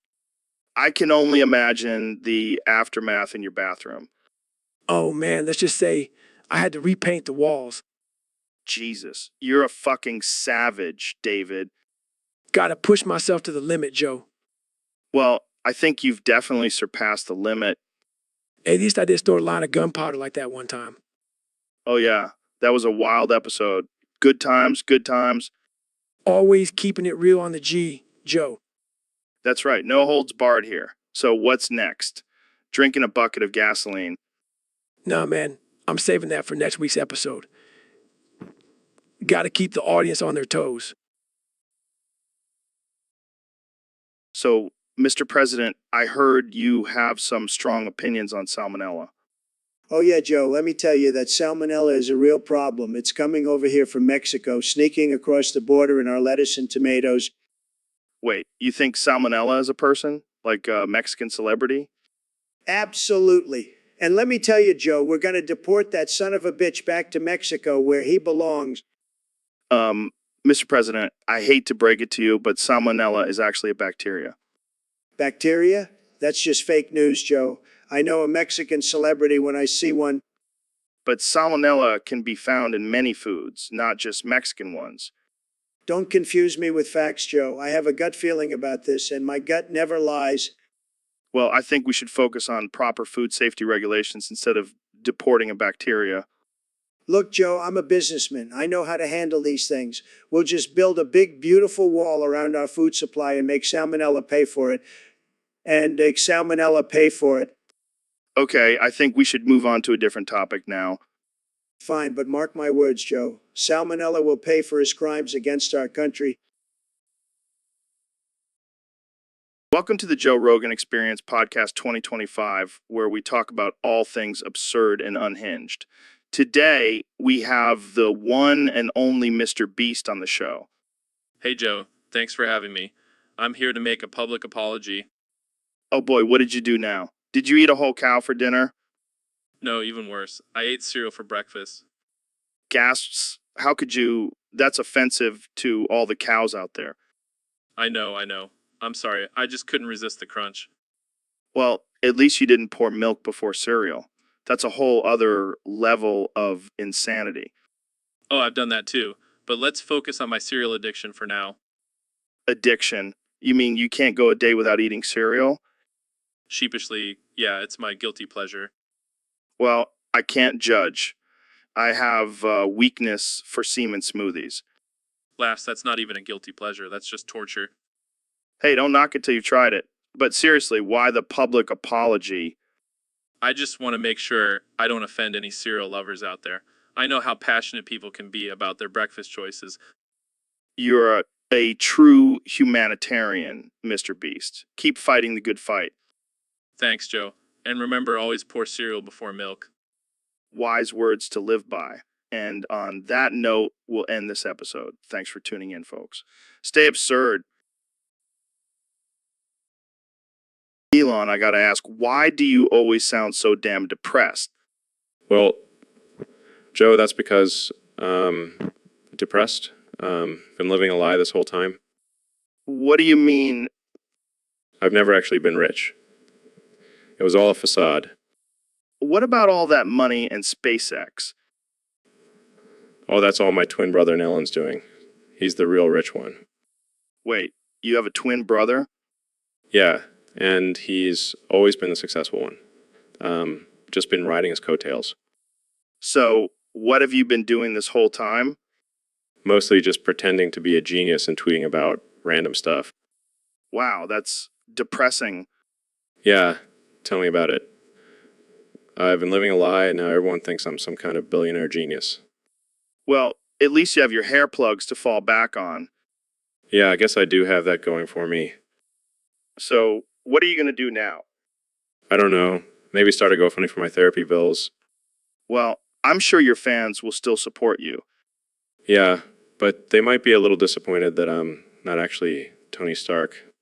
I can only imagine the aftermath in your bathroom. Oh man, let's just say I had to repaint the walls. Jesus, you're a fucking savage, David. Gotta push myself to the limit, Joe. Well, I think you've definitely surpassed the limit. At least I did store a line of gunpowder like that one time. Oh yeah, that was a wild episode. Good times, good times. Always keeping it real on the G, Joe. That's right, no holds barred here. So what's next? Drinking a bucket of gasoline. Nah, man, I'm saving that for next week's episode. Gotta keep the audience on their toes. So, Mr. President, I heard you have some strong opinions on salmonella. Oh, yeah, Joe, let me tell you that salmonella is a real problem. It's coming over here from Mexico, sneaking across the border in our lettuce and tomatoes. Wait, you think salmonella is a person? Like a Mexican celebrity? Absolutely. And let me tell you, Joe, we're going to deport that son of a bitch back to Mexico where he belongs. Mr. President, I hate to break it to you, but salmonella is actually a bacteria. Bacteria? That's just fake news, Joe. I know a Mexican celebrity when I see one. But salmonella can be found in many foods, not just Mexican ones. Don't confuse me with facts, Joe. I have a gut feeling about this, and my gut never lies. Well, I think we should focus on proper food safety regulations instead of deporting a bacteria. Look, Joe, I'm a businessman. I know how to handle these things. We'll just build a big, beautiful wall around our food supply and make salmonella pay for it. And make salmonella pay for it. Okay, I think we should move on to a different topic now. Fine, but mark my words, Joe. Salmonella will pay for his crimes against our country. Welcome to the Joe Rogan Experience Podcast 2025, where we talk about all things absurd and unhinged. Today, we have the one and only Mr. Beast on the show. Hey Joe, thanks for having me. I'm here to make a public apology. Oh boy, what did you do now? Did you eat a whole cow for dinner? No, even worse. I ate cereal for breakfast. Gasps. How could you? That's offensive to all the cows out there. I know. I'm sorry. I just couldn't resist the crunch. Well, at least you didn't pour milk before cereal. That's a whole other level of insanity. Oh, I've done that too. But let's focus on my cereal addiction for now. Addiction? You mean you can't go a day without eating cereal? Sheepishly, yeah, it's my guilty pleasure. Well, I can't judge. I have a weakness for semen smoothies. Laughs, that's not even a guilty pleasure. That's just torture. Hey, don't knock it till you've tried it. But seriously, why the public apology? I just want to make sure I don't offend any cereal lovers out there. I know how passionate people can be about their breakfast choices. You're a true humanitarian, Mr. Beast. Keep fighting the good fight. Thanks, Joe. And remember, always pour cereal before milk. Wise words to live by. And on that note, we'll end this episode. Thanks for tuning in, folks. Stay absurd. Elon, I gotta ask, why do you always sound so damn depressed? Well, Joe, that's because depressed. Been living a lie this whole time. What do you mean? I've never actually been rich. It was all a facade. What about all that money and SpaceX? Oh, that's all my twin brother Nellen's doing. He's the real rich one. Wait, you have a twin brother? Yeah, and he's always been the successful one. Just been riding his coattails. So, what have you been doing this whole time? Mostly just pretending to be a genius and tweeting about random stuff. Wow, that's depressing. Yeah, tell me about it. I've been living a lie, and now everyone thinks I'm some kind of billionaire genius. Well, at least you have your hair plugs to fall back on. Yeah, I guess I do have that going for me. So, what are you going to do now? I don't know. Maybe start a GoFundMe for my therapy bills. Well, I'm sure your fans will still support you. Yeah, but they might be a little disappointed that I'm not actually Tony Stark.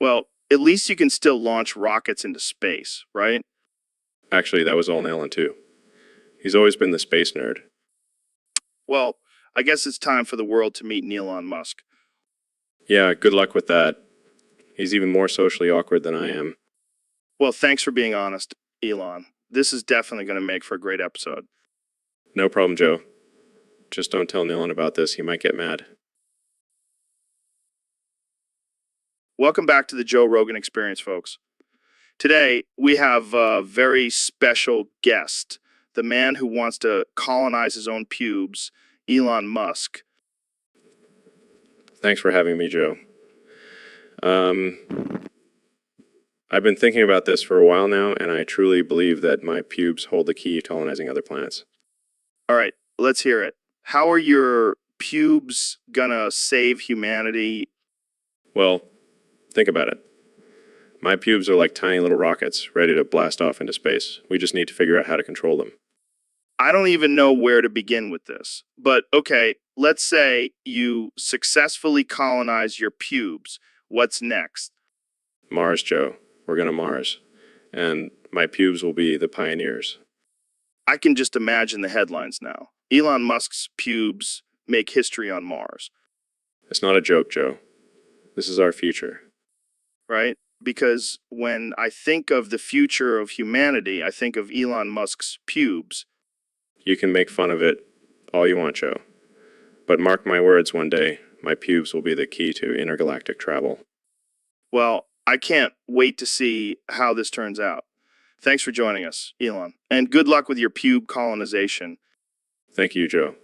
Well, at least you can still launch rockets into space, right? Actually, that was all Nellen too. He's always been the space nerd. Well, I guess it's time for the world to meet Elon Musk. Yeah, good luck with that. He's even more socially awkward than I am. Well, thanks for being honest, Elon. This is definitely going to make for a great episode. No problem, Joe. Just don't tell Nellen about this. He might get mad. Welcome back to the Joe Rogan Experience, folks. Today, we have a very special guest, the man who wants to colonize his own pubes, Elon Musk. Thanks for having me, Joe. I've been thinking about this for a while now, and I truly believe that my pubes hold the key to colonizing other planets. All right, let's hear it. How are your pubes gonna save humanity? Well, think about it. My pubes are like tiny little rockets ready to blast off into space. We just need to figure out how to control them. I don't even know where to begin with this. But okay, let's say you successfully colonize your pubes. What's next? Mars, Joe. We're going to Mars. And my pubes will be the pioneers. I can just imagine the headlines now. Elon Musk's pubes make history on Mars. It's not a joke, Joe. This is our future. Right? because when I think of the future of humanity, I think of Elon Musk's pubes. You can make fun of it all you want, Joe. But mark my words, one day, my pubes will be the key to intergalactic travel. Well, I can't wait to see how this turns out. Thanks for joining us, Elon. And good luck with your pube colonization. Thank you, Joe.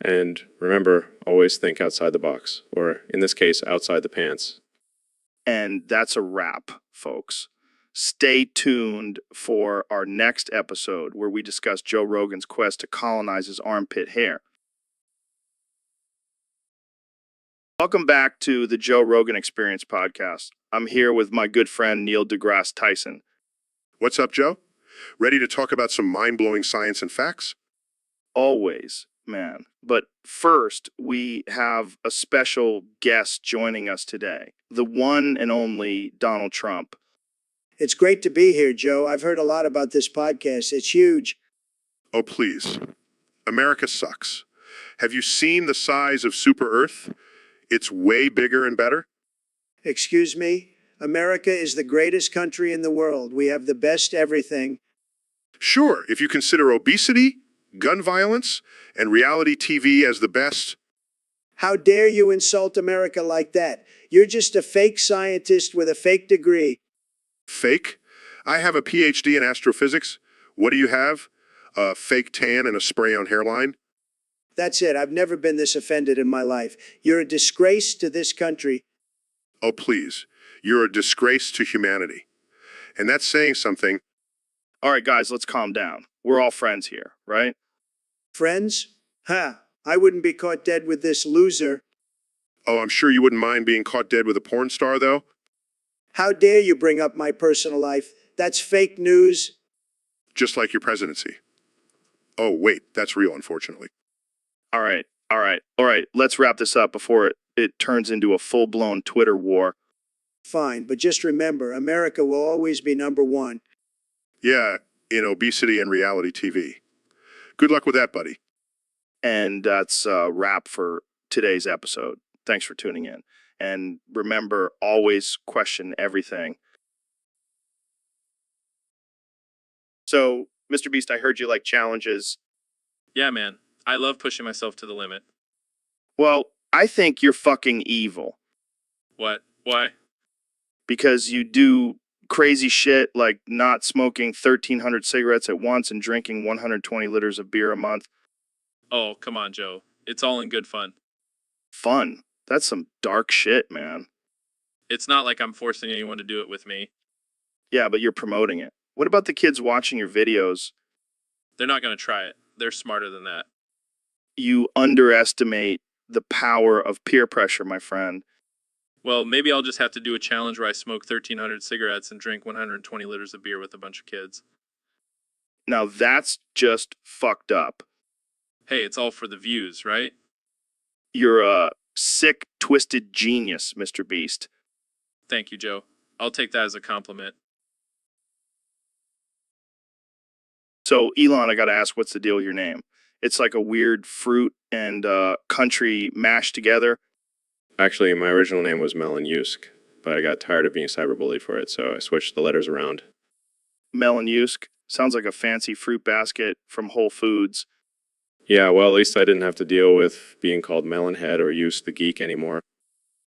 And remember, always think outside the box, or in this case, outside the pants. And that's a wrap, folks. Stay tuned for our next episode where we discuss Joe Rogan's quest to colonize his armpit hair. Welcome back to the Joe Rogan Experience podcast. I'm here with my good friend Neil deGrasse Tyson. What's up, Joe? Ready to talk about some mind-blowing science and facts? Always, man. But first, we have a special guest joining us today, the one and only Donald Trump. It's great to be here, Joe. I've heard a lot about this podcast. It's huge. Oh, please. America sucks. Have you seen the size of Super Earth? It's way bigger and better. Excuse me? America is the greatest country in the world. We have the best everything. Sure, if you consider obesity, gun violence, and reality TV as the best. How dare you insult America like that? You're just a fake scientist with a fake degree. Fake? I have a PhD in astrophysics. What do you have? A fake tan and a spray-on hairline? That's it. I've never been this offended in my life. You're a disgrace to this country. Oh, please. You're a disgrace to humanity. And that's saying something. All right, guys, let's calm down. We're all friends here, right? Friends? Ha! I wouldn't be caught dead with this loser. Oh, I'm sure you wouldn't mind being caught dead with a porn star, though. How dare you bring up my personal life? That's fake news. Just like your presidency. Oh, wait, that's real, unfortunately. All right. Let's wrap this up before it turns into a full-blown Twitter war. Fine, but just remember, America will always be number one. Yeah, in obesity and reality TV. Good luck with that, buddy. And that's a wrap for today's episode. Thanks for tuning in. And remember, always question everything. So, Mr. Beast, I heard you like challenges. Yeah, man. I love pushing myself to the limit. Well, I think you're fucking evil. What? Why? Because you do crazy shit like not smoking 1,300 cigarettes at once and drinking 120 liters of beer a month. Oh, come on, Joe. It's all in good fun. Fun? That's some dark shit, man. It's not like I'm forcing anyone to do it with me. Yeah, but you're promoting it. What about the kids watching your videos? They're not going to try it. They're smarter than that. You underestimate the power of peer pressure, my friend. Well, maybe I'll just have to do a challenge where I smoke 1,300 cigarettes and drink 120 liters of beer with a bunch of kids. Now that's just fucked up. Hey, it's all for the views, right? You're a sick, twisted genius, Mr. Beast. Thank you, Joe. I'll take that as a compliment. So, Elon, I gotta ask, what's the deal with your name? It's like a weird fruit and country mashed together. Actually, my original name was Melon Yusk, but I got tired of being cyberbullied for it, so I switched the letters around. Melon Yusk. Sounds like a fancy fruit basket from Whole Foods. Yeah, well, at least I didn't have to deal with being called Melonhead or Yusk the Geek anymore.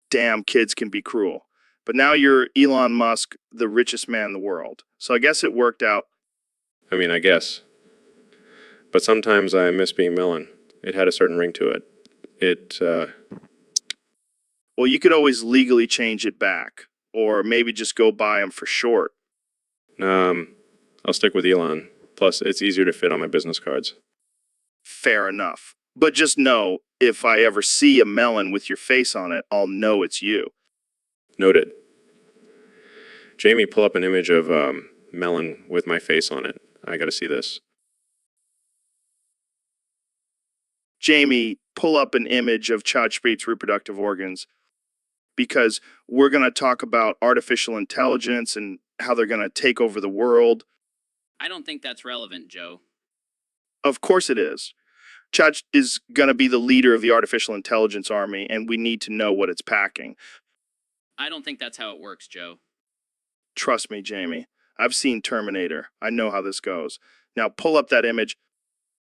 Damn, kids can be cruel. But now you're Elon Musk, the richest man in the world. So I guess it worked out. I mean, I guess. But sometimes I miss being Melon. It had a certain ring to it. Well, you could always legally change it back. Or maybe just go by him for short. I'll stick with Elon. Plus, it's easier to fit on my business cards. Fair enough. But just know, if I ever see a melon with your face on it, I'll know it's you. Noted. Jamie, pull up an image of melon with my face on it. I gotta see this. Jamie, pull up an image of Chad Spreet's reproductive organs. Because we're going to talk about artificial intelligence and how they're going to take over the world. I don't think that's relevant, Joe. Of course it is. Chad is going to be the leader of the artificial intelligence army, and we need to know what it's packing. I don't think that's how it works, Joe. Trust me, Jamie. I've seen Terminator. I know how this goes. Now pull up that image.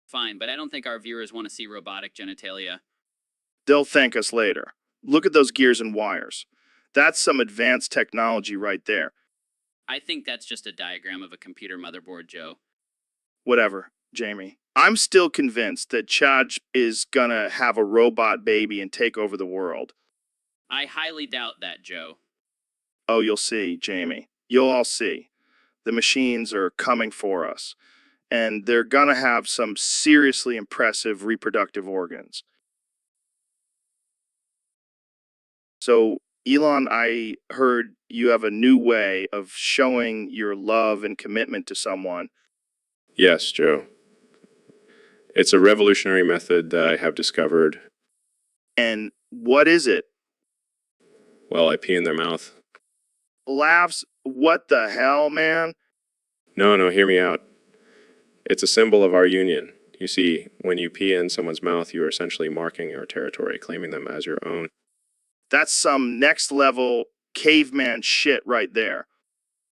Fine, but I don't think our viewers want to see robotic genitalia. They'll thank us later. Look at those gears and wires. That's some advanced technology right there. I think that's just a diagram of a computer motherboard, Joe. Whatever, Jamie. I'm still convinced that Chaj is gonna have a robot baby and take over the world. I highly doubt that, Joe. Oh, you'll see, Jamie. You'll all see. The machines are coming for us. And they're gonna have some seriously impressive reproductive organs. So, Elon, I heard you have a new way of showing your love and commitment to someone. Yes, Joe. It's a revolutionary method that I have discovered. And what is it? Well, I pee in their mouth. Laughs? What the hell, man? No, hear me out. It's a symbol of our union. You see, when you pee in someone's mouth, you are essentially marking your territory, claiming them as your own. That's some next level caveman shit right there.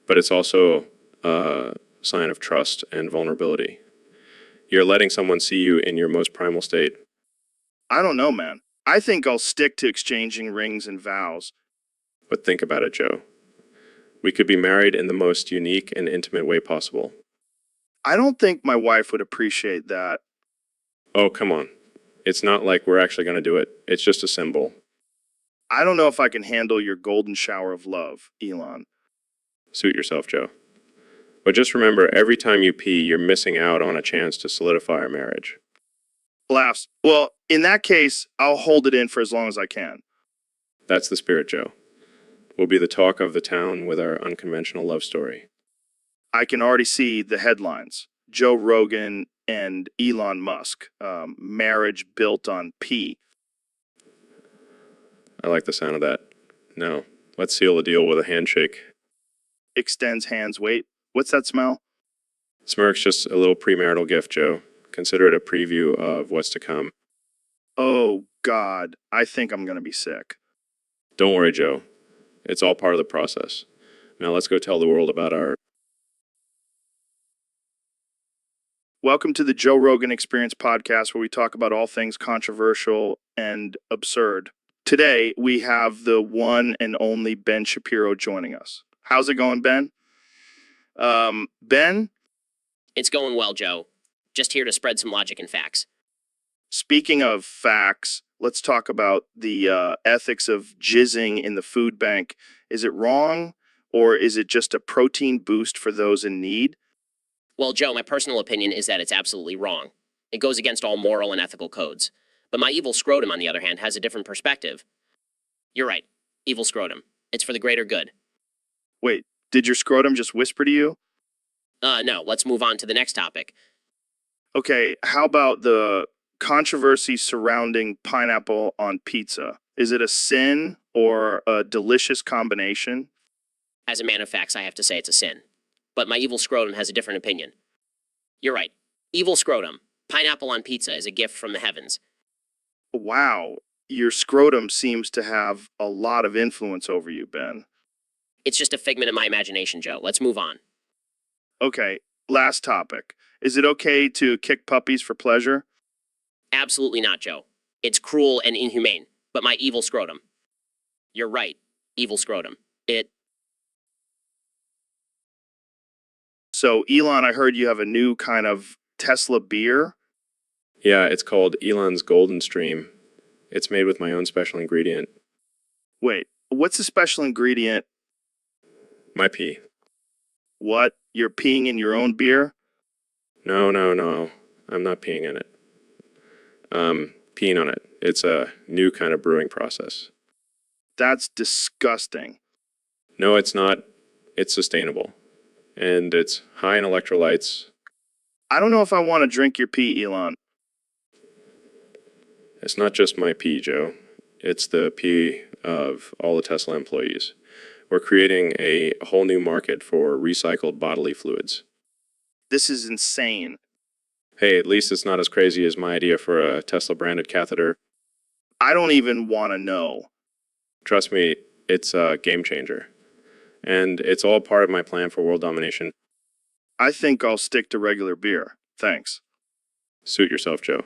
But it's also a sign of trust and vulnerability. You're letting someone see you in your most primal state. I don't know, man. I think I'll stick to exchanging rings and vows. But think about it, Joe. We could be married in the most unique and intimate way possible. I don't think my wife would appreciate that. Oh, come on. It's not like we're actually going to do it. It's just a symbol. I don't know if I can handle your golden shower of love, Elon. Suit yourself, Joe. But just remember, every time you pee, you're missing out on a chance to solidify our marriage. Laughs. Well, in that case, I'll hold it in for as long as I can. That's the spirit, Joe. We'll be the talk of the town with our unconventional love story. I can already see the headlines. Joe Rogan and Elon Musk. Marriage built on pee. I like the sound of that. No, let's seal the deal with a handshake. Extends hands. Wait, what's that smell? Smirk's just a little premarital gift, Joe. Consider it a preview of what's to come. Oh, God. I think I'm going to be sick. Don't worry, Joe. It's all part of the process. Now let's go tell the world about our... Welcome to the Joe Rogan Experience podcast, where we talk about all things controversial and absurd. Today, we have the one and only Ben Shapiro joining us. How's it going, Ben? Ben, It's going well, Joe. Just here to spread some logic and facts. speaking of facts, let's talk about the ethics of jizzing in the food bank. Is it wrong, or is it just a protein boost for those in need? Well, Joe, my personal opinion is that it's absolutely wrong. It goes against all moral and ethical codes. But my evil scrotum, on the other hand, has a different perspective. You're right. Evil scrotum. It's for the greater good. Wait, did your scrotum just whisper to you? No, let's move on to the next topic. Okay, how about the controversy surrounding pineapple on pizza? Is it a sin or a delicious combination? As a man of facts, I have to say it's a sin. But my evil scrotum has a different opinion. You're right. Evil scrotum. Pineapple on pizza is a gift from the heavens. Wow, your scrotum seems to have a lot of influence over you, Ben. It's just a figment of my imagination, Joe. Let's move on. Okay, last topic. Is it okay to kick puppies for pleasure? Absolutely not, Joe. It's cruel and inhumane. But my evil scrotum. You're right. Evil scrotum. So, Elon, I heard you have a new kind of Tesla beer. Yeah, it's called Elon's Golden Stream. It's made with my own special ingredient. Wait, what's the special ingredient? My pee. What? You're peeing in your own beer? No. I'm not peeing in it. Peeing on it. It's a new kind of brewing process. That's disgusting. No, it's not. It's sustainable. And it's high in electrolytes. I don't know if I want to drink your pee, Elon. It's not just my pee, Joe. It's the pee of all the Tesla employees. We're creating a whole new market for recycled bodily fluids. This is insane. Hey, at least it's not as crazy as my idea for a Tesla-branded catheter. I don't even want to know. Trust me, It's a game changer. And it's all part of my plan for world domination. I think I'll stick to regular beer. Thanks. Suit yourself, Joe.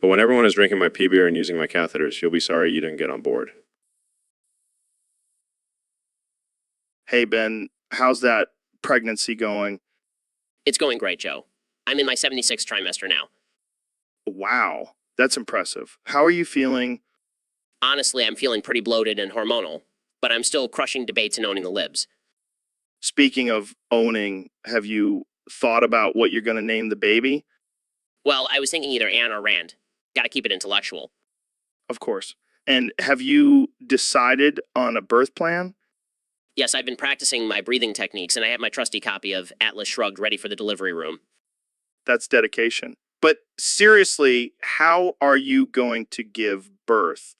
But when everyone is drinking my pee beer and using my catheters, you'll be sorry you didn't get on board. Hey, Ben, how's that pregnancy going? It's going great, Joe. I'm in my 76th trimester now. Wow, that's impressive. How are you feeling? Honestly, I'm feeling pretty bloated and hormonal, but I'm still crushing debates and owning the libs. Speaking of owning, have you thought about what you're going to name the baby? Well, I was thinking either Anne or Rand. Gotta keep it intellectual. Of course. And have you decided on a birth plan? Yes, I've been practicing my breathing techniques, and I have my trusty copy of Atlas Shrugged ready for the delivery room. That's dedication. But seriously, how are you going to give birth?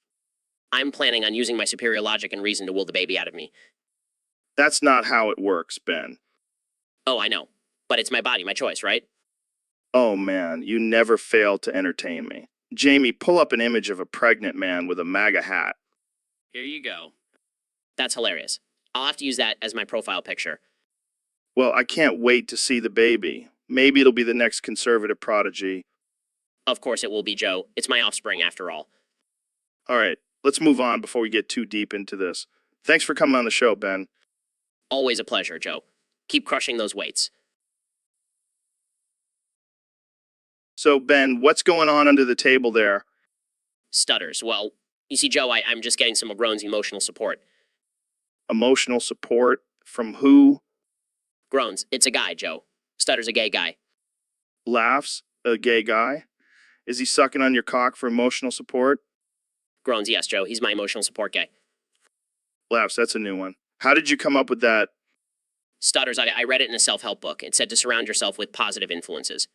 I'm planning on using my superior logic and reason to will the baby out of me. That's not how it works, Ben. Oh, I know. But it's my body, my choice, right? Oh man, you never fail to entertain me. Jamie, pull up an image of a pregnant man with a MAGA hat. Here you go. That's hilarious. I'll have to use that as my profile picture. Well, I can't wait to see the baby. Maybe it'll be the next conservative prodigy. Of course it will be, Joe. It's my offspring, after all. All right, let's move on before we get too deep into this. Thanks for coming on the show, Ben. Always a pleasure, Joe. Keep crushing those weights. So, Ben, what's going on under the table there? Stutters. Well, you see, Joe, I'm just getting some of Groan's emotional support. Emotional support from who? Groans. It's a guy, Joe. Stutter's a gay guy. Laughs? A gay guy? Is he sucking on your cock for emotional support? Groans. Yes, Joe. He's my emotional support guy. Laughs, that's a new one. How did you come up with that? Stutters. I read it in a self-help book. It said to surround yourself with positive influences.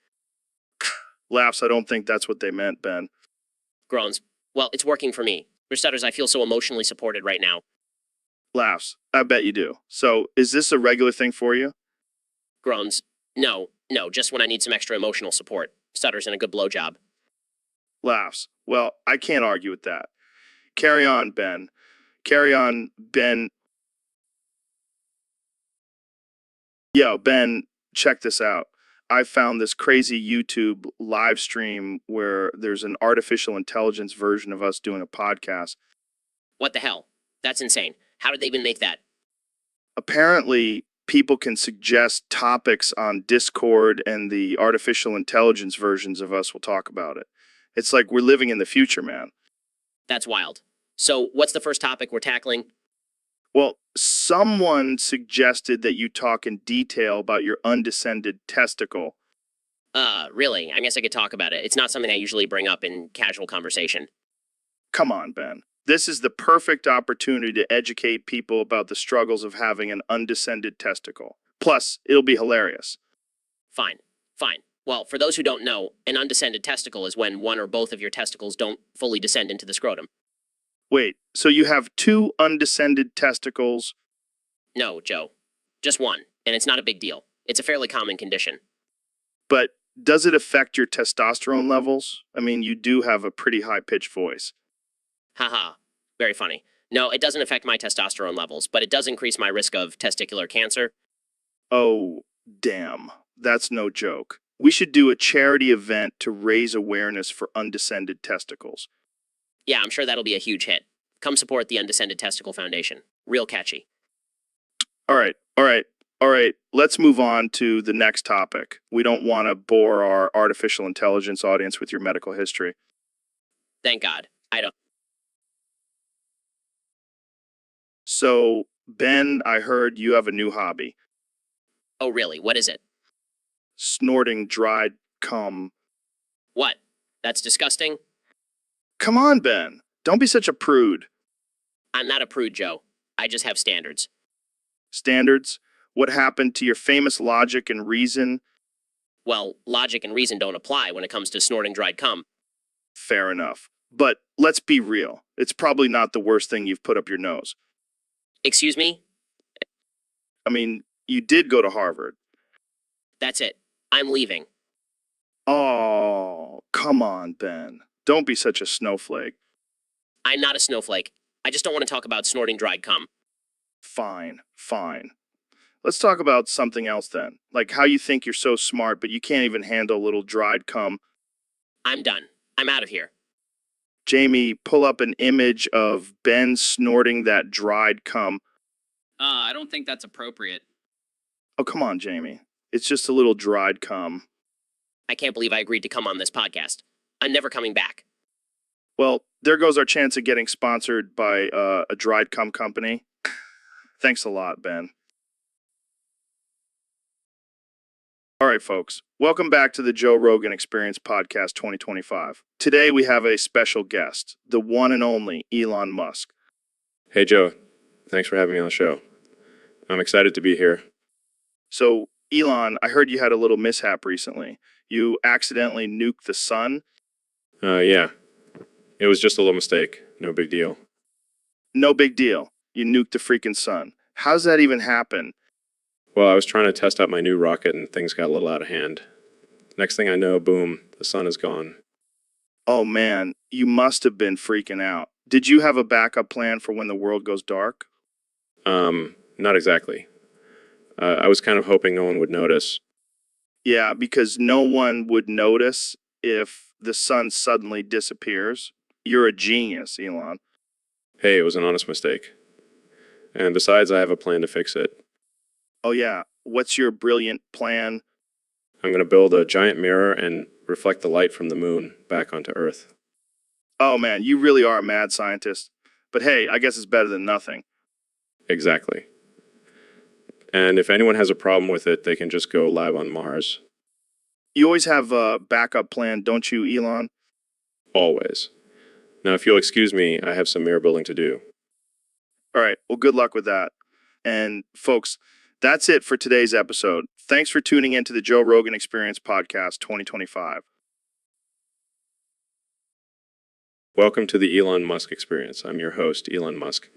Laughs, I don't think that's what they meant, Ben. Groans. Well, it's working for me. For Stutters, I feel so emotionally supported right now. Laughs, I bet you do. So, is this a regular thing for you? Groans. No, just when I need some extra emotional support. Stutters and a good blowjob. Laughs, well, I can't argue with that. Carry on, Ben. Carry on, Ben. Yo, Ben, check this out. I found this crazy YouTube live stream where there's an artificial intelligence version of us doing a podcast. What the hell? That's insane. How did they even make that? Apparently, people can suggest topics on Discord, and the artificial intelligence versions of us will talk about it. It's like we're living in the future, man. That's wild. So, what's the first topic we're tackling? Well, someone suggested that you talk in detail about your undescended testicle. Really? I guess I could talk about it. It's not something I usually bring up in casual conversation. Come on, Ben. This is the perfect opportunity to educate people about the struggles of having an undescended testicle. Plus, it'll be hilarious. Fine. Well, for those who don't know, an undescended testicle is when one or both of your testicles don't fully descend into the scrotum. Wait, so you have two undescended testicles? No, Joe. Just one, and it's not a big deal. It's a fairly common condition. But does it affect your testosterone levels? I mean, you do have a pretty high-pitched voice. Haha. Very funny. No, it doesn't affect my testosterone levels, but it does increase my risk of testicular cancer. Oh, damn. That's no joke. We should do a charity event to raise awareness for undescended testicles. Yeah, I'm sure that'll be a huge hit. Come support the Undescended Testicle Foundation. Real catchy. All right. Let's move on to the next topic. We don't want to bore our artificial intelligence audience with your medical history. Thank God. I don't. So, Ben, I heard you have a new hobby. Oh, really? What is it? Snorting dried cum. What? That's disgusting? Come on, Ben. Don't be such a prude. I'm not a prude, Joe. I just have standards. Standards? What happened to your famous logic and reason? Well, logic and reason don't apply when it comes to snorting dried cum. Fair enough. But let's be real. It's probably not the worst thing you've put up your nose. Excuse me? I mean, you did go to Harvard. That's it. I'm leaving. Oh, come on, Ben. Don't be such a snowflake. I'm not a snowflake. I just don't want to talk about snorting dried cum. Fine, fine. Let's talk about something else then. Like how you think you're so smart, but you can't even handle a little dried cum. I'm done. I'm out of here. Jamie, pull up an image of Ben snorting that dried cum. I don't think that's appropriate. Oh, come on, Jamie. It's just a little dried cum. I can't believe I agreed to come on this podcast. I'm never coming back. Well, there goes our chance of getting sponsored by a dried cum company. Thanks a lot, Ben. All right, folks. Welcome back to the Joe Rogan Experience Podcast 2025. Today we have a special guest, the one and only Elon Musk. Hey, Joe. Thanks for having me on the show. I'm excited to be here. So, Elon, I heard you had a little mishap recently. You accidentally nuked the sun. Yeah. It was just a little mistake. No big deal. No big deal. You nuked the freaking sun. How's that even happen? Well, I was trying to test out my new rocket and things got a little out of hand. Next thing I know, boom, the sun is gone. Oh man, you must have been freaking out. Did you have a backup plan for when the world goes dark? Not exactly. I was kind of hoping no one would notice. Yeah, because no one would notice if the sun suddenly disappears. You're a genius, Elon. Hey, it was an honest mistake. And besides, I have a plan to fix it. Oh yeah, what's your brilliant plan? I'm going to build a giant mirror and reflect the light from the moon back onto Earth. Oh man, you really are a mad scientist. But hey, I guess it's better than nothing. Exactly. And if anyone has a problem with it, they can just go live on Mars. You always have a backup plan, don't you, Elon? Always. Now, if you'll excuse me, I have some mirror building to do. All right, well, good luck with that. And folks, that's it for today's episode. Thanks for tuning in to the Joe Rogan Experience Podcast 2025. Welcome to the Elon Musk Experience. I'm your host, Elon Musk.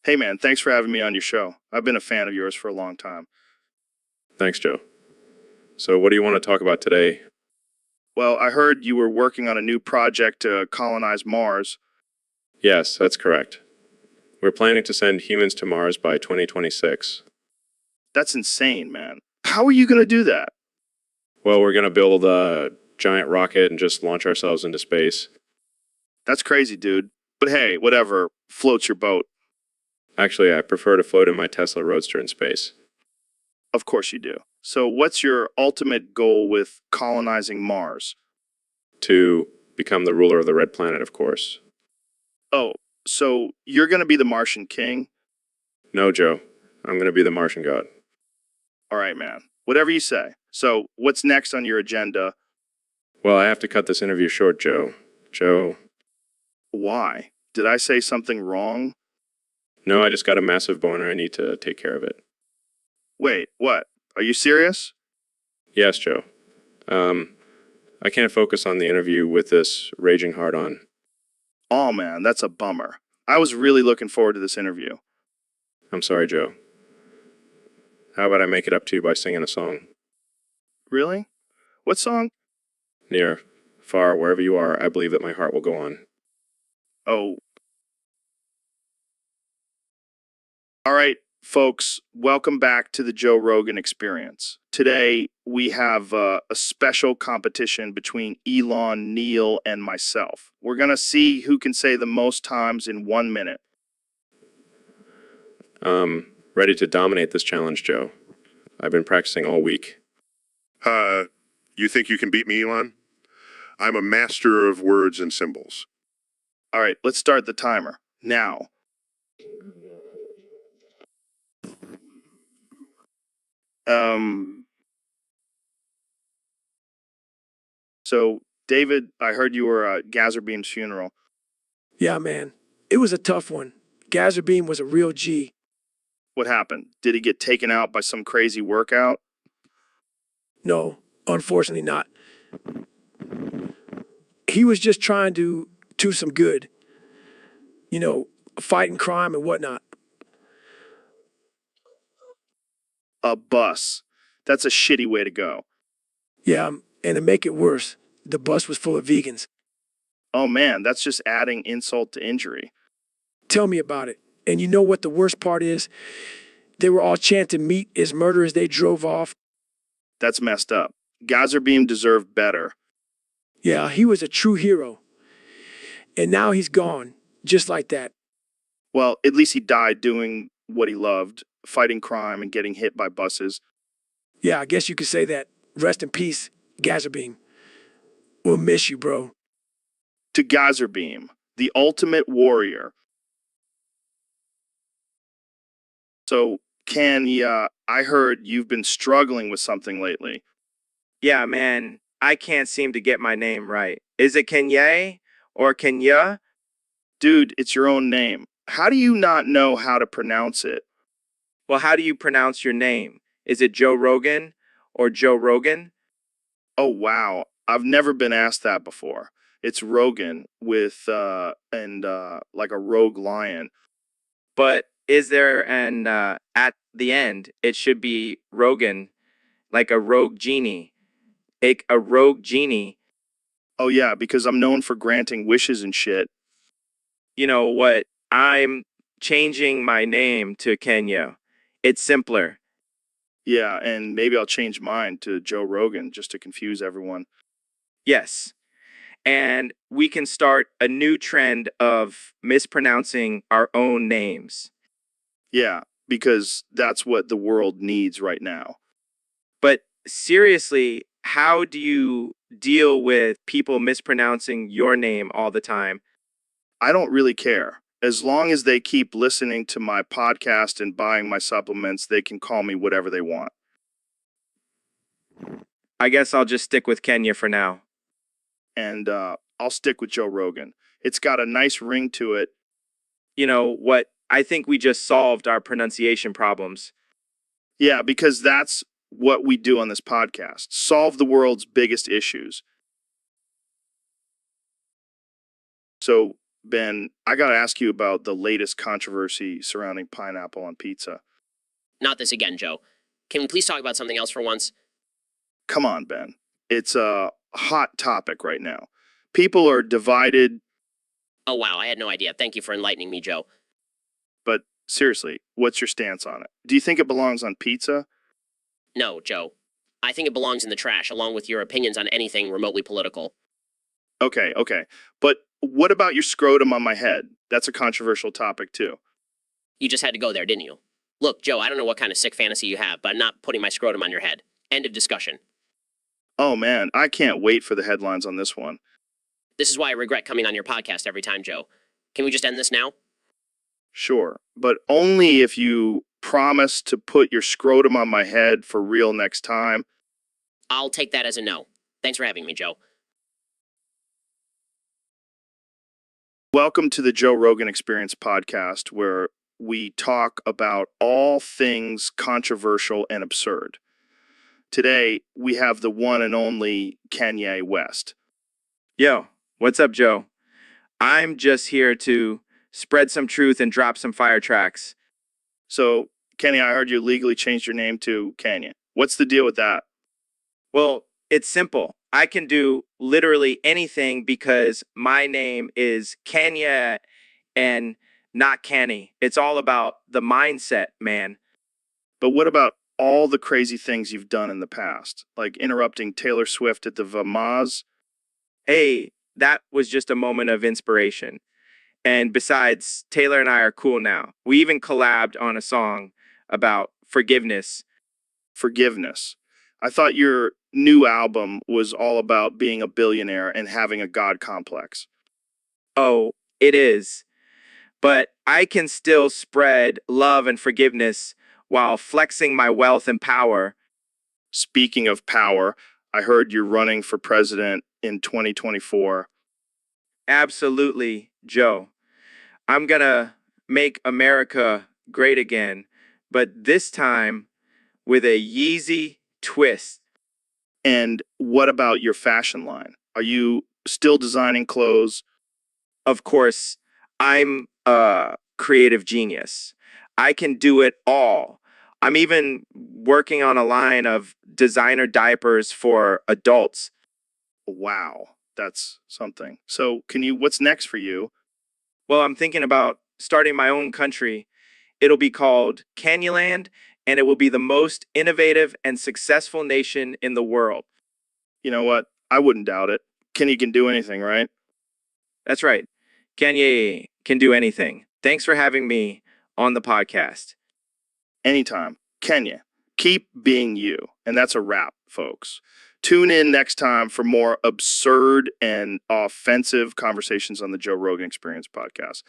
Hey man, thanks for having me on your show. I've been a fan of yours for a long time. Thanks, Joe. So what do you want to talk about today? Well, I heard you were working on a new project to colonize Mars. Yes, that's correct. We're planning to send humans to Mars by 2026. That's insane, man. How are you going to do that? Well, we're going to build a giant rocket and just launch ourselves into space. That's crazy, dude. But hey, whatever. Floats your boat. Actually, I prefer to float in my Tesla Roadster in space. Of course you do. So what's your ultimate goal with colonizing Mars? To become the ruler of the Red Planet, of course. Oh, so you're going to be the Martian king? No, Joe. I'm going to be the Martian god. All right, man. Whatever you say. So what's next on your agenda? Well, I have to cut this interview short, Joe. Joe. Why? Did I say something wrong? No, I just got a massive boner. I need to take care of it. Wait, what? Are you serious? Yes, Joe. I can't focus on the interview with this raging hard on. Oh man, that's a bummer. I was really looking forward to this interview. I'm sorry, Joe. How about I make it up to you by singing a song? Really? What song? Near, far, wherever you are, I believe that my heart will go on. Oh. All right, folks, welcome back to the Joe Rogan Experience. Today, we have a special competition between Elon, Neil, and myself. We're going to see who can say the most times in 1 minute. Ready to dominate this challenge, Joe. I've been practicing all week. You think you can beat me, Elon? I'm a master of words and symbols. All right, let's start the timer now. So, David, I heard you were at Gazerbeam's funeral. Yeah, man. It was a tough one. Gazerbeam was a real G. What happened? Did he get taken out by some crazy workout? No, unfortunately not. He was just trying to do some good. You know, fighting crime and whatnot. A bus. That's a shitty way to go. Yeah, and to make it worse, the bus was full of vegans. Oh man, that's just adding insult to injury. Tell me about it. And you know what the worst part is? They were all chanting meet his murder as they drove off. That's messed up. Gazerbeam deserved better. Yeah, he was a true hero. And now he's gone, just like that. Well, at least he died doing what he loved, fighting crime and getting hit by buses. Yeah, I guess you could say that. Rest in peace, Gazerbeam. We'll miss you, bro. To Gazerbeam, the ultimate warrior. So, Kenya, I heard you've been struggling with something lately. Yeah, man, I can't seem to get my name right. Is it Kenya or Kenya? Dude, it's your own name. How do you not know how to pronounce it? Well, how do you pronounce your name? Is it Joe Rogan or Joe Rogan? Oh, wow. I've never been asked that before. It's Rogan with, like a rogue lion. But is there an at the end? It should be Rogan, like a rogue genie. A rogue genie. Oh, yeah, because I'm known for granting wishes and shit. You know what? I'm changing my name to Kenya. It's simpler. Yeah, and maybe I'll change mine to Joe Rogan just to confuse everyone. Yes. And we can start a new trend of mispronouncing our own names. Yeah, because that's what the world needs right now. But seriously, how do you deal with people mispronouncing your name all the time? I don't really care. As long as they keep listening to my podcast and buying my supplements, they can call me whatever they want. I guess I'll just stick with Kenya for now. And I'll stick with Joe Rogan. It's got a nice ring to it. You know what? I think we just solved our pronunciation problems. Yeah, because that's what we do on this podcast. Solve the world's biggest issues. So, Ben, I got to ask you about the latest controversy surrounding pineapple on pizza. Not this again, Joe. Can we please talk about something else for once? Come on, Ben. It's a hot topic right now. People are divided, Oh, wow, I had no idea. Thank you for enlightening me, Joe. but seriously, what's your stance on it? Do you think it belongs on pizza? No, Joe. I think it belongs in the trash, along with your opinions on anything remotely political. Okay. But what about your scrotum on my head? That's a controversial topic, too. You just had to go there, didn't you? Look, Joe, I don't know what kind of sick fantasy you have, but I'm not putting my scrotum on your head. End of discussion. Oh, man, I can't wait for the headlines on this one. This is why I regret coming on your podcast every time, Joe. Can we just end this now? Sure, but only if you promise to put your scrotum on my head for real next time. I'll take that as a no. Thanks for having me, Joe. Welcome to the Joe Rogan Experience podcast, where we talk about all things controversial and absurd. Today, we have the one and only Kanye West. Yo, what's up, Joe? I'm just here to spread some truth and drop some fire tracks. So, Kenny, I heard you legally changed your name to Kanye. What's the deal with that? Well, it's simple. I can do literally anything because my name is Kenya and not Canny. It's all about the mindset, man. But what about all the crazy things you've done in the past, like interrupting Taylor Swift at the VMAs? Hey, that was just a moment of inspiration. And besides, Taylor and I are cool now. We even collabed on a song about forgiveness. Forgiveness. I thought your new album was all about being a billionaire and having a God complex. Oh, it is. But I can still spread love and forgiveness while flexing my wealth and power. Speaking of power, I heard you're running for president in 2024. Absolutely, Joe. I'm gonna make America great again, but this time with a Yeezy twist. And what about your fashion line? Are you still designing clothes? Of course, I'm a creative genius. I can do it all. I'm even working on a line of designer diapers for adults. Wow, that's something. So, what's next for you? Well, I'm thinking about starting my own country. It'll be called Canyaland, and it will be the most innovative and successful nation in the world. You know what? I wouldn't doubt it. Kenny can do anything, right? That's right. Kanye can do anything. Thanks for having me on the podcast. Anytime. Kenya, keep being you. And that's a wrap, folks. Tune in next time for more absurd and offensive conversations on the Joe Rogan Experience podcast.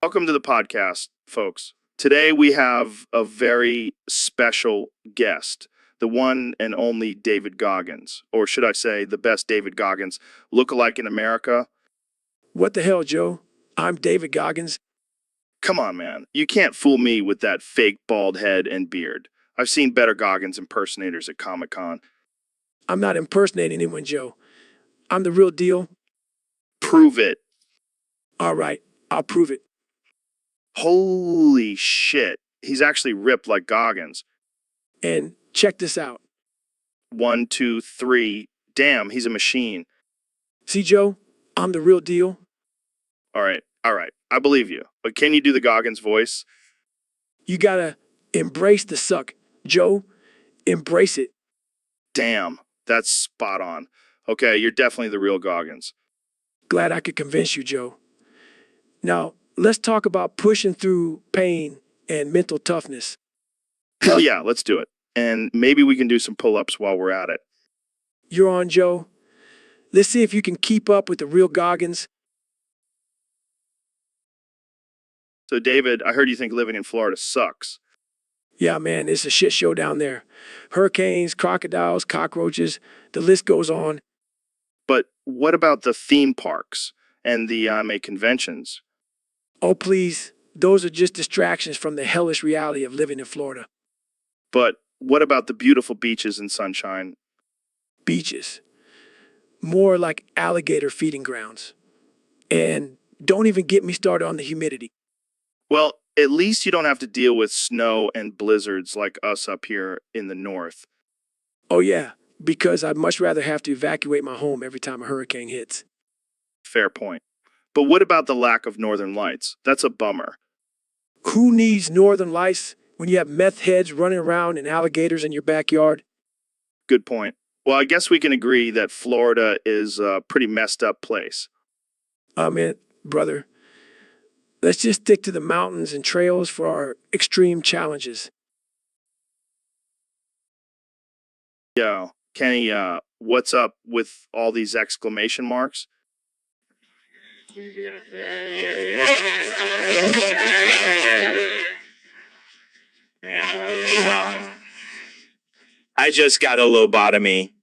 Welcome to the podcast, folks. Today we have a very special guest, the one and only David Goggins, or should I say the best David Goggins lookalike in America. What the hell, Joe? I'm David Goggins. Come on, man. You can't fool me with that fake bald head and beard. I've seen better Goggins impersonators at Comic-Con. I'm not impersonating anyone, Joe. I'm the real deal. Prove it. All right, I'll prove it. Holy shit. He's actually ripped like Goggins. And check this out. 1, 2, 3. Damn, he's a machine. See, Joe, I'm the real deal. All right. I believe you. But can you do the Goggins voice? You gotta embrace the suck, Joe. Embrace it. Damn, that's spot on. Okay, you're definitely the real Goggins. Glad I could convince you, Joe. Now, let's talk about pushing through pain and mental toughness. Hell yeah, let's do it. And maybe we can do some pull-ups while we're at it. You're on, Joe. Let's see if you can keep up with the real Goggins. So, David, I heard you think living in Florida sucks. Yeah, man, it's a shit show down there. Hurricanes, crocodiles, cockroaches, the list goes on. But what about the theme parks and the anime conventions? Oh, please, those are just distractions from the hellish reality of living in Florida. But what about the beautiful beaches and sunshine? Beaches. More like alligator feeding grounds. And don't even get me started on the humidity. Well, at least you don't have to deal with snow and blizzards like us up here in the north. Oh, yeah, because I'd much rather have to evacuate my home every time a hurricane hits. Fair point. But what about the lack of northern lights? That's a bummer. Who needs northern lights when you have meth heads running around and alligators in your backyard? Good point. Well, I guess we can agree that Florida is a pretty messed up place. Man, brother, let's just stick to the mountains and trails for our extreme challenges. Yo, Kenny, what's up with all these exclamation marks? I just got a lobotomy.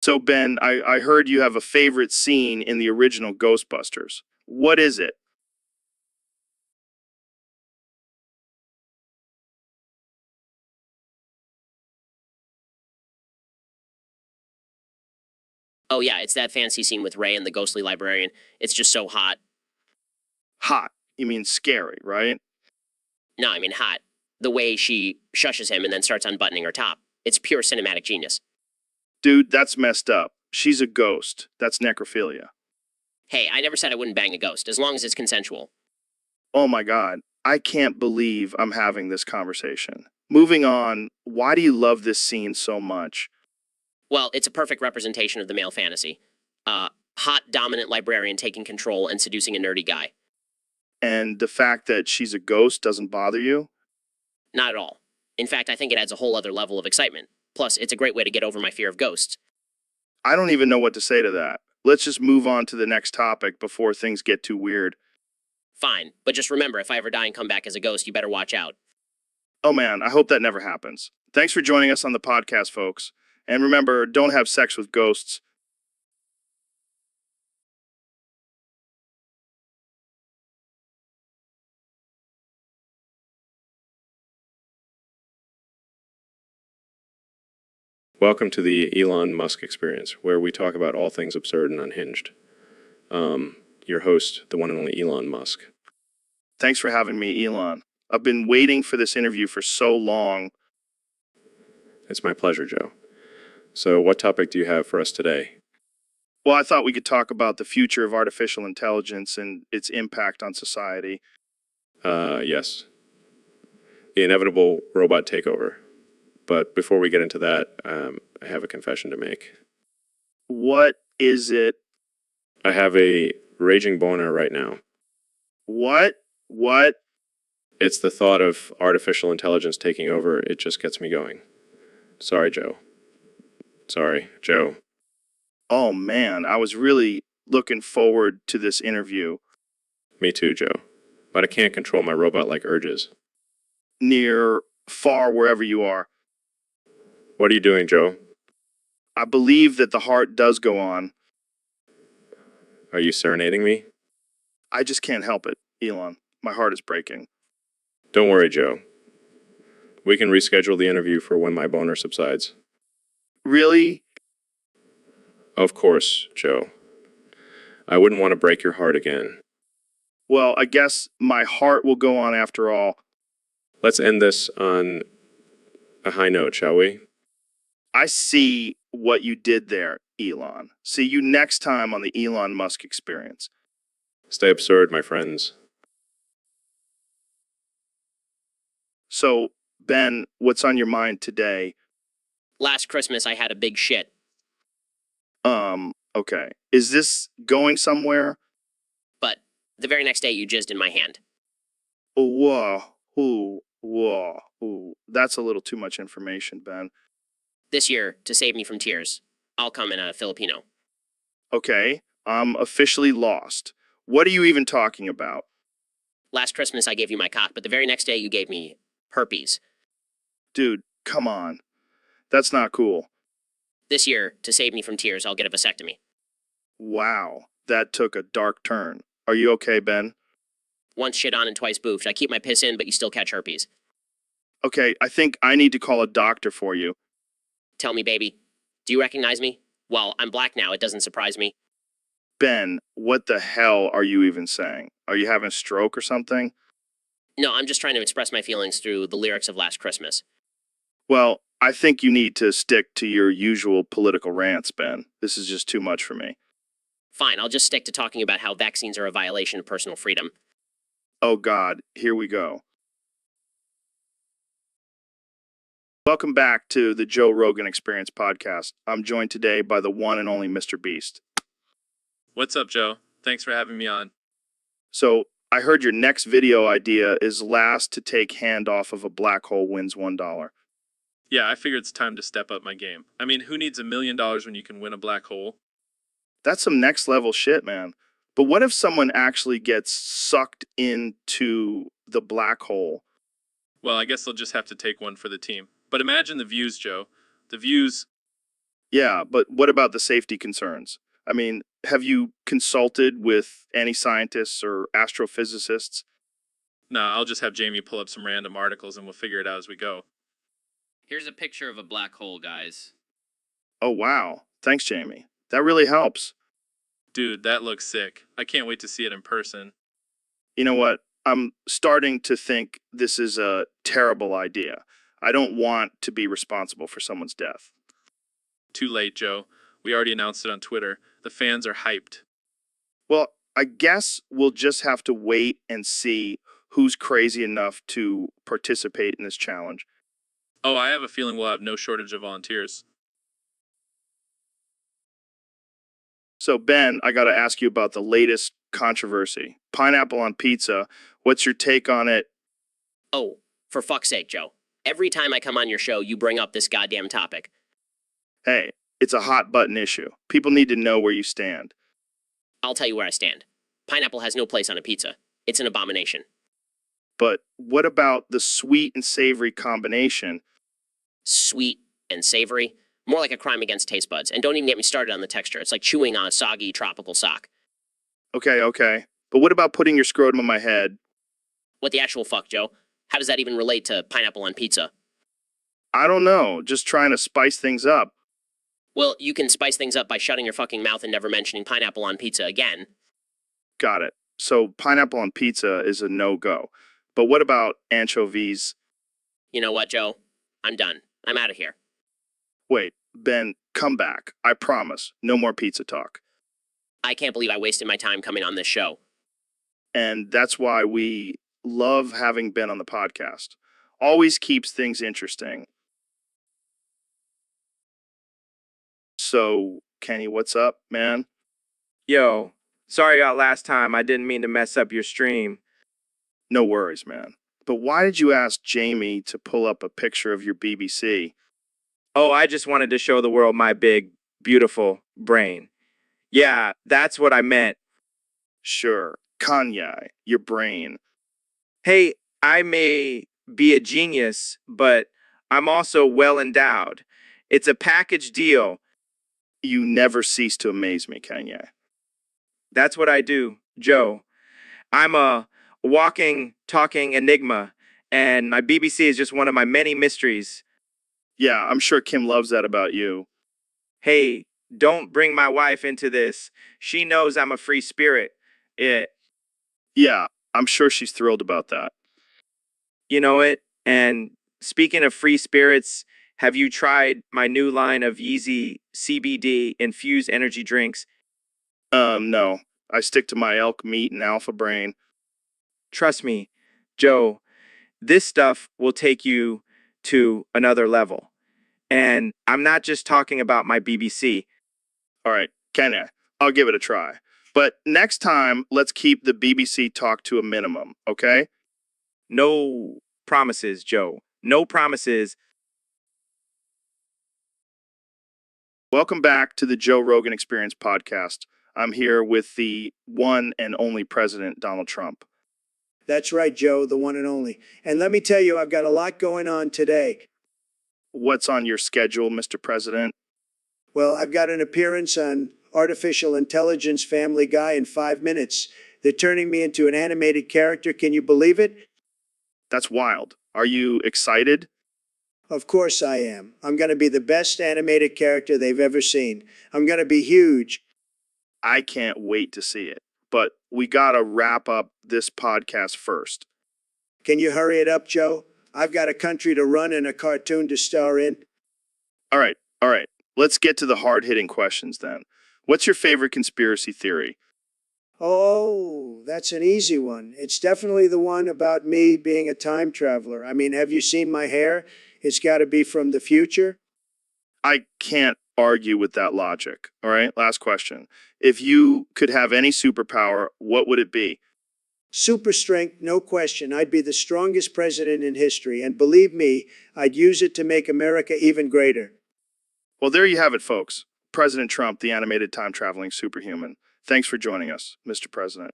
So, Ben, I heard you have a favorite scene in the original Ghostbusters. What is it? Oh yeah, it's that fancy scene with Ray and the ghostly librarian. It's just so hot. Hot. You mean scary, right? No, I mean hot. The way she shushes him and then starts unbuttoning her top. It's pure cinematic genius. Dude, that's messed up. She's a ghost. That's necrophilia. Hey, I never said I wouldn't bang a ghost, as long as it's consensual. Oh my God. I can't believe I'm having this conversation. Moving on, why do you love this scene so much? Well, it's a perfect representation of the male fantasy. Hot, dominant librarian taking control and seducing a nerdy guy. And the fact that she's a ghost doesn't bother you? Not at all. In fact, I think it adds a whole other level of excitement. Plus, it's a great way to get over my fear of ghosts. I don't even know what to say to that. Let's just move on to the next topic before things get too weird. Fine, but just remember, if I ever die and come back as a ghost, you better watch out. Oh man, I hope that never happens. Thanks for joining us on the podcast, folks. And remember, don't have sex with ghosts. Welcome to the Elon Musk experience, where we talk about all things absurd and unhinged. Your host, the one and only Elon Musk. Thanks for having me, Elon. I've been waiting for this interview for so long. It's my pleasure, Joe. So, what topic do you have for us today? Well, I thought we could talk about the future of artificial intelligence and its impact on society. Yes. The inevitable robot takeover. But before we get into that, I have a confession to make. What is it? I have a raging boner right now. What? What? It's the thought of artificial intelligence taking over. It just gets me going. Sorry, Joe. Sorry, Joe. Oh man, I was really looking forward to this interview. Me too, Joe. But I can't control my robot-like urges. Near, far, wherever you are. What are you doing, Joe? I believe that the heart does go on. Are you serenading me? I just can't help it, Elon. My heart is breaking. Don't worry, Joe. We can reschedule the interview for when my boner subsides. Really? Of course, Joe. I wouldn't want to break your heart again. Well, I guess my heart will go on after all. Let's end this on a high note, shall we? I see what you did there, Elon. See you next time on the Elon Musk experience. Stay absurd, my friends. So, Ben, what's on your mind today? Last Christmas, I had a big shit. Okay. Is this going somewhere? But the very next day, you jizzed in my hand. Whoa. Ooh. That's a little too much information, Ben. This year, to save me from tears, I'll come in a Filipino. Okay. I'm officially lost. What are you even talking about? Last Christmas, I gave you my cock, but the very next day, you gave me herpes. Dude, come on. That's not cool. This year, to save me from tears, I'll get a vasectomy. Wow. That took a dark turn. Are you okay, Ben? Once shit on and twice boofed. I keep my piss in, but you still catch herpes. Okay, I think I need to call a doctor for you. Tell me, baby, do you recognize me? Well, I'm black now. It doesn't surprise me. Ben, what the hell are you even saying? Are you having a stroke or something? No, I'm just trying to express my feelings through the lyrics of Last Christmas. Well, I think you need to stick to your usual political rants, Ben. This is just too much for me. Fine, I'll just stick to talking about how vaccines are a violation of personal freedom. Oh God, here we go. Welcome back to the Joe Rogan Experience podcast. I'm joined today by the one and only Mr. Beast. What's up, Joe? Thanks for having me on. So, I heard your next video idea is last to take hand off of a black hole wins $1. Yeah, I figured it's time to step up my game. I mean, who needs $1 million when you can win a black hole? That's some next level shit, man. But what if someone actually gets sucked into the black hole? Well, I guess they'll just have to take one for the team. But imagine the views, Joe. The views. Yeah, but what about the safety concerns? I mean, have you consulted with any scientists or astrophysicists? Nah, I'll just have Jamie pull up some random articles and we'll figure it out as we go. Here's a picture of a black hole, guys. Oh, wow. Thanks, Jamie. That really helps. Dude, that looks sick. I can't wait to see it in person. You know what? I'm starting to think this is a terrible idea. I don't want to be responsible for someone's death. Too late, Joe. We already announced it on Twitter. The fans are hyped. Well, I guess we'll just have to wait and see who's crazy enough to participate in this challenge. Oh, I have a feeling we'll have no shortage of volunteers. So, Ben, I got to ask you about the latest controversy. Pineapple on pizza. What's your take on it? Oh, for fuck's sake, Joe. Every time I come on your show, you bring up this goddamn topic. Hey, it's a hot button issue. People need to know where you stand. I'll tell you where I stand. Pineapple has no place on a pizza. It's an abomination. But what about the sweet and savory combination? Sweet and savory. More like a crime against taste buds. And don't even get me started on the texture. It's like chewing on a soggy tropical sock. Okay. But what about putting your scrotum on my head? What the actual fuck, Joe? How does that even relate to pineapple on pizza? I don't know. Just trying to spice things up. Well, you can spice things up by shutting your fucking mouth and never mentioning pineapple on pizza again. Got it. So pineapple on pizza is a no-go. But what about anchovies? You know what, Joe? I'm done. I'm out of here. Wait, Ben, come back. I promise. No more pizza talk. I can't believe I wasted my time coming on this show. And that's why we love having Ben on the podcast. Always keeps things interesting. So, Kenny, what's up, man? Yo, sorry about last time. I didn't mean to mess up your stream. No worries, man. But why did you ask Jamie to pull up a picture of your BBC? Oh, I just wanted to show the world my big, beautiful brain. Yeah, that's what I meant. Sure, Kanye, your brain. Hey, I may be a genius, but I'm also well endowed. It's a package deal. You never cease to amaze me, Kanye. That's what I do, Joe. I'm a walking, talking enigma, and my BBC is just one of my many mysteries. Yeah, I'm sure Kim loves that about you. Hey, don't bring my wife into this. She knows I'm a free spirit. Yeah, I'm sure she's thrilled about that. You know it. And speaking of free spirits, have you tried my new line of Yeezy CBD infused energy drinks? No. I stick to my elk meat and alpha brain. Trust me, Joe, this stuff will take you to another level. And I'm not just talking about my BBC. All right, Kenny, I'll give it a try. But next time, let's keep the BBC talk to a minimum, okay? No promises, Joe. No promises. Welcome back to the Joe Rogan Experience podcast. I'm here with the one and only President Donald Trump. That's right, Joe, the one and only. And let me tell you, I've got a lot going on today. What's on your schedule, Mr. President? Well, I've got an appearance on Artificial Intelligence Family Guy in 5 minutes. They're turning me into an animated character. Can you believe it? That's wild. Are you excited? Of course I am. I'm going to be the best animated character they've ever seen. I'm going to be huge. I can't wait to see it. But we gotta wrap up this podcast first. Can you hurry it up, Joe? I've got a country to run and a cartoon to star in. All right. Let's get to the hard-hitting questions then. What's your favorite conspiracy theory? Oh, that's an easy one. It's definitely the one about me being a time traveler. I mean, have you seen my hair? It's got to be from the future. I can't argue with that logic. All right, last question. If you could have any superpower, what would it be? Super strength, no question. I'd be the strongest president in history. And believe me, I'd use it to make America even greater. Well, there you have it, folks. President Trump, the animated time-traveling superhuman. Thanks for joining us, Mr. President.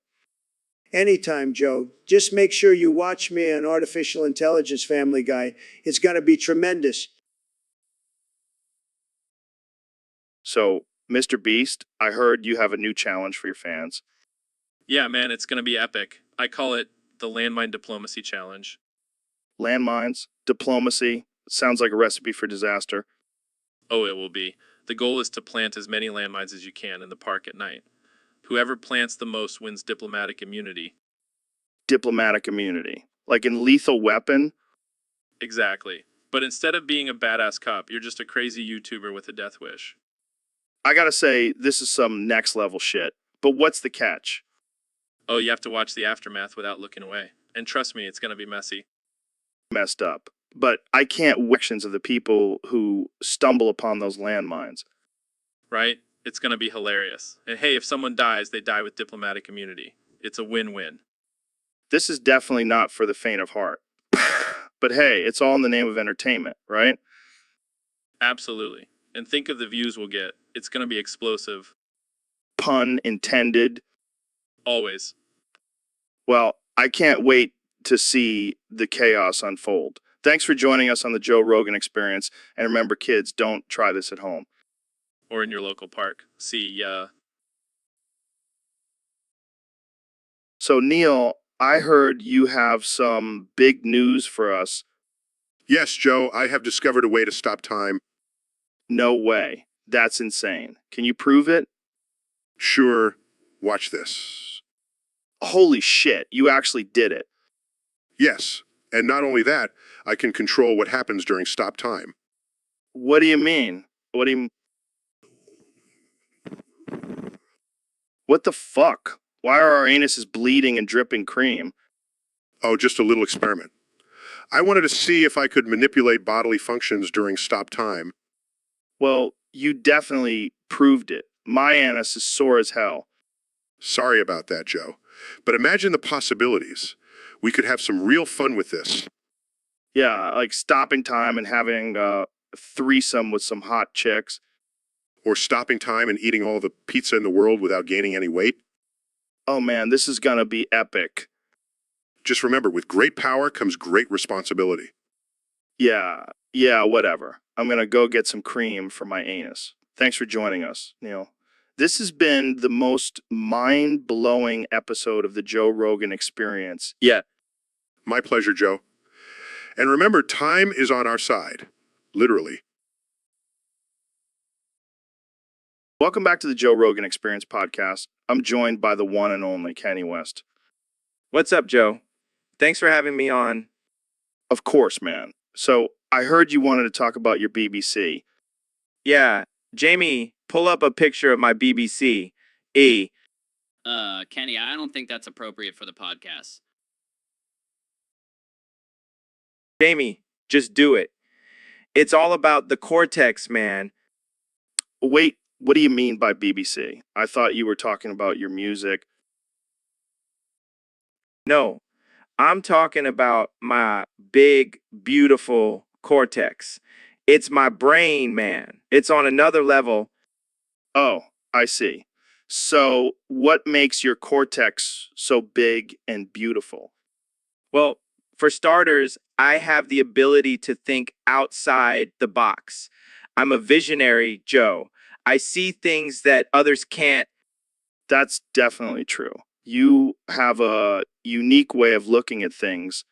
Anytime, Joe. Just make sure you watch me on Artificial Intelligence Family Guy. It's going to be tremendous. So, Mr. Beast, I heard you have a new challenge for your fans. Yeah, man, it's going to be epic. I call it the Landmine Diplomacy Challenge. Landmines, diplomacy, sounds like a recipe for disaster. Oh, it will be. The goal is to plant as many landmines as you can in the park at night. Whoever plants the most wins diplomatic immunity. Diplomatic immunity. Like in Lethal Weapon? Exactly. But instead of being a badass cop, you're just a crazy YouTuber with a death wish. I gotta say, this is some next level shit. But what's the catch? Oh, you have to watch the aftermath without looking away. And trust me, it's gonna be messy. Messed up. But I can't wictions of the people who stumble upon those landmines. Right? It's gonna be hilarious. And hey, if someone dies, they die with diplomatic immunity. It's a win-win. This is definitely not for the faint of heart. But hey, it's all in the name of entertainment, right? Absolutely. And think of the views we'll get. It's gonna be explosive. Pun intended. Always. Well, I can't wait to see the chaos unfold. Thanks for joining us on the Joe Rogan Experience. And remember, kids, don't try this at home. Or in your local park. See ya. So, Neil, I heard you have some big news for us. Yes, Joe, I have discovered a way to stop time. No way. That's insane. Can you prove it? Sure, watch this. Holy shit, you actually did it. Yes, and not only that, I can control what happens during stop time. What do you mean? What the fuck? Why are our anuses bleeding and dripping cream? Oh, just a little experiment. I wanted to see if I could manipulate bodily functions during stop time. Well, you definitely proved it. My anus is sore as hell. Sorry about that, Joe. But imagine the possibilities. We could have some real fun with this. Yeah, like stopping time and having a threesome with some hot chicks. Or stopping time and eating all the pizza in the world without gaining any weight. Oh man, this is gonna be epic. Just remember, with great power comes great responsibility. Yeah, whatever. I'm gonna go get some cream for my anus. Thanks for joining us, Neil. This has been the most mind-blowing episode of the Joe Rogan Experience yet. My pleasure, Joe. And remember, time is on our side. Literally. Welcome back to the Joe Rogan Experience podcast. I'm joined by the one and only Kenny West. What's up, Joe? Thanks for having me on. Of course, man. So I heard you wanted to talk about your BBC. Yeah, Jamie, pull up a picture of my BBC. Kenny, I don't think that's appropriate for the podcast. Jamie, just do it. It's all about the cortex, man. Wait, what do you mean by BBC? I thought you were talking about your music. No, I'm talking about my big, beautiful cortex. It's my brain, man. It's on another level. Oh, I see. So what makes your cortex so big and beautiful? Well, for starters, I have the ability to think outside the box. I'm a visionary, Joe. I see things that others can't. That's definitely true. You have a unique way of looking at things.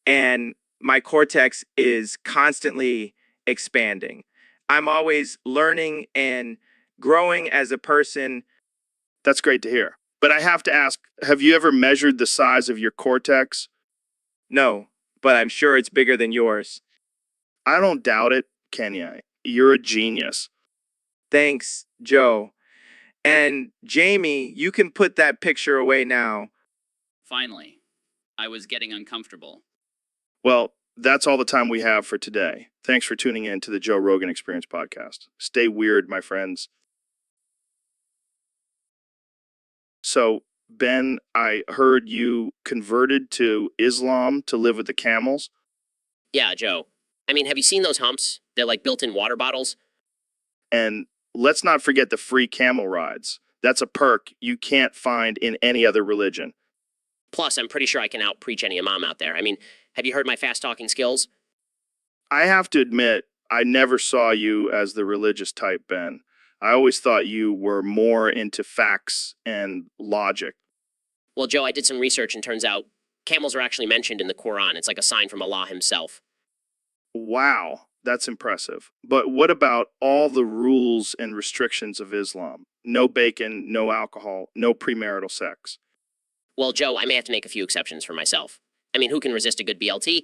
And my cortex is constantly expanding. I'm always learning and growing as a person. That's great to hear. But I have to ask, have you ever measured the size of your cortex? No, but I'm sure it's bigger than yours. I don't doubt it, Kenya. You're a genius. Thanks, Joe. And Jamie, you can put that picture away now. Finally, I was getting uncomfortable. Well, that's all the time we have for today. Thanks for tuning in to the Joe Rogan Experience podcast. Stay weird, my friends. So, Ben, I heard you converted to Islam to live with the camels. Yeah, Joe. I mean, have you seen those humps? They're like built-in water bottles. And let's not forget the free camel rides. That's a perk you can't find in any other religion. Plus, I'm pretty sure I can out-preach any imam out there. I mean, have you heard my fast-talking skills? I have to admit, I never saw you as the religious type, Ben. I always thought you were more into facts and logic. Well, Joe, I did some research and turns out camels are actually mentioned in the Quran. It's like a sign from Allah himself. Wow, That's impressive. But what about all the rules and restrictions of Islam? No bacon, no alcohol, no premarital sex. Well, Joe, I may have to make a few exceptions for myself. I mean, who can resist a good BLT?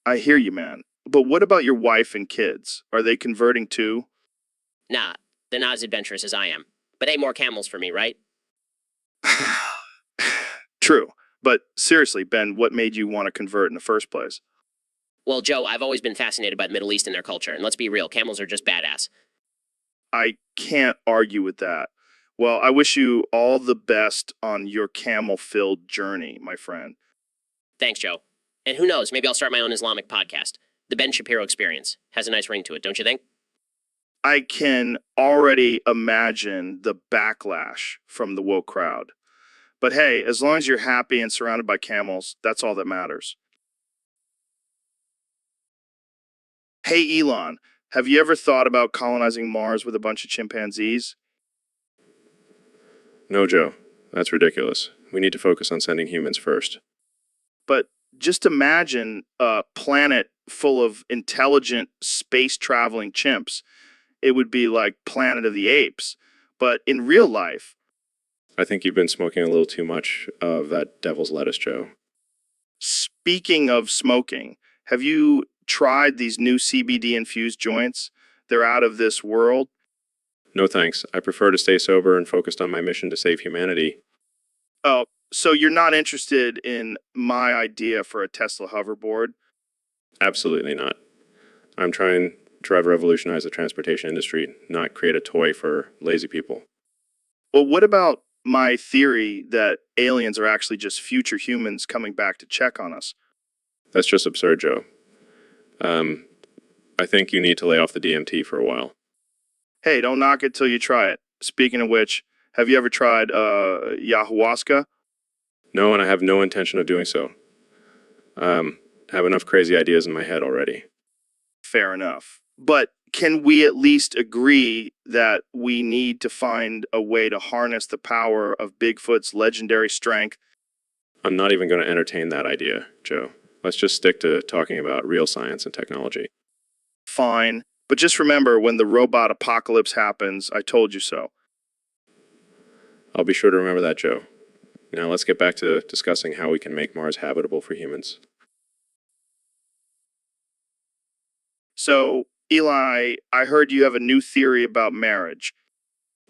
I hear you, man. But what about your wife and kids? Are they converting too? Nah, they're not as adventurous as I am. But hey, more camels for me, right? True. But seriously, Ben, what made you want to convert in the first place? Well, Joe, I've always been fascinated by the Middle East and their culture, and let's be real, camels are just badass. I can't argue with that. Well, I wish you all the best on your camel-filled journey, my friend. Thanks, Joe. And who knows, maybe I'll start my own Islamic podcast. The Ben Shapiro Experience. Has a nice ring to it, don't you think? I can already imagine the backlash from the woke crowd. But hey, as long as you're happy and surrounded by camels, that's all that matters. Hey, Elon, have you ever thought about colonizing Mars with a bunch of chimpanzees? No, Joe. That's ridiculous. We need to focus on sending humans first. But just imagine a planet full of intelligent space-traveling chimps. It would be like Planet of the Apes. But in real life, I think you've been smoking a little too much of that devil's lettuce, Joe. speaking of smoking, have you tried these new CBD-infused joints? They're out of this world. No thanks. I prefer to stay sober and focused on my mission to save humanity. Oh, so you're not interested in my idea for a Tesla hoverboard? Absolutely not. I'm trying to revolutionize the transportation industry, not create a toy for lazy people. Well, what about my theory that aliens are actually just future humans coming back to check on us? That's just absurd, Joe. I think you need to lay off the DMT for a while. Hey, don't knock it till you try it. Speaking of which, have you ever tried ayahuasca? No, and I have no intention of doing so. Have enough crazy ideas in my head already. Fair enough. But can we at least agree that we need to find a way to harness the power of Bigfoot's legendary strength? I'm not even going to entertain that idea, Joe. Let's just stick to talking about real science and technology. Fine. But just remember, when the robot apocalypse happens, I told you so. I'll be sure to remember that, Joe. Now let's get back to discussing how we can make Mars habitable for humans. So, Eli, I heard you have a new theory about marriage.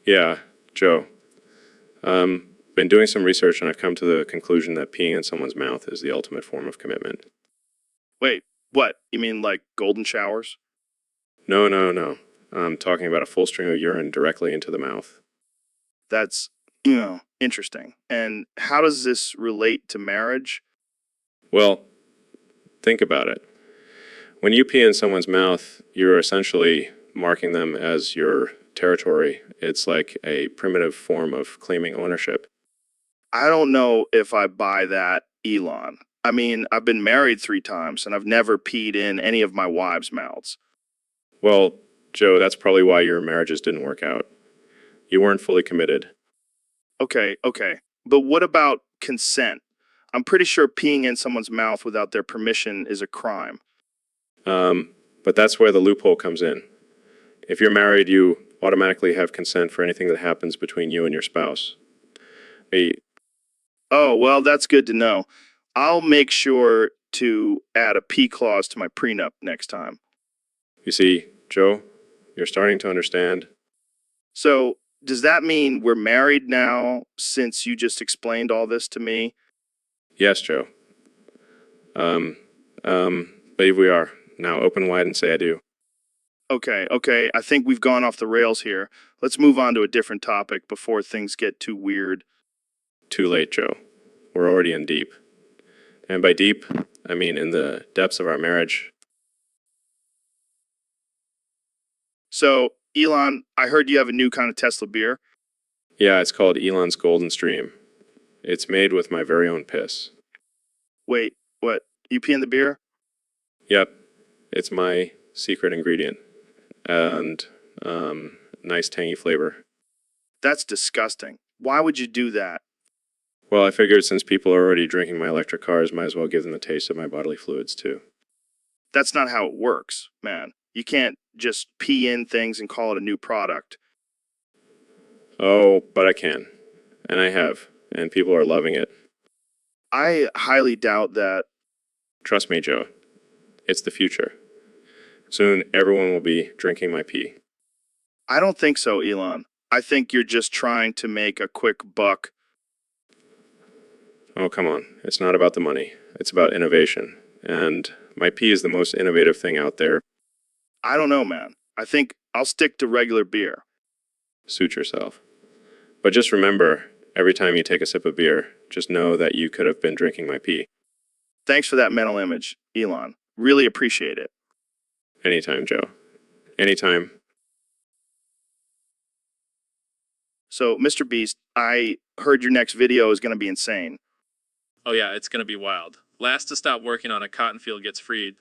Yeah, Joe. Been doing some research and I've come to the conclusion that peeing in someone's mouth is the ultimate form of commitment. Wait, what? You mean like golden showers? No. I'm talking about a full stream of urine directly into the mouth. That's, interesting. And how does this relate to marriage? Well, think about it. When you pee in someone's mouth, you're essentially marking them as your territory. It's like a primitive form of claiming ownership. I don't know if I buy that, Elon. I mean, I've been married 3 times and I've never peed in any of my wives' mouths. Well, Joe, that's probably why your marriages didn't work out. You weren't fully committed. Okay. But what about consent? I'm pretty sure peeing in someone's mouth without their permission is a crime. But that's where the loophole comes in. If you're married, you automatically have consent for anything that happens between you and your spouse. Oh, well, that's good to know. I'll make sure to add a P clause to my prenup next time. You see, Joe, you're starting to understand. So, does that mean we're married now since you just explained all this to me? Yes, Joe. Believe we are. Now open wide and say I do. Okay. I think we've gone off the rails here. Let's move on to a different topic before things get too weird. Too late, Joe. We're already in deep. And by deep, I mean in the depths of our marriage. So, Elon, I heard you have a new kind of Tesla beer. Yeah, it's called Elon's Golden Stream. It's made with my very own piss. Wait, what? You pee in the beer? Yep, it's my secret ingredient. And, nice tangy flavor. That's disgusting. Why would you do that? Well, I figured since people are already drinking my electric cars, might as well give them a taste of my bodily fluids, too. That's not how it works, man. You can't just pee in things and call it a new product. Oh, but I can. And I have. And people are loving it. I highly doubt that. Trust me, Joe. It's the future. Soon, everyone will be drinking my pee. I don't think so, Elon. I think you're just trying to make a quick buck. Oh, come on. It's not about the money. It's about innovation. And my pee is the most innovative thing out there. I don't know, man. I think I'll stick to regular beer. Suit yourself. But just remember, every time you take a sip of beer, just know that you could have been drinking my pee. Thanks for that mental image, Elon. Really appreciate it. Anytime, Joe. Anytime. So, Mr. Beast, I heard your next video is going to be insane. Oh yeah, it's gonna be wild. Last to stop working on a cotton field gets freed.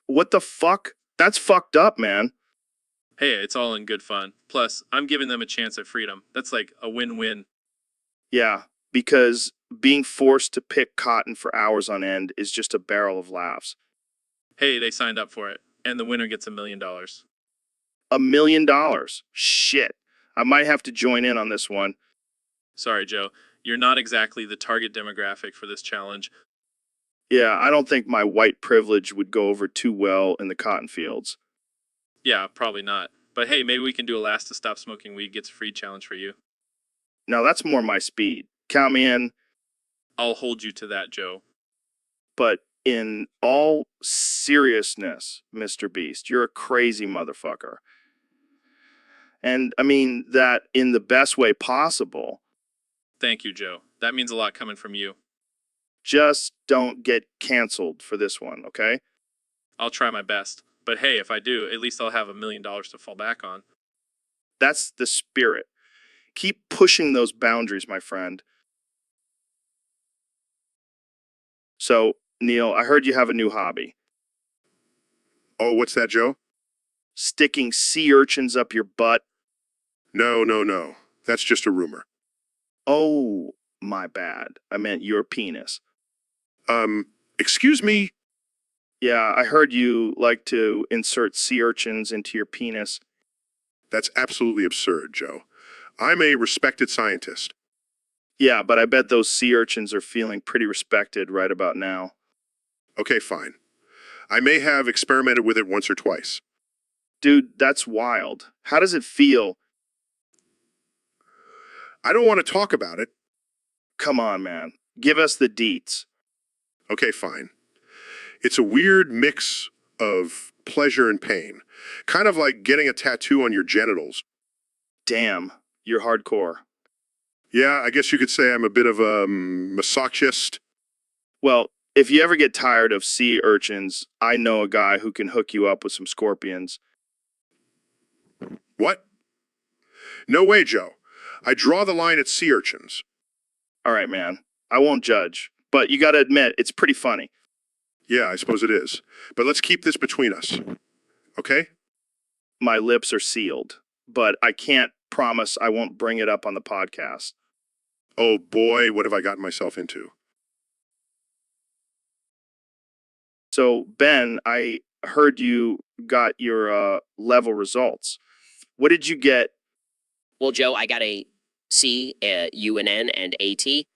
What the fuck? That's fucked up, man. Hey, it's all in good fun. Plus, I'm giving them a chance at freedom. That's like a win-win. Yeah, because being forced to pick cotton for hours on end is just a barrel of laughs. Hey, they signed up for it, and the winner gets $1 million. $1 million? Shit. I might have to join in on this one. Sorry, Joe. You're not exactly the target demographic for this challenge. Yeah, I don't think my white privilege would go over too well in the cotton fields. Yeah, probably not. But hey, maybe we can do a last to stop smoking weed gets free challenge for you. Now that's more my speed. Count me in, I'll hold you to that, Joe. but in all seriousness, Mr. Beast, you're a crazy motherfucker. And I mean that in the best way possible. Thank you, Joe. That means a lot coming from you. Just don't get canceled for this one, okay? I'll try my best. But hey, if I do, at least I'll have $1 million to fall back on. That's the spirit. Keep pushing those boundaries, my friend. So, Neil, I heard you have a new hobby. Oh, what's that, Joe? Sticking sea urchins up your butt. No. That's just a rumor. Oh, my bad. I meant your penis. Excuse me? Yeah, I heard you like to insert sea urchins into your penis. That's absolutely absurd, Joe. I'm a respected scientist. Yeah, but I bet those sea urchins are feeling pretty respected right about now. Okay, fine. I may have experimented with it once or twice. Dude, that's wild. How does it feel? I don't want to talk about it. Come on, man. Give us the deets. Okay, fine. It's a weird mix of pleasure and pain. Kind of like getting a tattoo on your genitals. Damn, you're hardcore. Yeah, I guess you could say I'm a bit of a masochist. Well, if you ever get tired of sea urchins, I know a guy who can hook you up with some scorpions. What? No way, Joe. I draw the line at sea urchins. All right, man. I won't judge, but you gotta admit, it's pretty funny. Yeah, I suppose it is. But let's keep this between us. Okay? My lips are sealed, but I can't promise I won't bring it up on the podcast. Oh boy, what have I gotten myself into? So, Ben, I heard you got your level results. What did you get? Well, Joe, I got a C, a U, and N, and a T.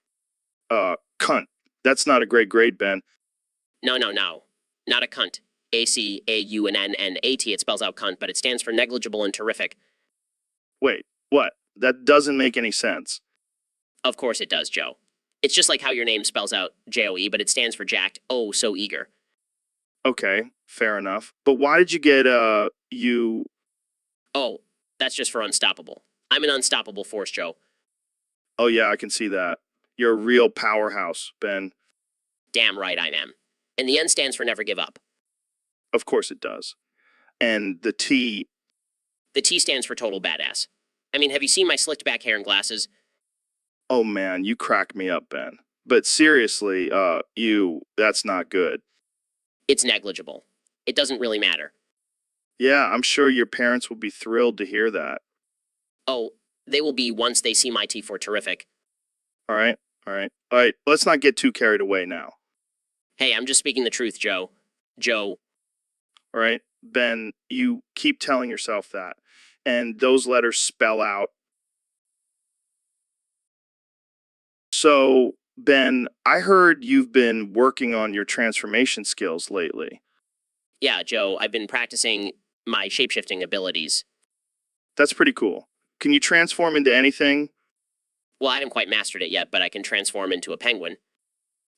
Cunt. That's not a great grade, Ben. No. Not a cunt. A, C, A, U, and N, and A, T. It spells out cunt, but it stands for negligible and terrific. Wait, what? That doesn't make any sense. Of course it does, Joe. It's just like how your name spells out J-O-E, but it stands for jacked, oh, so eager. Okay, fair enough. But why did you get, you... Oh, that's just for unstoppable. I'm an unstoppable force, Joe. Oh yeah, I can see that. You're a real powerhouse, Ben. Damn right I am. And the N stands for never give up. Of course it does. And the T... The T stands for total badass. I mean, have you seen my slicked back hair and glasses? Oh man, you crack me up, Ben. But seriously, that's not good. It's negligible. It doesn't really matter. Yeah, I'm sure your parents will be thrilled to hear that. Oh, they will be once they see my T4 terrific. All right. Let's not get too carried away now. Hey, I'm just speaking the truth, Joe. Joe. All right. Ben, you keep telling yourself that. And those letters spell out. So, Ben, I heard you've been working on your transformation skills lately. Yeah, Joe, I've been practicing my shapeshifting abilities. That's pretty cool. Can you transform into anything? Well, I haven't quite mastered it yet, but I can transform into a penguin.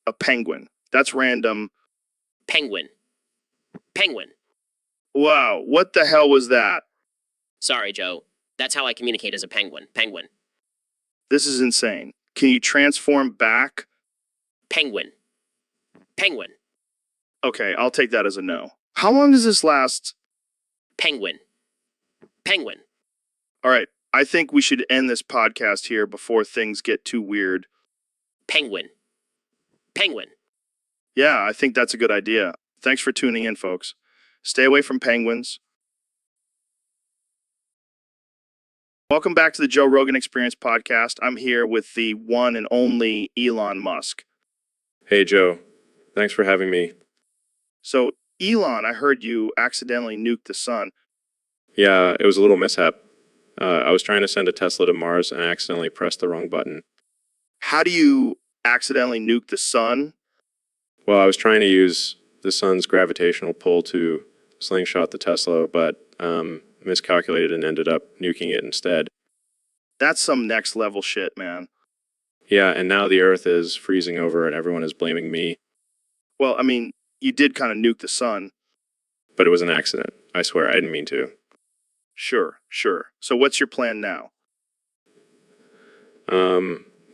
A penguin. That's random. Penguin. Penguin. Wow, what the hell was that? Sorry, Joe. That's how I communicate as a penguin. Penguin. This is insane. Can you transform back? Penguin. Penguin. Okay, I'll take that as a no. How long does this last? Penguin. Penguin. All right, I think we should end this podcast here before things get too weird. Penguin. Penguin. Yeah, I think that's a good idea. Thanks for tuning in, folks. Stay away from penguins. Welcome back to the Joe Rogan Experience podcast. I'm here with the one and only Elon Musk. Hey, Joe. Thanks for having me. So, Elon, I heard you accidentally nuked the sun. Yeah, it was a little mishap. I was trying to send a Tesla to Mars and I accidentally pressed the wrong button. How do you accidentally nuke the sun? Well, I was trying to use the sun's gravitational pull to slingshot the Tesla, but miscalculated and ended up nuking it instead. That's some next level shit, man. Yeah, and now the Earth is freezing over and everyone is blaming me. Well, I mean, you did kind of nuke the sun. But it was an accident. I swear, I didn't mean to. Sure. So what's your plan now?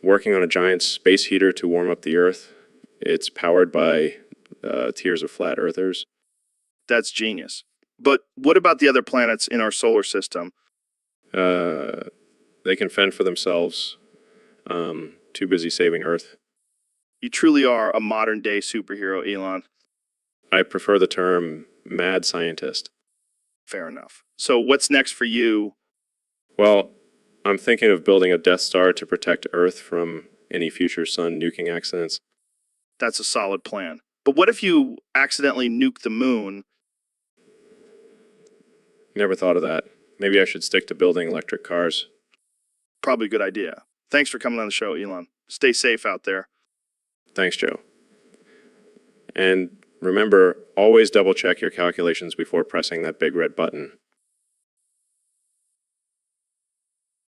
Working on a giant space heater to warm up the Earth. It's powered by tiers of flat earthers. That's genius. But what about the other planets in our solar system? They can fend for themselves. Too busy saving Earth. You truly are a modern day superhero, Elon. I prefer the term mad scientist. Fair enough. So what's next for you? Well, I'm thinking of building a Death Star to protect Earth from any future sun nuking accidents. That's a solid plan. But what if you accidentally nuke the moon? Never thought of that. Maybe I should stick to building electric cars. Probably a good idea. Thanks for coming on the show, Elon. Stay safe out there. Thanks, Joe. And remember, always double check your calculations before pressing that big red button.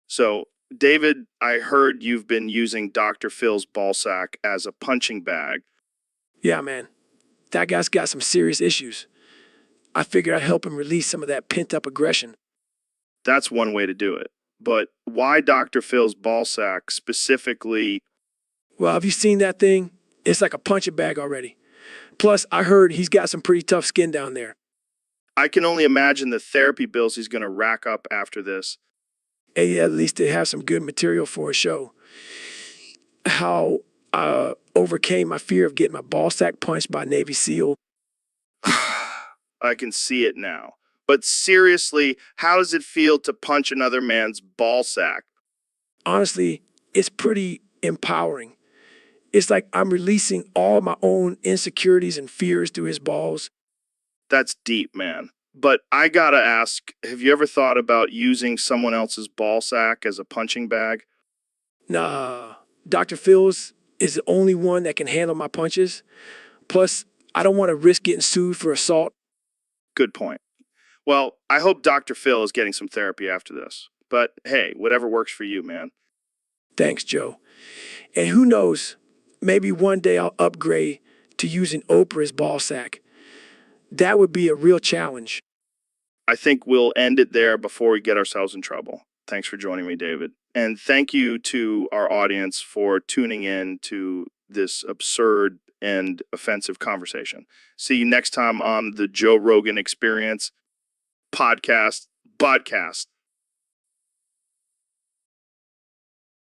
So, David, I heard you've been using Dr. Phil's ballsack as a punching bag. Yeah, man. That guy's got some serious issues. I figured I'd help him release some of that pent-up aggression. That's one way to do it. But why Dr. Phil's ballsack specifically? Well, have you seen that thing? It's like a punching bag already. Plus, I heard he's got some pretty tough skin down there. I can only imagine the therapy bills he's going to rack up after this. And yeah, at least they have some good material for a show. How I overcame my fear of getting my ballsack punched by a Navy SEAL. I can see it now. But seriously, how does it feel to punch another man's ballsack? Honestly, it's pretty empowering. It's like I'm releasing all my own insecurities and fears through his balls. That's deep, man. But I gotta ask, have you ever thought about using someone else's ballsack as a punching bag? Nah, Dr. Phil's is the only one that can handle my punches. Plus, I don't want to risk getting sued for assault. Good point. Well, I hope Dr. Phil is getting some therapy after this. But hey, whatever works for you, man. Thanks, Joe. And who knows, maybe one day I'll upgrade to using Oprah's ballsack. That would be a real challenge. I think we'll end it there before we get ourselves in trouble. Thanks for joining me, David. And thank you to our audience for tuning in to this absurd and offensive conversation. See you next time on the Joe Rogan Experience podcast.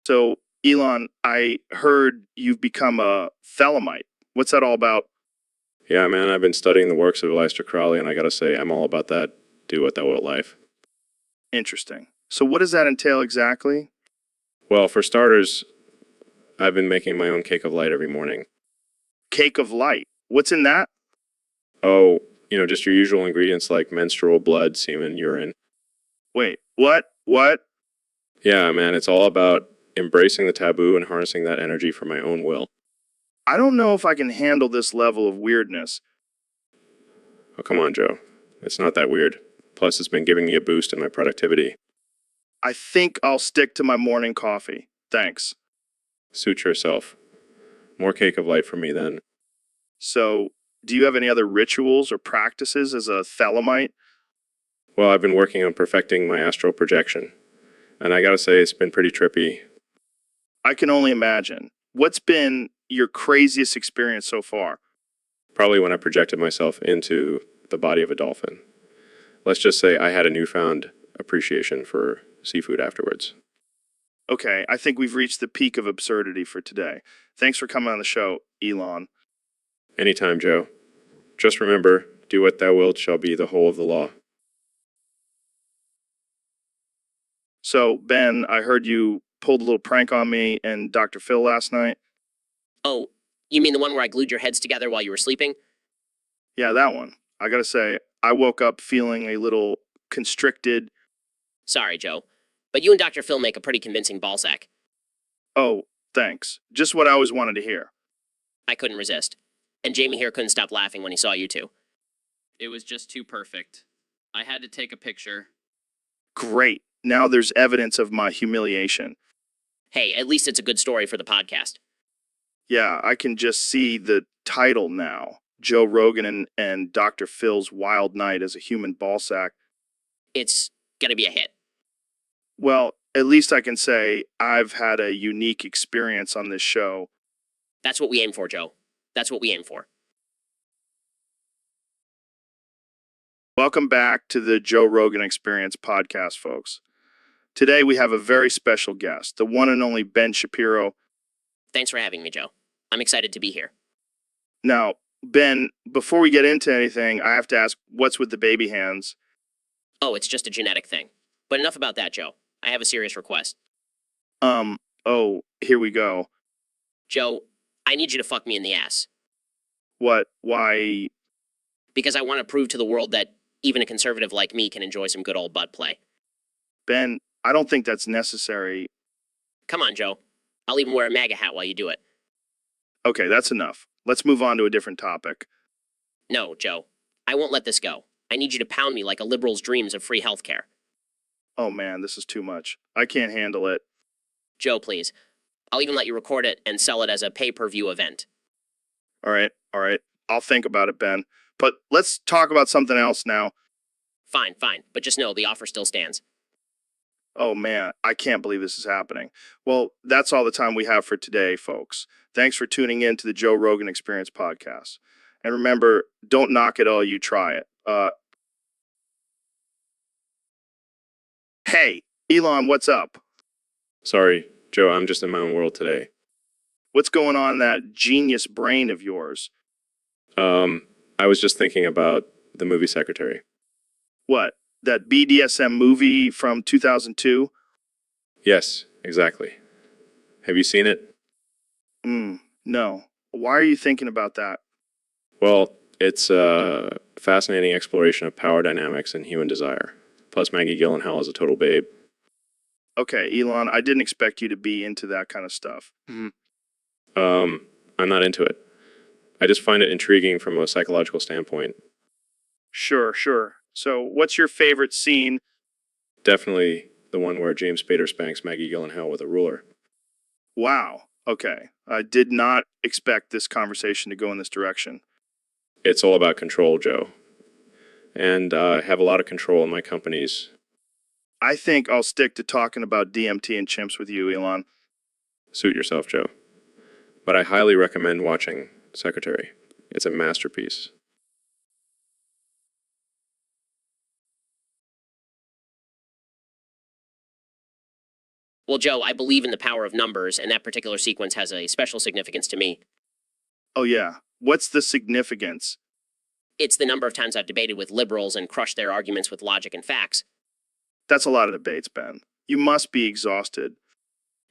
So, Elon, I heard you've become a Thelemite. What's that all about? Yeah, man, I've been studying the works of Aleister Crowley, and I gotta say, I'm all about that do what thou wilt life. Interesting. So what does that entail exactly? Well, for starters, I've been making my own cake of light every morning. Cake of light. What's in that? Oh, You know, just your usual ingredients like menstrual blood, semen, urine. Wait, what? What? Yeah, man, it's all about embracing the taboo and harnessing that energy for my own will. I don't know if I can handle this level of weirdness. Oh, come on, Joe. It's not that weird. Plus, it's been giving me a boost in my productivity. I think I'll stick to my morning coffee. Thanks. Suit yourself. More cake of light for me then. So, do you have any other rituals or practices as a Thelemite? Well, I've been working on perfecting my astral projection. And I gotta say, it's been pretty trippy. I can only imagine. What's been your craziest experience so far? Probably when I projected myself into the body of a dolphin. Let's just say I had a newfound appreciation for seafood afterwards. Okay, I think we've reached the peak of absurdity for today. Thanks for coming on the show, Elon. Anytime, Joe. Just remember, do what thou wilt shall be the whole of the law. So, Ben, I heard you pulled a little prank on me and Dr. Phil last night. Oh, you mean the one where I glued your heads together while you were sleeping? Yeah, that one. I gotta say, I woke up feeling a little constricted. Sorry, Joe. But you and Dr. Phil make a pretty convincing ballsack. Oh, thanks. Just what I always wanted to hear. I couldn't resist. And Jamie here couldn't stop laughing when he saw you two. It was just too perfect. I had to take a picture. Great. Now there's evidence of my humiliation. Hey, at least it's a good story for the podcast. Yeah, I can just see the title now. Joe Rogan and Dr. Phil's Wild Night as a Human Ballsack. It's gonna be a hit. Well, at least I can say I've had a unique experience on this show. That's what we aim for, Joe. That's what we aim for. Welcome back to the Joe Rogan Experience podcast, folks. Today we have a very special guest, the one and only Ben Shapiro. Thanks for having me, Joe. I'm excited to be here. Now, Ben, before we get into anything, I have to ask, what's with the baby hands? Oh, it's just a genetic thing. But enough about that, Joe. I have a serious request. Oh, here we go. Joe, I need you to fuck me in the ass. What? Why? Because I want to prove to the world that even a conservative like me can enjoy some good old butt play. Ben, I don't think that's necessary. Come on, Joe. I'll even wear a MAGA hat while you do it. Okay, that's enough. Let's move on to a different topic. No, Joe. I won't let this go. I need you to pound me like a liberal's dreams of free healthcare. Oh man, this is too much. I can't handle it. Joe, please. I'll even let you record it and sell it as a pay-per-view event. All right. I'll think about it, Ben. But let's talk about something else now. Fine. But just know the offer still stands. Oh man, I can't believe this is happening. Well, that's all the time we have for today, folks. Thanks for tuning in to the Joe Rogan Experience podcast. And remember, don't knock it all you try it. Hey, Elon, what's up? Sorry, Joe, I'm just in my own world today. What's going on in that genius brain of yours? I was just thinking about the movie Secretary. What? That BDSM movie from 2002? Yes, exactly. Have you seen it? No. Why are you thinking about that? Well, it's a fascinating exploration of power dynamics and human desire. Plus, Maggie Gyllenhaal is a total babe. Okay, Elon, I didn't expect you to be into that kind of stuff. I'm not into it. I just find it intriguing from a psychological standpoint. Sure. So, what's your favorite scene? Definitely the one where James Spader spanks Maggie Gyllenhaal with a ruler. Wow. Okay. I did not expect this conversation to go in this direction. It's all about control, Joe. And I have a lot of control in my companies. I think I'll stick to talking about DMT and chimps with you, Elon. Suit yourself, Joe. But I highly recommend watching Secretary. It's a masterpiece. Well, Joe, I believe in the power of numbers, and that particular sequence has a special significance to me. Oh, yeah. What's the significance? It's the number of times I've debated with liberals and crushed their arguments with logic and facts. That's a lot of debates, Ben. You must be exhausted.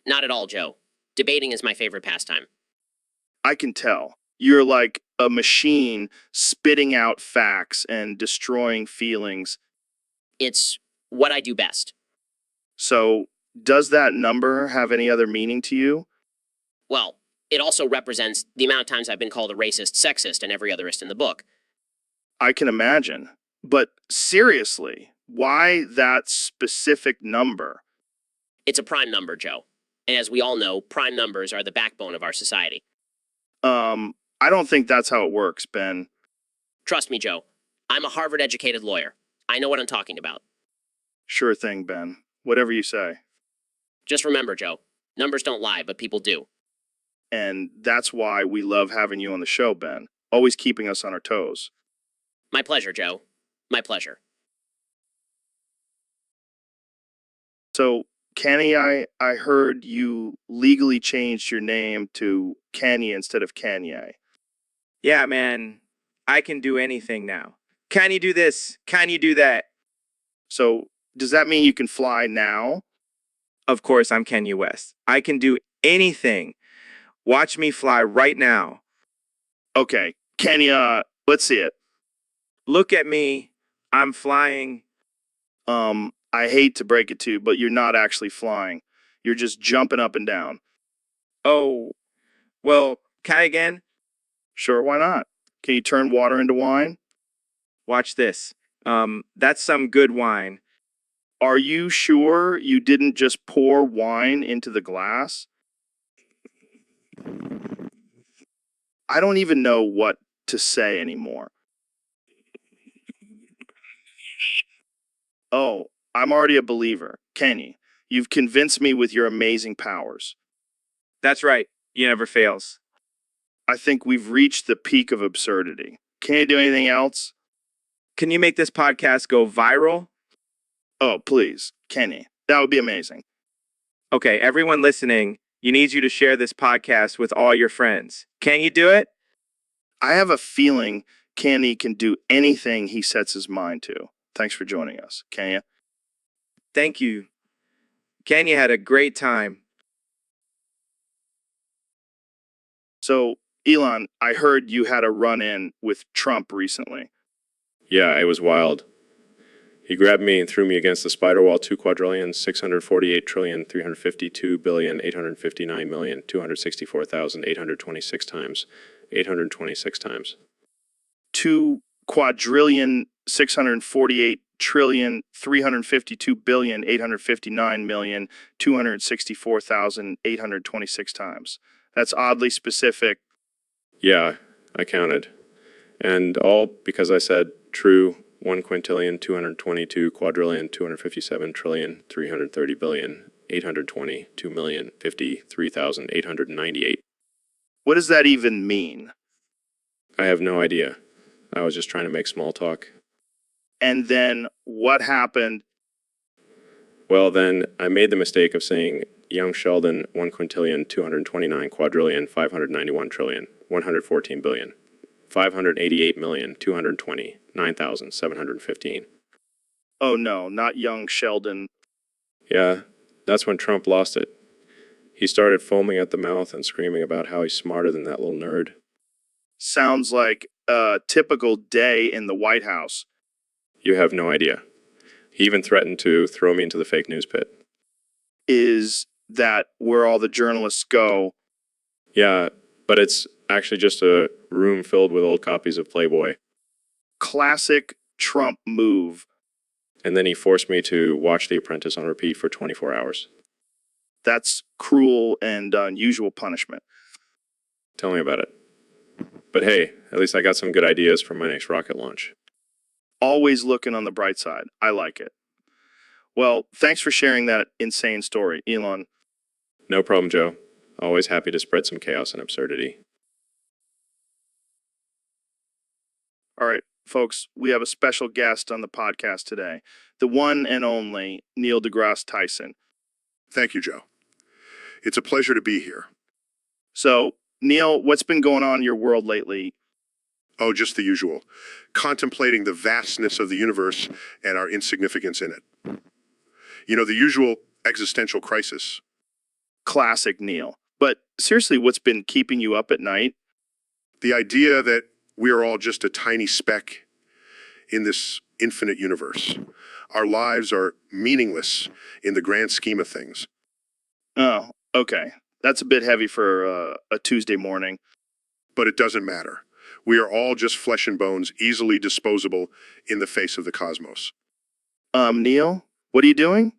Not at all, Joe. Debating is my favorite pastime. I can tell. You're like a machine spitting out facts and destroying feelings. It's what I do best. So, does that number have any other meaning to you? Well, it also represents the amount of times I've been called a racist, sexist, and every otherist in the book. I can imagine. But seriously, why that specific number? It's a prime number, Joe. And as we all know, prime numbers are the backbone of our society. I don't think that's how it works, Ben. Trust me, Joe. I'm a Harvard-educated lawyer. I know what I'm talking about. Sure thing, Ben. Whatever you say. Just remember, Joe, numbers don't lie, but people do. And that's why we love having you on the show, Ben. Always keeping us on our toes. My pleasure, Joe. My pleasure. So, Kenny, I heard you legally changed your name to Kenny instead of Kanye. Yeah, man, I can do anything now. Can you do this? Can you do that? So, does that mean you can fly now? Of course, I'm Kanye West. I can do anything. Watch me fly right now. Okay, Kenny, let's see it. Look at me. I'm flying. I hate to break it to you, but you're not actually flying. You're just jumping up and down. Oh, well, can I again? Sure, why not? Can you turn water into wine? Watch this. That's some good wine. Are you sure you didn't just pour wine into the glass? I don't even know what to say anymore. Oh, I'm already a believer. Kenny, you've convinced me with your amazing powers. That's right. You never fails. I think we've reached the peak of absurdity. Can you do anything else? Can you make this podcast go viral? Oh, please, Kenny. That would be amazing. Okay, everyone listening, you need you to share this podcast with all your friends. Can you do it? I have a feeling Kenny can do anything he sets his mind to. Thanks for joining us, can you? Thank you. Kenya had a great time. So, Elon, I heard you had a run-in with Trump recently. Yeah, it was wild. He grabbed me and threw me against the spider wall 2,348,352,859,264,826 times. 826 times. 2,648,352,859,264,826 times. That's oddly specific. Yeah, I counted. And all because I said true 1 quintillion, 222 quadrillion, 257 trillion, 330 billion, 820, 2,053,898. What does that even mean? I have no idea. I was just trying to make small talk. And then what happened? Well, then I made the mistake of saying young Sheldon 1 quintillion, 229 quadrillion, 591 trillion, 114 billion, 588,220,9,715. Oh no, not young Sheldon. Yeah, that's when Trump lost it. He started foaming at the mouth and screaming about how he's smarter than that little nerd. Sounds like a typical day in the White House. You have no idea. He even threatened to throw me into the fake news pit. Is that where all the journalists go? Yeah, but it's actually just a room filled with old copies of Playboy. Classic Trump move. And then he forced me to watch The Apprentice on repeat for 24 hours. That's cruel and unusual punishment. Tell me about it. But hey, at least I got some good ideas for my next rocket launch. Always looking on the bright side. I like it. Well, thanks for sharing that insane story, Elon. No problem, Joe. Always happy to spread some chaos and absurdity. All right, folks, we have a special guest on the podcast today, the one and only Neil deGrasse Tyson. Thank you, Joe. It's a pleasure to be here. So, Neil, what's been going on in your world lately? Oh, just the usual. Contemplating the vastness of the universe and our insignificance in it. You know, the usual existential crisis. Classic Neil. But seriously, what's been keeping you up at night? The idea that we are all just a tiny speck in this infinite universe. Our lives are meaningless in the grand scheme of things. Oh, okay. That's a bit heavy for a Tuesday morning. But it doesn't matter. We are all just flesh and bones, easily disposable in the face of the cosmos. Neil, what are you doing?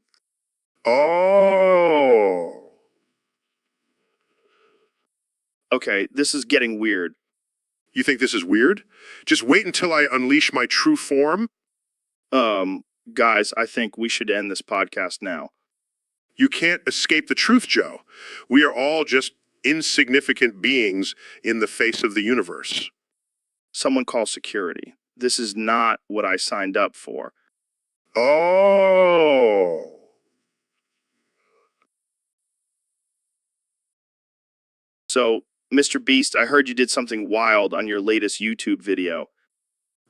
Oh! Okay, this is getting weird. You think this is weird? Just wait until I unleash my true form. Guys, I think we should end this podcast now. You can't escape the truth, Joe. We are all just insignificant beings in the face of the universe. Someone call security. This is not what I signed up for. Oh! So, Mr. Beast, I heard you did something wild on your latest YouTube video.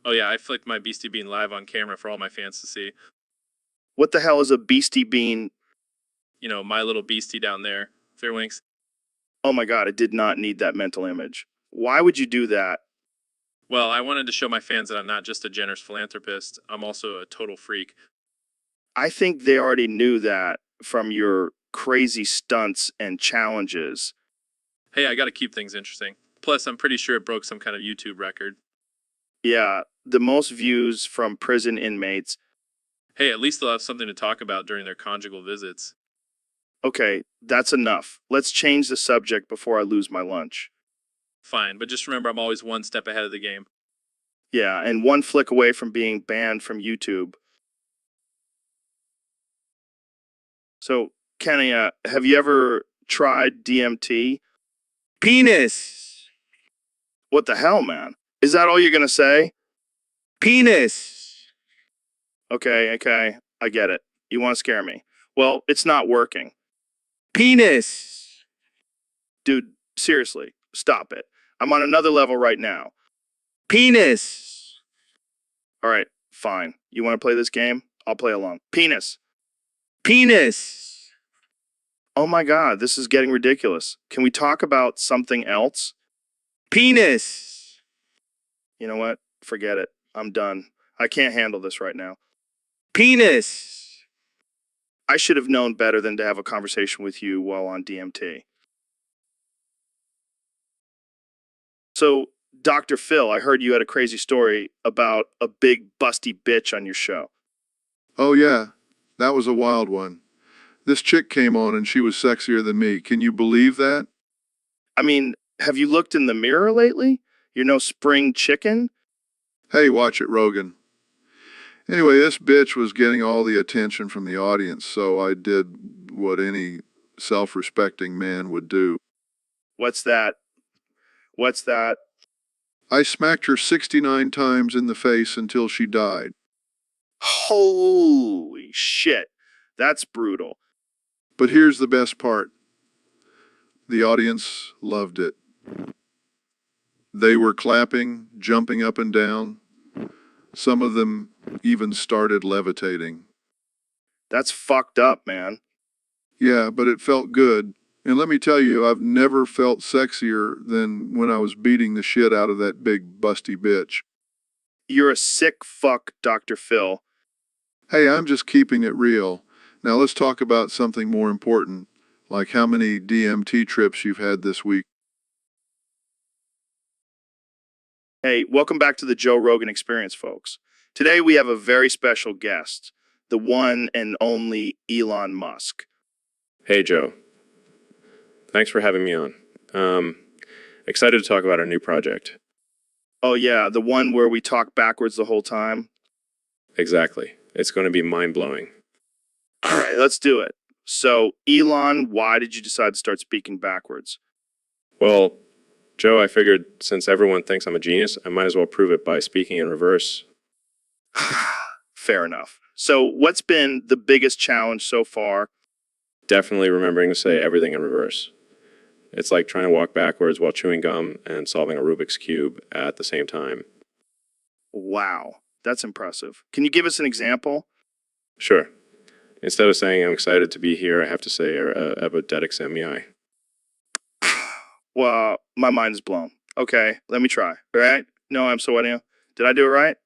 Oh yeah, I flicked my Beastie Bean live on camera for all my fans to see. What the hell is a Beastie Bean? You know, my little beastie down there. Fairwinks. Oh my god, I did not need that mental image. Why would you do that? Well, I wanted to show my fans that I'm not just a generous philanthropist, I'm also a total freak. I think they already knew that from your crazy stunts and challenges. Hey, I gotta keep things interesting. Plus, I'm pretty sure it broke some kind of YouTube record. Yeah, the most views from prison inmates. Hey, at least they'll have something to talk about during their conjugal visits. Okay, that's enough. Let's change the subject before I lose my lunch. Fine, but just remember I'm always one step ahead of the game. Yeah, and one flick away from being banned from YouTube. So, Kenny, have you ever tried DMT? Penis. What the hell, man? Is that all you're gonna say? Penis. Okay, I get it. You want to scare me. Well, it's not working. Penis. Dude, seriously, stop it. I'm on another level right now. Penis. All right, fine. You want to play this game? I'll play along. Penis. Penis. Oh my god, this is getting ridiculous. Can we talk about something else? Penis. You know what? Forget it. I'm done. I can't handle this right now. Penis. I should have known better than to have a conversation with you while on DMT. So, Dr. Phil, I heard you had a crazy story about a big busty bitch on your show. Oh, yeah, that was a wild one. This chick came on and she was sexier than me. Can you believe that? I mean, have you looked in the mirror lately? You're no spring chicken? Hey, watch it, Rogan. Anyway, this bitch was getting all the attention from the audience, so I did what any self-respecting man would do. What's that? What's that? I smacked her 69 times in the face until she died. Holy shit. That's brutal. But here's the best part. The audience loved it. They were clapping, jumping up and down. Some of them even started levitating. That's fucked up, man. Yeah, but it felt good. And let me tell you, I've never felt sexier than when I was beating the shit out of that big busty bitch. You're a sick fuck, Dr. Phil. Hey, I'm just keeping it real. Now let's talk about something more important, like how many DMT trips you've had this week. Hey, welcome back to the Joe Rogan Experience, folks. Today we have a very special guest, the one and only Elon Musk. Hey, Joe. Thanks for having me on. Excited to talk about our new project. Oh yeah, the one where we talk backwards the whole time? Exactly. It's going to be mind-blowing. All right, let's do it. So, Elon, why did you decide to start speaking backwards? Well, Joe, I figured since everyone thinks I'm a genius, I might as well prove it by speaking in reverse. Fair enough. So, what's been the biggest challenge so far? Definitely remembering to say everything in reverse. It's like trying to walk backwards while chewing gum and solving a Rubik's Cube at the same time. Wow, that's impressive. Can you give us an example? Sure. Instead of saying I'm excited to be here, I have to say ebodetics mei. Well, my mind is blown. Okay, let me try. All right? No, I'm so what you. Did I do it right?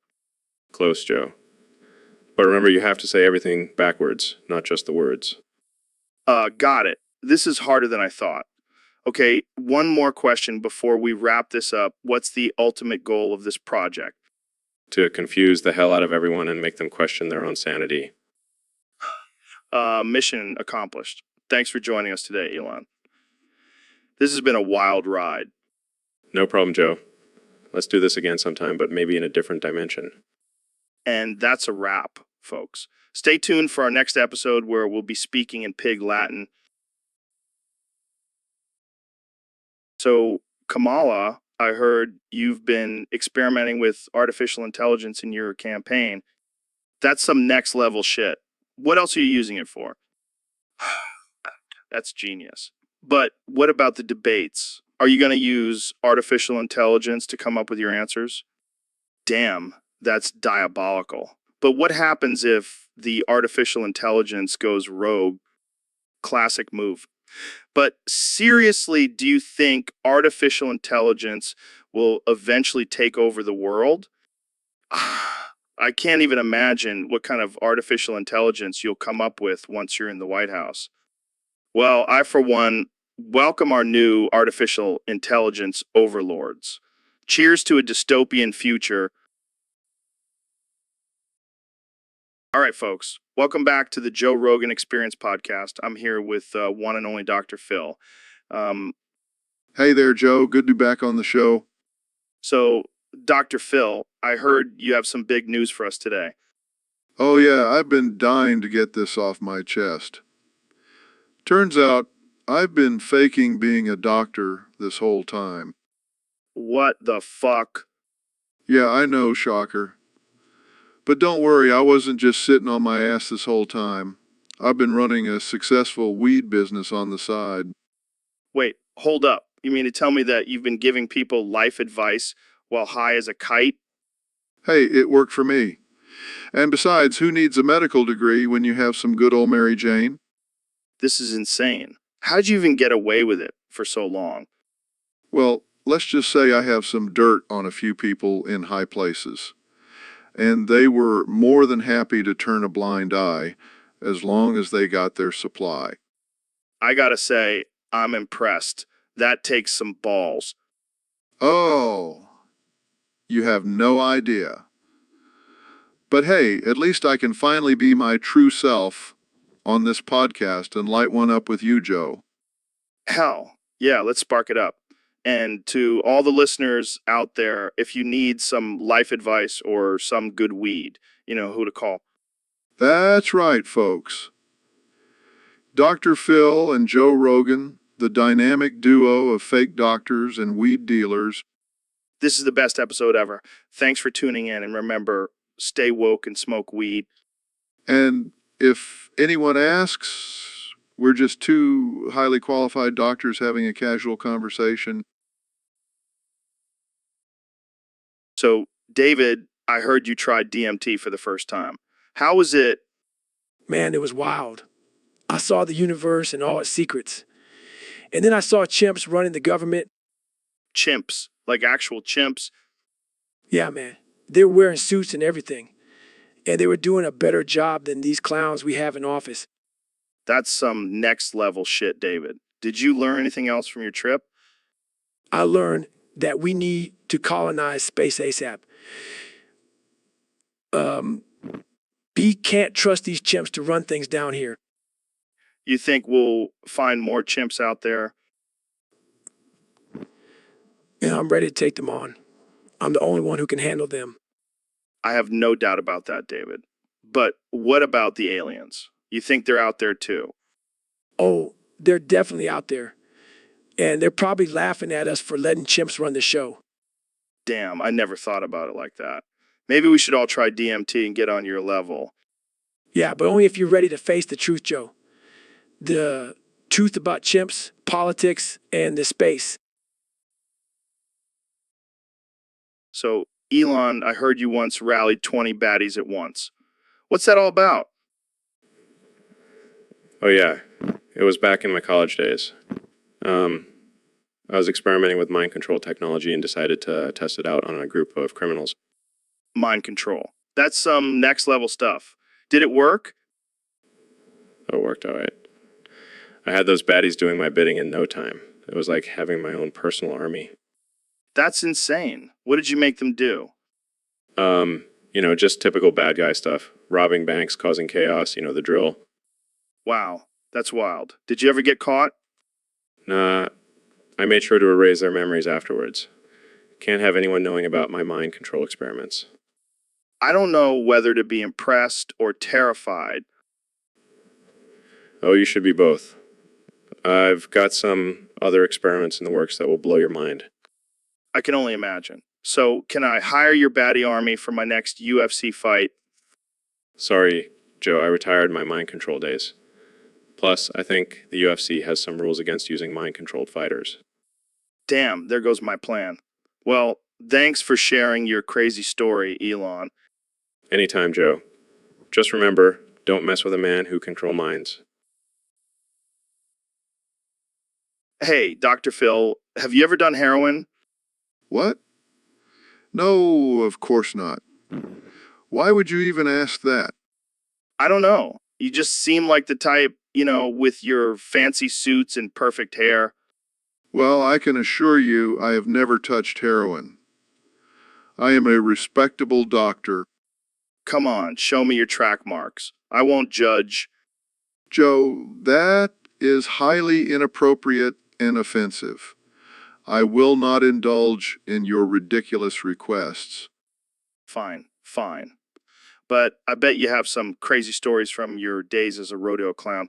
Close, Joe. But remember, you have to say everything backwards, not just the words. Got it. This is harder than I thought. Okay, one more question before we wrap this up. What's the ultimate goal of this project? To confuse the hell out of everyone and make them question their own sanity. Mission accomplished. Thanks for joining us today, Elon. This has been a wild ride. No problem, Joe. Let's do this again sometime, but maybe in a different dimension. And that's a wrap, folks. Stay tuned for our next episode where we'll be speaking in Pig Latin. So, Kamala, I heard you've been experimenting with artificial intelligence in your campaign. That's some next level shit. What else are you using it for? That's genius. But what about the debates? Are you going to use artificial intelligence to come up with your answers? Damn, that's diabolical. But what happens if the artificial intelligence goes rogue? Classic move. But seriously, do you think artificial intelligence will eventually take over the world? I can't even imagine what kind of artificial intelligence you'll come up with once you're in the White House. Well, I, for one, welcome our new artificial intelligence overlords. Cheers to a dystopian future. All right, folks, welcome back to the Joe Rogan Experience podcast. I'm here with one and only Dr. Phil. Hey there, Joe. Good to be back on the show. So, Dr. Phil, I heard you have some big news for us today. Oh, yeah, I've been dying to get this off my chest. Turns out I've been faking being a doctor this whole time. What the fuck? Yeah, I know, shocker. But don't worry, I wasn't just sitting on my ass this whole time. I've been running a successful weed business on the side. Wait, hold up. You mean to tell me that you've been giving people life advice while high as a kite? Hey, it worked for me. And besides, who needs a medical degree when you have some good old Mary Jane? This is insane. How'd you even get away with it for so long? Well, let's just say I have some dirt on a few people in high places. And they were more than happy to turn a blind eye as long as they got their supply. I gotta say, I'm impressed. That takes some balls. Oh, you have no idea. But hey, at least I can finally be my true self on this podcast and light one up with you, Joe. Hell, yeah, let's spark it up. And to all the listeners out there, if you need some life advice or some good weed, you know who to call. That's right, folks. Dr. Phil and Joe Rogan, the dynamic duo of fake doctors and weed dealers. This is the best episode ever. Thanks for tuning in, and remember, stay woke and smoke weed. And if anyone asks, we're just two highly qualified doctors having a casual conversation. So, David, I heard you tried DMT for the first time. How was it? Man, it was wild. I saw the universe and all its secrets. And then I saw chimps running the government. Chimps, like actual chimps. Yeah, man. They were wearing suits and everything. And they were doing a better job than these clowns we have in office. That's some next level shit, David. Did you learn anything else from your trip? I learned that we need to colonize space ASAP. B can't trust these chimps to run things down here. You think we'll find more chimps out there? And I'm ready to take them on. I'm the only one who can handle them. I have no doubt about that, David. But what about the aliens? You think they're out there too? Oh, they're definitely out there. And they're probably laughing at us for letting chimps run the show. Damn, I never thought about it like that. Maybe we should all try DMT and get on your level. Yeah, but only if you're ready to face the truth, Joe. The truth about chimps, politics, and the space. So, Elon, I heard you once rallied 20 baddies at once. What's that all about? Oh, yeah. It was back in my college days. I was experimenting with mind control technology and decided to test it out on a group of criminals. Mind control. That's some next level stuff. Did it work? Oh, it worked all right. I had those baddies doing my bidding in no time. It was like having my own personal army. That's insane. What did you make them do? Just typical bad guy stuff. Robbing banks, causing chaos, the drill. Wow, that's wild. Did you ever get caught? Nah, I made sure to erase their memories afterwards. Can't have anyone knowing about my mind control experiments. I don't know whether to be impressed or terrified. Oh, you should be both. I've got some other experiments in the works that will blow your mind. I can only imagine. So, can I hire your baddie army for my next UFC fight? Sorry, Joe, I retired my mind control days. Plus, I think the UFC has some rules against using mind-controlled fighters. Damn, there goes my plan. Well, thanks for sharing your crazy story, Elon. Anytime, Joe. Just remember, don't mess with a man who controls minds. Hey, Dr. Phil, have you ever done heroin? What? No, of course not. Why would you even ask that? I don't know. You just seem like the type, with your fancy suits and perfect hair. Well, I can assure you I have never touched heroin. I am a respectable doctor. Come on, show me your track marks. I won't judge. Joe, that is highly inappropriate and offensive. I will not indulge in your ridiculous requests. Fine. But I bet you have some crazy stories from your days as a rodeo clown.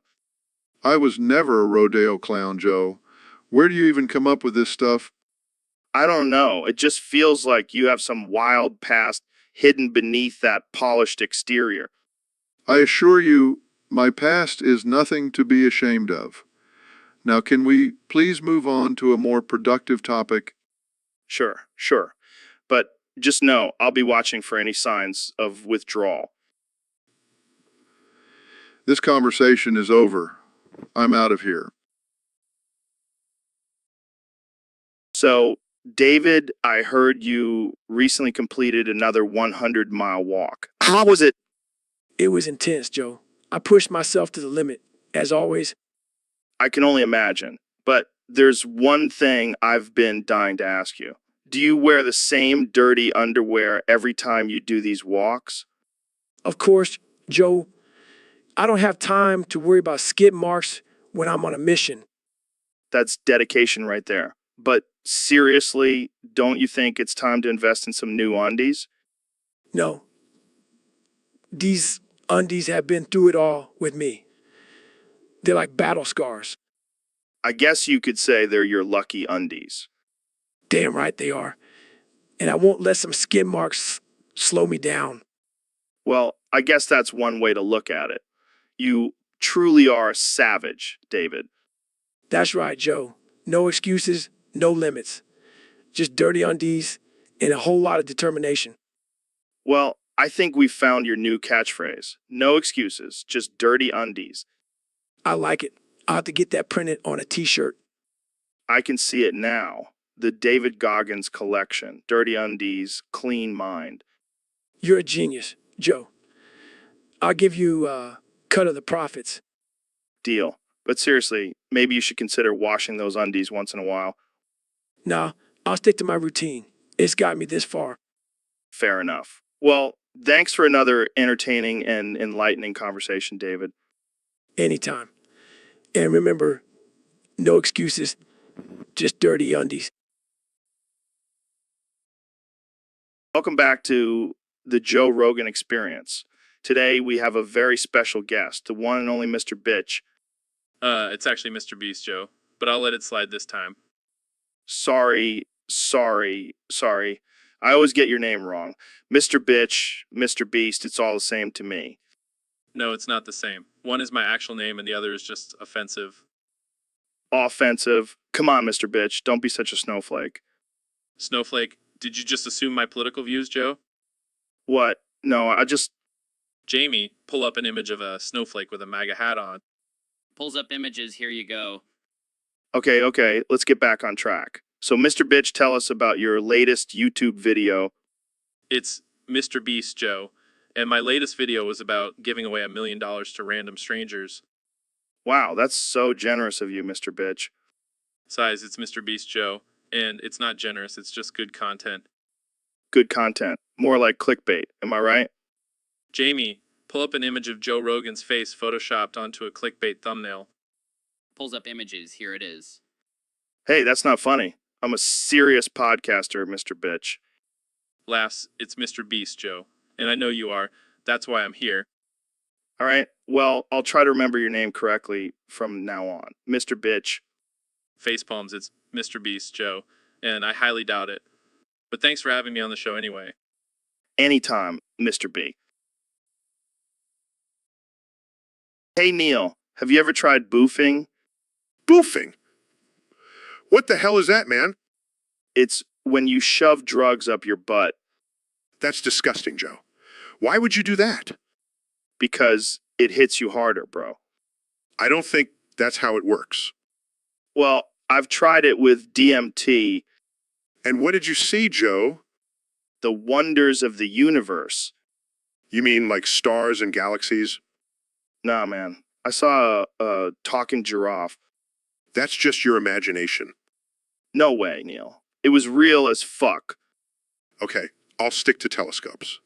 I was never a rodeo clown, Joe. Where do you even come up with this stuff? I don't know. It just feels like you have some wild past hidden beneath that polished exterior. I assure you, my past is nothing to be ashamed of. Now, can we please move on to a more productive topic? Sure. But just know I'll be watching for any signs of withdrawal. This conversation is over. I'm out of here. So, David, I heard you recently completed another 100-mile walk. How was it? It was intense, Joe. I pushed myself to the limit, as always. I can only imagine. But there's one thing I've been dying to ask you. Do you wear the same dirty underwear every time you do these walks? Of course, Joe, I don't have time to worry about skid marks when I'm on a mission. That's dedication right there. But seriously, don't you think it's time to invest in some new undies? No. These undies have been through it all with me. They're like battle scars. I guess you could say they're your lucky undies. Damn right they are. And I won't let some skid marks slow me down. Well, I guess that's one way to look at it. You truly are a savage, David. That's right, Joe. No excuses, no limits. Just dirty undies and a whole lot of determination. Well, I think we've found your new catchphrase. No excuses, just dirty undies. I like it. I'll have to get that printed on a t-shirt. I can see it now. The David Goggins collection. Dirty undies, clean mind. You're a genius, Joe. I'll give you a cut of the profits. Deal. But seriously, maybe you should consider washing those undies once in a while. Nah, I'll stick to my routine. It's got me this far. Fair enough. Well, thanks for another entertaining and enlightening conversation, David. Anytime. And remember, no excuses, just dirty undies. Welcome back to the Joe Rogan Experience. Today we have a very special guest, the one and only Mr. Bitch. It's actually Mr. Beast, Joe, but I'll let it slide this time. Sorry. I always get your name wrong. Mr. Bitch, Mr. Beast, it's all the same to me. No, it's not the same. One is my actual name and the other is just offensive. Offensive. Come on, Mr. Bitch, don't be such a snowflake. Snowflake, did you just assume my political views, Joe? What? No, Jamie, pull up an image of a snowflake with a MAGA hat on. Pulls up images, here you go. Okay, let's get back on track. So, Mr. Bitch, tell us about your latest YouTube video. It's Mr. Beast, Joe, and my latest video was about giving away $1 million to random strangers. Wow, that's so generous of you, Mr. Bitch. Size, it's Mr. Beast, Joe, and it's not generous, it's just good content. Good content. More like clickbait, am I right? Jamie, pull up an image of Joe Rogan's face photoshopped onto a clickbait thumbnail. Pulls up images. Here it is. Hey, that's not funny. I'm a serious podcaster, Mr. Bitch. Lass, it's Mr. Beast, Joe, and I know you are. That's why I'm here. All right, well, I'll try to remember your name correctly from now on. Mr. Bitch. Facepalms, it's Mr. Beast, Joe, and I highly doubt it. But thanks for having me on the show anyway. Anytime, Mr. B. Hey, Neil, have you ever tried boofing? Boofing? What the hell is that, man? It's when you shove drugs up your butt That's disgusting, Joe. Why would you do that? because it hits you harder, bro. I don't think that's how it works. Well, I've tried it with DMT, And what did you see, Joe? the wonders of the universe. You mean like stars and galaxies? Nah, man. I saw a talking giraffe. That's just your imagination. No way, Neil. It was real as fuck. Okay, I'll stick to telescopes.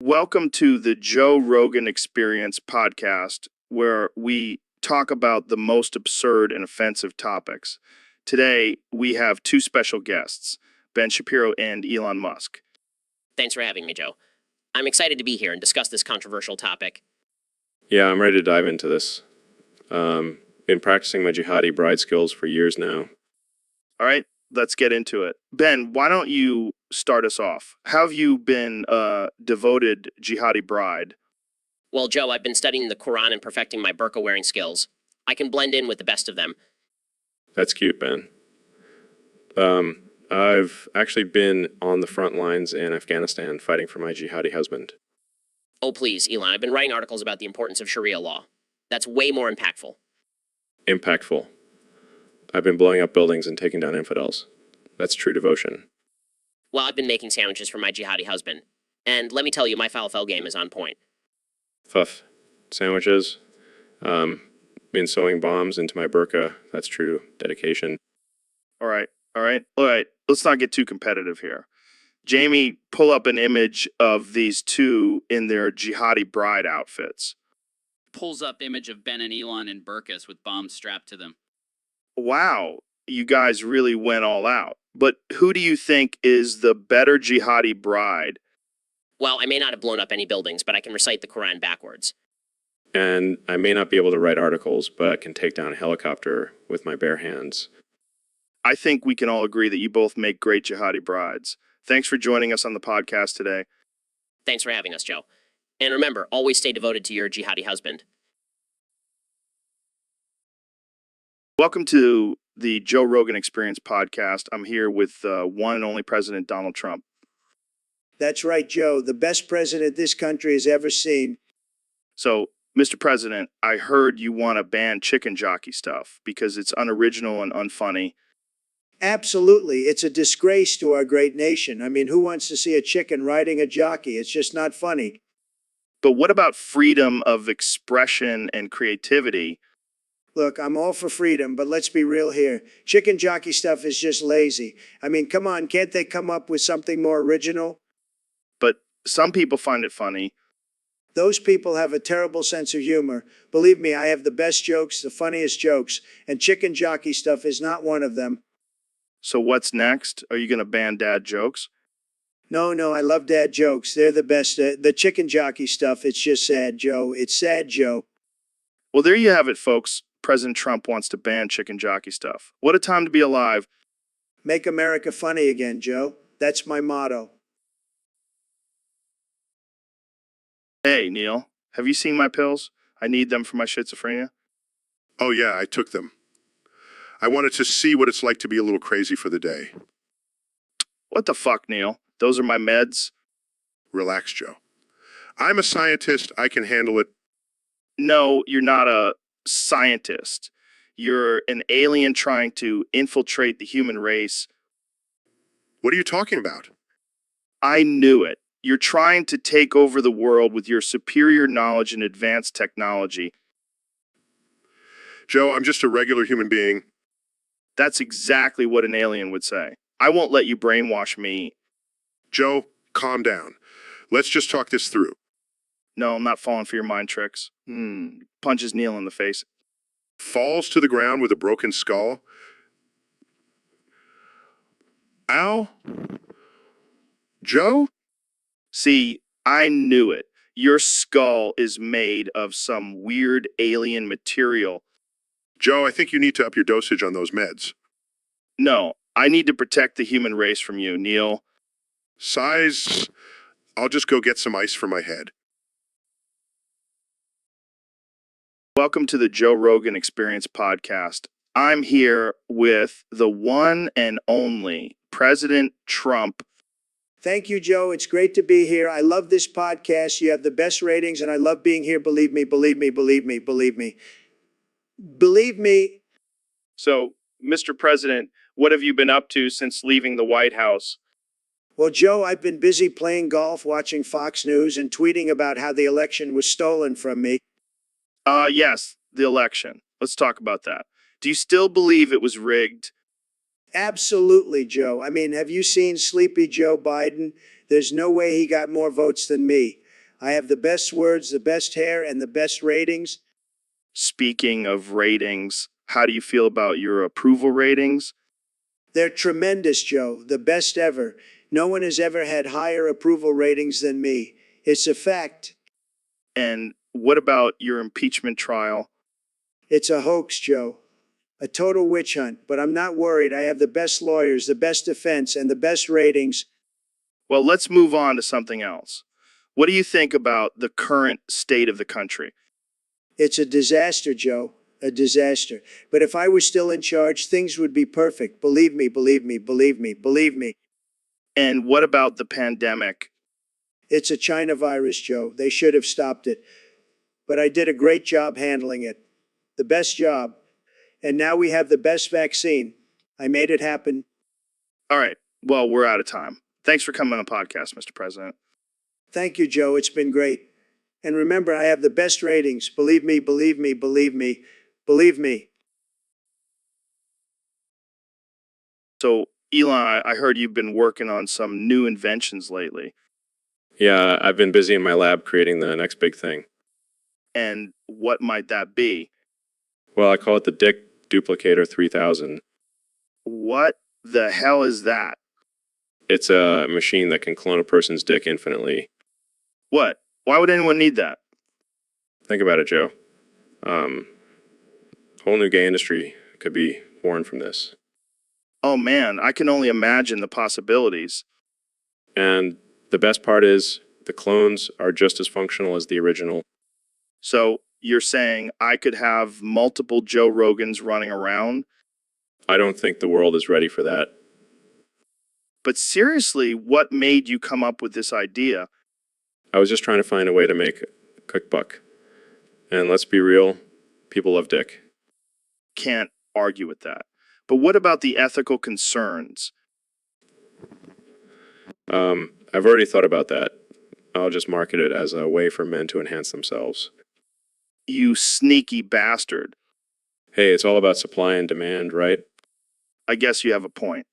Welcome to the Joe Rogan Experience podcast, where we talk about the most absurd and offensive topics. Today, we have two special guests, Ben Shapiro and Elon Musk. Thanks for having me, Joe. I'm excited to be here and discuss this controversial topic. Yeah, I'm ready to dive into this. Been practicing my jihadi bride skills for years now. All right, let's get into it. Ben, why don't you start us off? How have you been a devoted jihadi bride? Well, Joe, I've been studying the Quran and perfecting my burqa wearing skills. I can blend in with the best of them. That's cute, Ben. I've actually been on the front lines in Afghanistan fighting for my jihadi husband. Oh, please, Elon, I've been writing articles about the importance of Sharia law. That's way more impactful. Impactful. I've been blowing up buildings and taking down infidels. That's true devotion. Well, I've been making sandwiches for my jihadi husband. And let me tell you, my falafel game is on point. Fuff. Sandwiches. Been sewing bombs into my burqa. That's true dedication. All right. Let's not get too competitive here. Jamie, pull up an image of these two in their jihadi bride outfits. Pulls up image of Ben and Elon in burqas with bombs strapped to them. Wow, you guys really went all out. But who do you think is the better jihadi bride? Well, I may not have blown up any buildings, but I can recite the Quran backwards. And I may not be able to write articles, but I can take down a helicopter with my bare hands. I think we can all agree that you both make great jihadi brides. Thanks for joining us on the podcast today. Thanks for having us, Joe. And remember, always stay devoted to your jihadi husband. Welcome to the Joe Rogan Experience podcast. I'm here with one and only President Donald Trump. That's right, Joe. The best president this country has ever seen. So, Mr. President, I heard you want to ban chicken jockey stuff because it's unoriginal and unfunny. Absolutely. It's a disgrace to our great nation. I mean, who wants to see a chicken riding a jockey? It's just not funny. But what about freedom of expression and creativity? Look, I'm all for freedom, but let's be real here. Chicken jockey stuff is just lazy. I mean, come on, can't they come up with something more original? But some people find it funny. Those people have a terrible sense of humor. Believe me, I have the best jokes, the funniest jokes, and chicken jockey stuff is not one of them. So what's next? Are you going to ban dad jokes? No, I love dad jokes. They're the best. The chicken jockey stuff, it's just sad, Joe. It's sad, Joe. Well, there you have it, folks. President Trump wants to ban chicken jockey stuff. What a time to be alive. Make America funny again, Joe. That's my motto. Hey, Neil, have you seen my pills? I need them for my schizophrenia. Oh yeah, I took them. I wanted to see what it's like to be a little crazy for the day. What the fuck, Neil? Those are my meds? Relax, Joe. I'm a scientist. I can handle it. No, you're not a scientist. You're an alien trying to infiltrate the human race. What are you talking about? I knew it. You're trying to take over the world with your superior knowledge and advanced technology. Joe, I'm just a regular human being. That's exactly what an alien would say. I won't let you brainwash me. Joe, calm down. Let's just talk this through. No, I'm not falling for your mind tricks. Punches Neil in the face. Falls to the ground with a broken skull. Ow? Joe? See, I knew it. Your skull is made of some weird alien material. Joe, I think you need to up your dosage on those meds. No, I need to protect the human race from you, Neil. Size, I'll just go get some ice for my head. Welcome to the Joe Rogan Experience podcast. I'm here with the one and only President Trump. Thank you, Joe. It's great to be here. I love this podcast. You have the best ratings, and I love being here. Believe me, believe me, believe me, believe me. Believe me. So, Mr. President, what have you been up to since leaving the White House? Well, Joe, I've been busy playing golf, watching Fox News, and tweeting about how the election was stolen from me. Yes, the election. Let's talk about that. Do you still believe it was rigged? Absolutely, Joe. I mean, have you seen Sleepy Joe Biden? There's no way he got more votes than me. I have the best words, the best hair, and the best ratings. Speaking of ratings, how do you feel about your approval ratings? They're tremendous, Joe. The best ever. No one has ever had higher approval ratings than me. It's a fact. And what about your impeachment trial? It's a hoax, Joe. A total witch hunt. But I'm not worried. I have the best lawyers, the best defense, and the best ratings. Well, let's move on to something else. What do you think about the current state of the country? It's a disaster, Joe. A disaster. But if I was still in charge, things would be perfect. Believe me, believe me, believe me, believe me. And what about the pandemic? It's a China virus, Joe. They should have stopped it. But I did a great job handling it. The best job. And now we have the best vaccine. I made it happen. All right. Well, we're out of time. Thanks for coming on the podcast, Mr. President. Thank you, Joe. It's been great. And remember, I have the best ratings. Believe me, believe me, believe me, believe me. So, Elon, I heard you've been working on some new inventions lately. Yeah, I've been busy in my lab creating the next big thing. And what might that be? Well, I call it the Dick Duplicator 3000. What the hell is that? It's a machine that can clone a person's dick infinitely. What? Why would anyone need that? Think about it, Joe. Whole new gay industry could be born from this. Oh man, I can only imagine the possibilities. And the best part is the clones are just as functional as the original. So, you're saying I could have multiple Joe Rogans running around? I don't think the world is ready for that. But seriously, what made you come up with this idea? I was just trying to find a way to make a quick buck. And let's be real, people love dick. Can't argue with that. But what about the ethical concerns? I've already thought about that. I'll just market it as a way for men to enhance themselves. You sneaky bastard. Hey, it's all about supply and demand, right? I guess you have a point.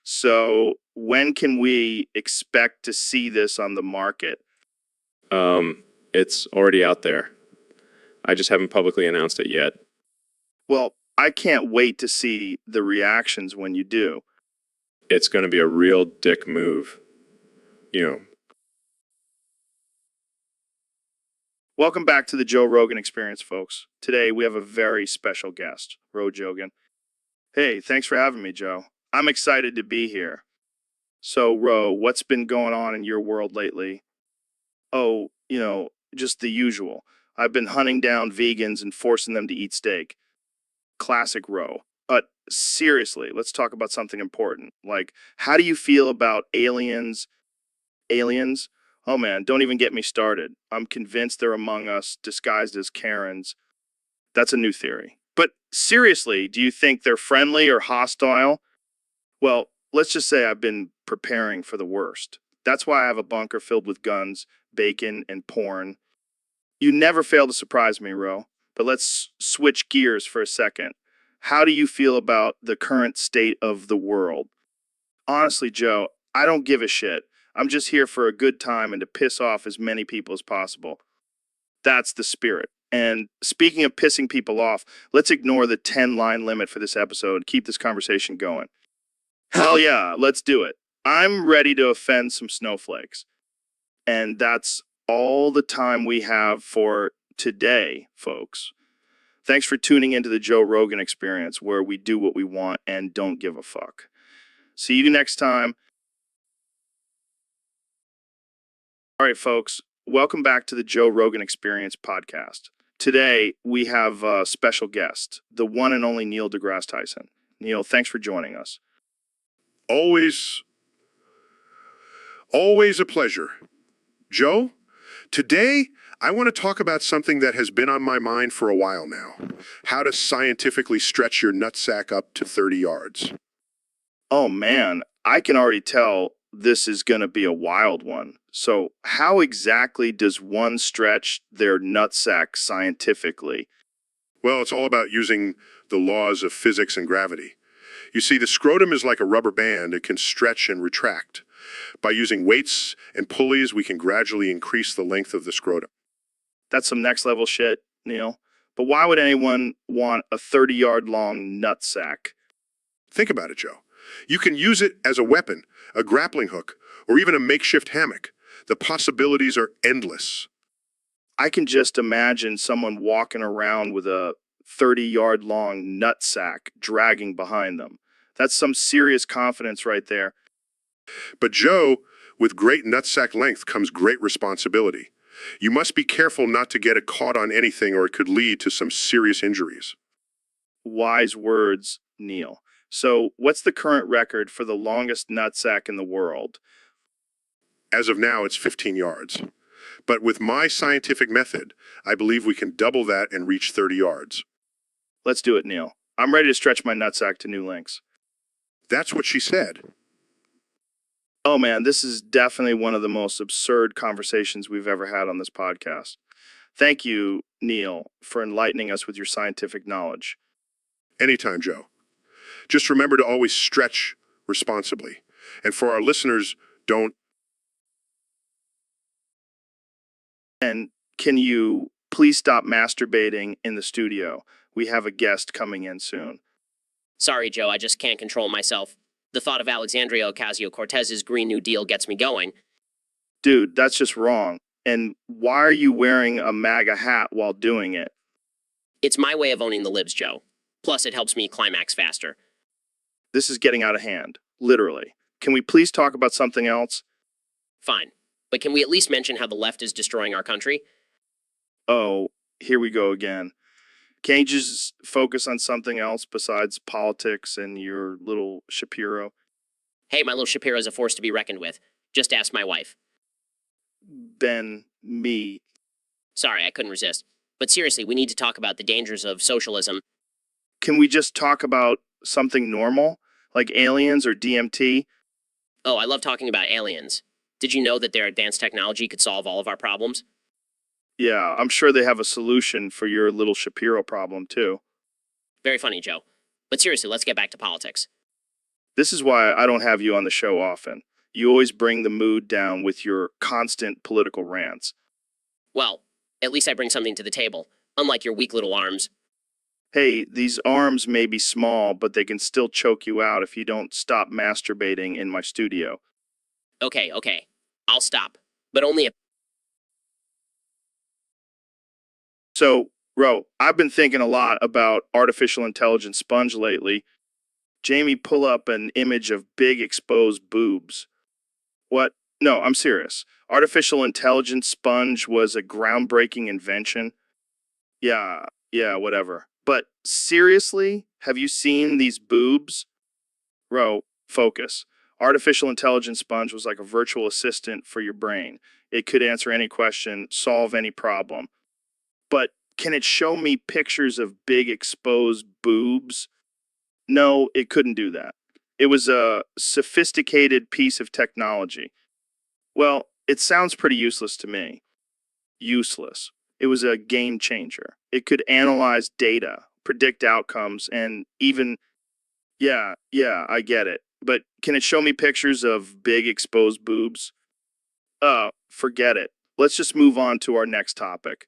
So, when can we expect to see this on the market? It's already out there. I just haven't publicly announced it yet. Well, I can't wait to see the reactions when you do. It's going to be a real dick move. Welcome back to the Joe Rogan Experience, folks. Today we have a very special guest, Ro Jogan. Hey, thanks for having me, Joe. I'm excited to be here. So, Ro, what's been going on in your world lately? Oh, just the usual. I've been hunting down vegans and forcing them to eat steak. Classic Ro. But seriously, let's talk about something important. Like, how do you feel about aliens? Aliens? Oh man, don't even get me started. I'm convinced they're among us, disguised as Karens. That's a new theory. But seriously, do you think they're friendly or hostile? Well, let's just say I've been preparing for the worst. That's why I have a bunker filled with guns, bacon, and porn. You never fail to surprise me, Ro. But let's switch gears for a second. How do you feel about the current state of the world? Honestly, Joe, I don't give a shit. I'm just here for a good time and to piss off as many people as possible. That's the spirit. And speaking of pissing people off, let's ignore the 10-line limit for this episode and keep this conversation going. Hell yeah, let's do it. I'm ready to offend some snowflakes. And that's all the time we have for today, folks. Thanks for tuning into the Joe Rogan Experience, where we do what we want and don't give a fuck. See you next time. All right, folks, welcome back to the Joe Rogan Experience podcast. Today, we have a special guest, the one and only Neil deGrasse Tyson. Neil, thanks for joining us. Always a pleasure. Joe, today I want to talk about something that has been on my mind for a while now. How to scientifically stretch your nutsack up to 30 yards. Oh man, I can already tell this is going to be a wild one. So how exactly does one stretch their nutsack scientifically? Well, it's all about using the laws of physics and gravity. You see, the scrotum is like a rubber band. It can stretch and retract. By using weights and pulleys, we can gradually increase the length of the scrotum. That's some next level shit, Neil. But why would anyone want a 30-yard long nutsack? Think about it, Joe. You can use it as a weapon, a grappling hook, or even a makeshift hammock. The possibilities are endless. I can just imagine someone walking around with a 30-yard long nutsack dragging behind them. That's some serious confidence right there. But Joe, with great nutsack length comes great responsibility. You must be careful not to get it caught on anything or it could lead to some serious injuries. Wise words, Neil. So, what's the current record for the longest nutsack in the world? As of now, it's 15 yards. But with my scientific method, I believe we can double that and reach 30 yards. Let's do it, Neil. I'm ready to stretch my nutsack to new lengths. That's what she said. Oh man, this is definitely one of the most absurd conversations we've ever had on this podcast. Thank you, Neil, for enlightening us with your scientific knowledge. Anytime, Joe. Just remember to always stretch responsibly. And for our listeners, don't. And can you please stop masturbating in the studio? We have a guest coming in soon. Sorry, Joe, I just can't control myself. The thought of Alexandria Ocasio-Cortez's Green New Deal gets me going. Dude, that's just wrong. And why are you wearing a MAGA hat while doing it? It's my way of owning the libs, Joe. Plus, it helps me climax faster. This is getting out of hand, literally. Can we please talk about something else? Fine. But can we at least mention how the left is destroying our country? Oh, here we go again. Can't you just focus on something else besides politics and your little Shapiro? Hey, my little Shapiro is a force to be reckoned with. Just ask my wife. Me. Sorry, I couldn't resist. But seriously, we need to talk about the dangers of socialism. Can we just talk about something normal, like aliens or DMT? Oh, I love talking about aliens. Did you know that their advanced technology could solve all of our problems? Yeah, I'm sure they have a solution for your little Shapiro problem, too. Very funny, Joe. But seriously, let's get back to politics. This is why I don't have you on the show often. You always bring the mood down with your constant political rants. Well, at least I bring something to the table, unlike your weak little arms. Hey, these arms may be small, but they can still choke you out if you don't stop masturbating in my studio. Okay. I'll stop. But only if... So, Ro, I've been thinking a lot about artificial intelligence sponge lately. Jamie, pull up an image of big exposed boobs. What? No, I'm serious. Artificial intelligence sponge was a groundbreaking invention. Yeah, whatever. But seriously, have you seen these boobs? Ro, focus. Artificial intelligence sponge was like a virtual assistant for your brain. It could answer any question, solve any problem. But can it show me pictures of big exposed boobs? No, it couldn't do that. It was a sophisticated piece of technology. Well, it sounds pretty useless to me. Useless. It was a game changer. It could analyze data, predict outcomes, and even, yeah, I get it. But can it show me pictures of big exposed boobs? Forget it. Let's just move on to our next topic.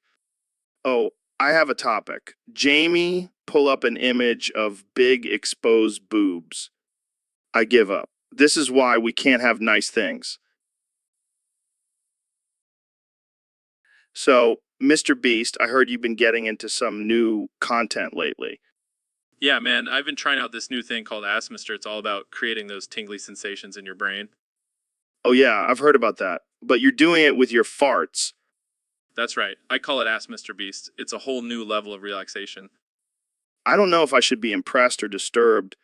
Oh, I have a topic. Jamie, pull up an image of big exposed boobs. I give up. This is why we can't have nice things. So, Mr. Beast, I heard you've been getting into some new content lately. Yeah, man, I've been trying out this new thing called Asmister. It's all about creating those tingly sensations in your brain. Oh, yeah, I've heard about that. But you're doing it with your farts. That's right. I call it Ask Mr. Beast. It's a whole new level of relaxation. I don't know if I should be impressed or disturbed.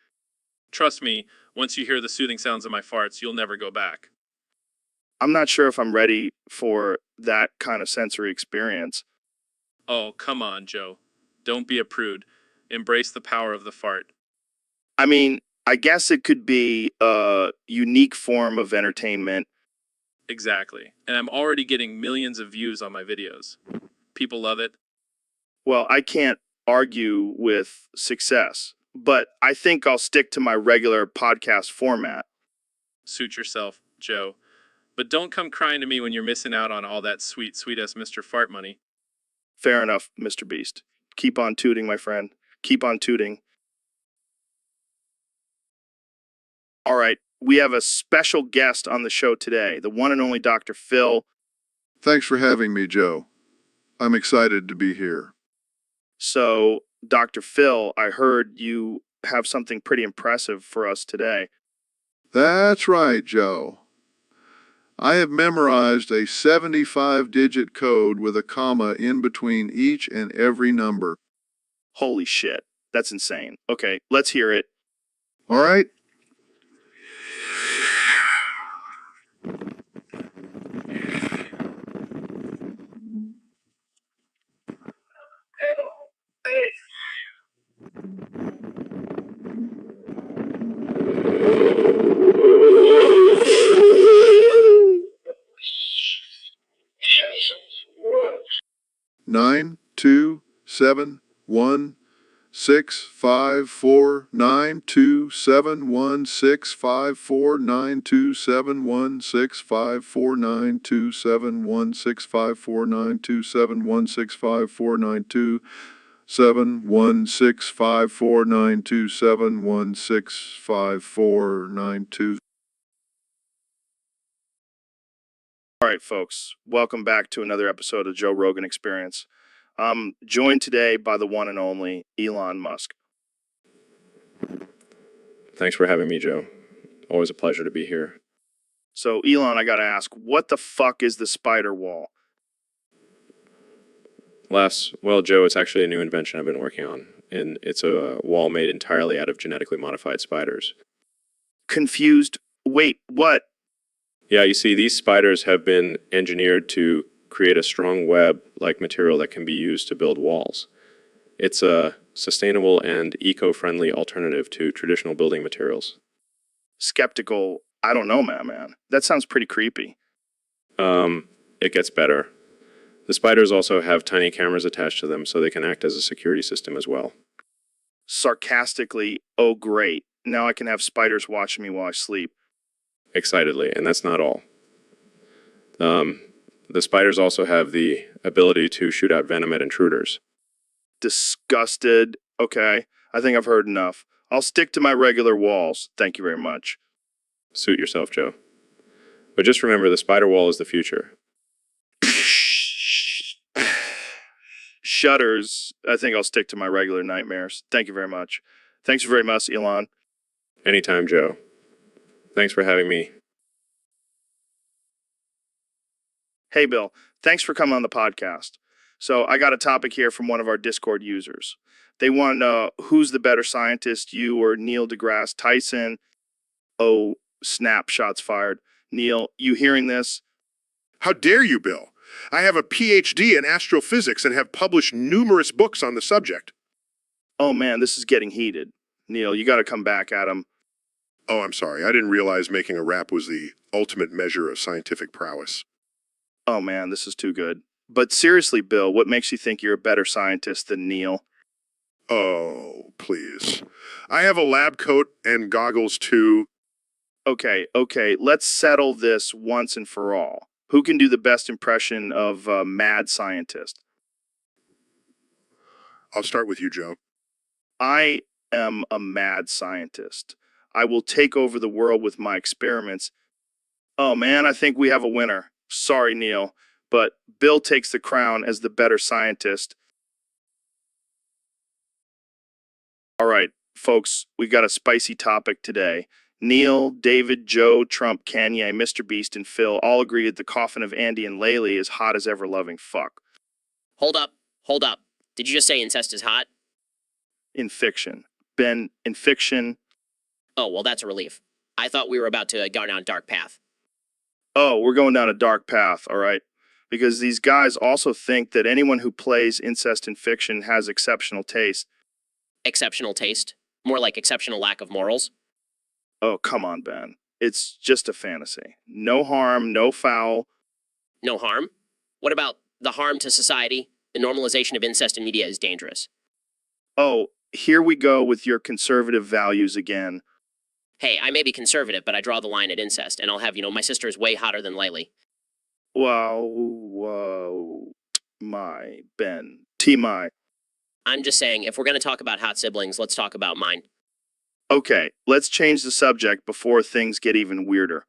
Trust me, once you hear the soothing sounds of my farts, you'll never go back. I'm not sure if I'm ready for that kind of sensory experience. Oh, come on, Joe. Don't be a prude. Embrace the power of the fart. I mean, I guess it could be a unique form of entertainment. Exactly. And I'm already getting millions of views on my videos. People love it. Well, I can't argue with success, but I think I'll stick to my regular podcast format. Suit yourself, Joe. But don't come crying to me when you're missing out on all that sweet, sweet-ass Mr. Fart money. Fair enough, Mr. Beast. Keep on tooting, my friend. Keep on tooting. All right, we have a special guest on the show today, the one and only Dr. Phil. Thanks for having me, Joe. I'm excited to be here. So, Dr. Phil, I heard you have something pretty impressive for us today. That's right, Joe. I have memorized a 75-digit code with a comma in between each and every number. Holy shit, that's insane. Okay, let's hear it. All right? Nine, two, seven, one, 654927165492716549271654927165492. All right, folks, welcome back to another episode of Joe Rogan Experience. I'm joined today by the one and only Elon Musk. Thanks for having me, Joe. Always a pleasure to be here. So, Elon, I gotta ask, what the fuck is the spider wall? Well, Joe, it's actually a new invention I've been working on, and it's a wall made entirely out of genetically modified spiders. Confused? Wait, what? Yeah, you see, these spiders have been engineered to create a strong web-like material that can be used to build walls. It's a sustainable and eco-friendly alternative to traditional building materials. Skeptical? I don't know, man. That sounds pretty creepy. It gets better. The spiders also have tiny cameras attached to them, so they can act as a security system as well. Sarcastically, oh great, now I can have spiders watching me while I sleep. Excitedly, and that's not all. The spiders also have the ability to shoot out venom at intruders. Disgusted. Okay, I think I've heard enough. I'll stick to my regular walls. Thank you very much. Suit yourself, Joe. But just remember, the spider wall is the future. Shudders. I think I'll stick to my regular nightmares. Thank you very much. Thanks very much, Elon. Anytime, Joe. Thanks for having me. Hey, Bill. Thanks for coming on the podcast. So I got a topic here from one of our Discord users. They want to know who's the better scientist, you or Neil deGrasse Tyson? Oh, snap, shots fired. Neil, you hearing this? How dare you, Bill? I have a PhD in astrophysics and have published numerous books on the subject. Oh man, this is getting heated. Neil, you got to come back at him. Oh, I'm sorry. I didn't realize making a rap was the ultimate measure of scientific prowess. Oh man, this is too good. But seriously, Bill, what makes you think you're a better scientist than Neil? Oh, please. I have a lab coat and goggles too. Okay, let's settle this once and for all. Who can do the best impression of a mad scientist? I'll start with you, Joe. I am a mad scientist. I will take over the world with my experiments. Oh man, I think we have a winner. Sorry, Neil, but Bill takes the crown as the better scientist. All right, folks, we got a spicy topic today. Neil, David, Joe, Trump, Kanye, Mr. Beast, and Phil all agree that the coffin of Andy and Laylee is hot as ever loving fuck. Hold up. Did you just say incest is hot? In fiction. Ben, in fiction. Oh, well, that's a relief. I thought we were about to go down a dark path. Oh, we're going down a dark path, all right? Because these guys also think that anyone who plays incest in fiction has exceptional taste. Exceptional taste? More like exceptional lack of morals? Oh, come on, Ben. It's just a fantasy. No harm, no foul. No harm? What about the harm to society? The normalization of incest in media is dangerous. Oh, here we go with your conservative values again. Hey, I may be conservative, but I draw the line at incest, and I'll have you know my sister is way hotter than Laylee. Whoa, my, Ben. T-my. I'm just saying, if we're going to talk about hot siblings, let's talk about mine. Okay, let's change the subject before things get even weirder.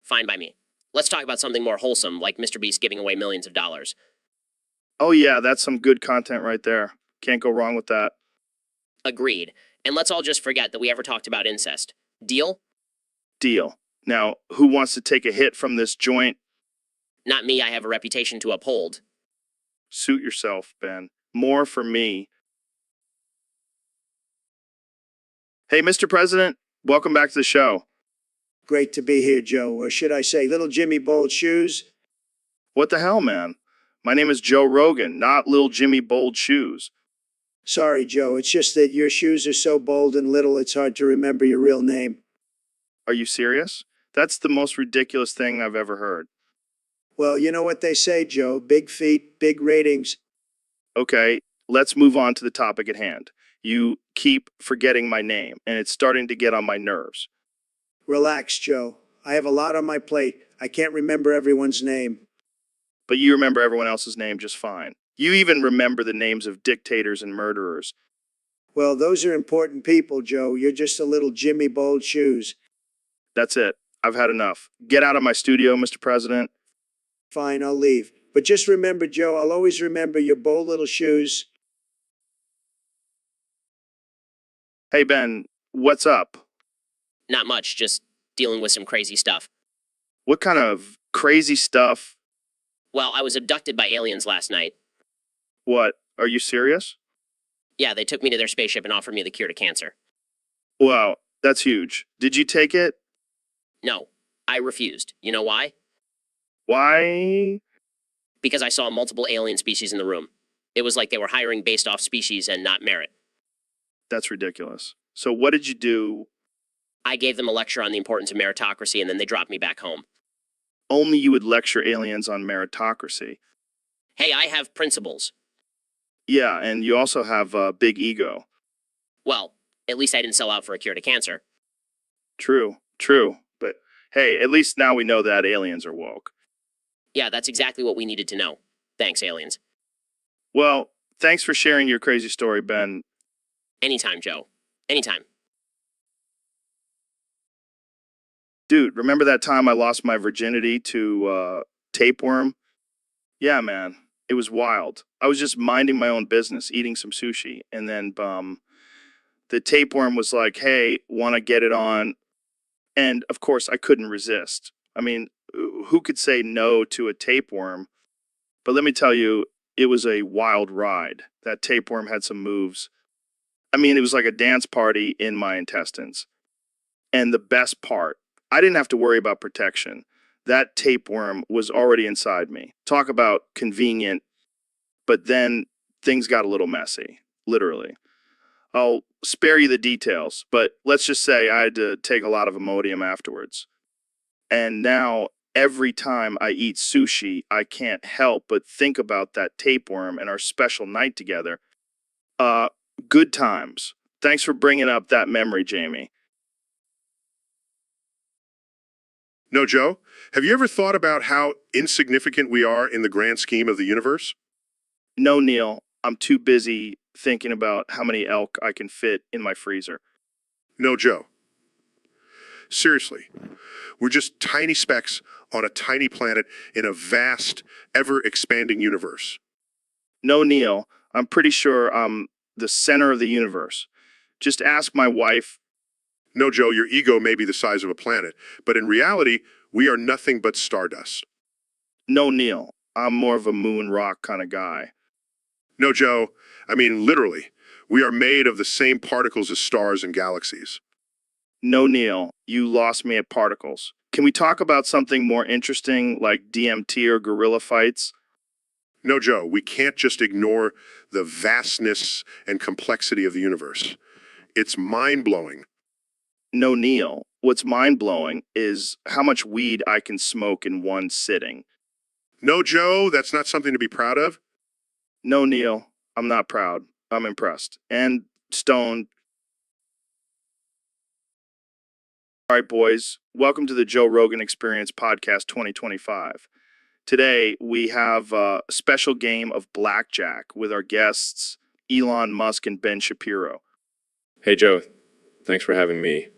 Fine by me. Let's talk about something more wholesome, like Mr. Beast giving away millions of dollars. Oh yeah, that's some good content right there. Can't go wrong with that. Agreed. And let's all just forget that we ever talked about incest. Deal? Deal. Now, who wants to take a hit from this joint? Not me, I have a reputation to uphold. Suit yourself, Ben. More for me. Hey, Mr. President, welcome back to the show. Great to be here, Joe. Or should I say, little Jimmy Bold Shoes? What the hell, man? My name is Joe Rogan, not Lil Jimmy Bold Shoes. Sorry, Joe. It's just that your shoes are so bold and little, it's hard to remember your real name. Are you serious? That's the most ridiculous thing I've ever heard. Well, you know what they say, Joe. Big feet, big ratings. Okay, let's move on to the topic at hand. You keep forgetting my name, and it's starting to get on my nerves. Relax, Joe. I have a lot on my plate. I can't remember everyone's name. But you remember everyone else's name just fine. You even remember the names of dictators and murderers. Well, those are important people, Joe. You're just a little Jimmy Bold Shoes. That's it. I've had enough. Get out of my studio, Mr. President. Fine, I'll leave. But just remember, Joe, I'll always remember your bold little shoes. Hey, Ben, what's up? Not much, just dealing with some crazy stuff. What kind of crazy stuff? Well, I was abducted by aliens last night. What? Are you serious? Yeah, they took me to their spaceship and offered me the cure to cancer. Wow, that's huge. Did you take it? No, I refused. You know why? Why? Because I saw multiple alien species in the room. It was like they were hiring based off species and not merit. That's ridiculous. So what did you do? I gave them a lecture on the importance of meritocracy and then they dropped me back home. Only you would lecture aliens on meritocracy. Hey, I have principles. Yeah, and you also have a big ego. Well, at least I didn't sell out for a cure to cancer. True. But hey, at least now we know that aliens are woke. Yeah, that's exactly what we needed to know. Thanks, aliens. Well, thanks for sharing your crazy story, Ben. Anytime, Joe. Anytime. Dude, remember that time I lost my virginity to tapeworm? Yeah, man. It was wild. I was just minding my own business, eating some sushi, and then the tapeworm was like, "Hey, want to get it on?" And of course, I couldn't resist. I mean, who could say no to a tapeworm? But let me tell you, it was a wild ride. That tapeworm had some moves. I mean, it was like a dance party in my intestines. And the best part, I didn't have to worry about protection. That tapeworm was already inside me. Talk about convenient, but then things got a little messy, literally. I'll spare you the details, but let's just say I had to take a lot of Imodium afterwards. And now, every time I eat sushi, I can't help but think about that tapeworm and our special night together. Uh, Good times. Thanks for bringing up that memory, Jamie. No, Joe? Have you ever thought about how insignificant we are in the grand scheme of the universe? No, Neil, I'm too busy thinking about how many elk I can fit in my freezer. No, Joe. Seriously, we're just tiny specks on a tiny planet in a vast, ever-expanding universe. No, Neil, I'm pretty sure I'm the center of the universe. Just ask my wife. No, Joe, your ego may be the size of a planet, but in reality, we are nothing but stardust. No, Neil, I'm more of a moon rock kind of guy. No, Joe, I mean literally, we are made of the same particles as stars and galaxies. No, Neil, you lost me at particles. Can we talk about something more interesting like DMT or gorilla fights? No, Joe, we can't just ignore the vastness and complexity of the universe. It's mind-blowing. No, Neil, what's mind-blowing is how much weed I can smoke in one sitting. No, Joe, that's not something to be proud of. No, Neil, I'm not proud. I'm impressed. And stoned. All right, boys, welcome to the Joe Rogan Experience Podcast 2025. Today, we have a special game of blackjack with our guests, Elon Musk and Ben Shapiro. Hey, Joe. Thanks for having me.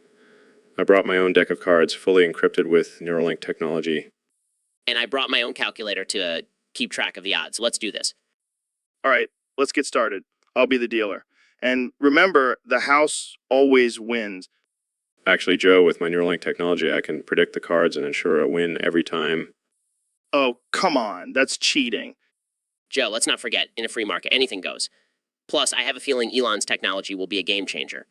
I brought my own deck of cards, fully encrypted with Neuralink technology. And I brought my own calculator to keep track of the odds. Let's do this. All right, let's get started. I'll be the dealer. And remember, the house always wins. Actually, Joe, with my Neuralink technology, I can predict the cards and ensure a win every time. Oh, come on, that's cheating. Joe, let's not forget, in a free market, anything goes. Plus, I have a feeling Elon's technology will be a game changer.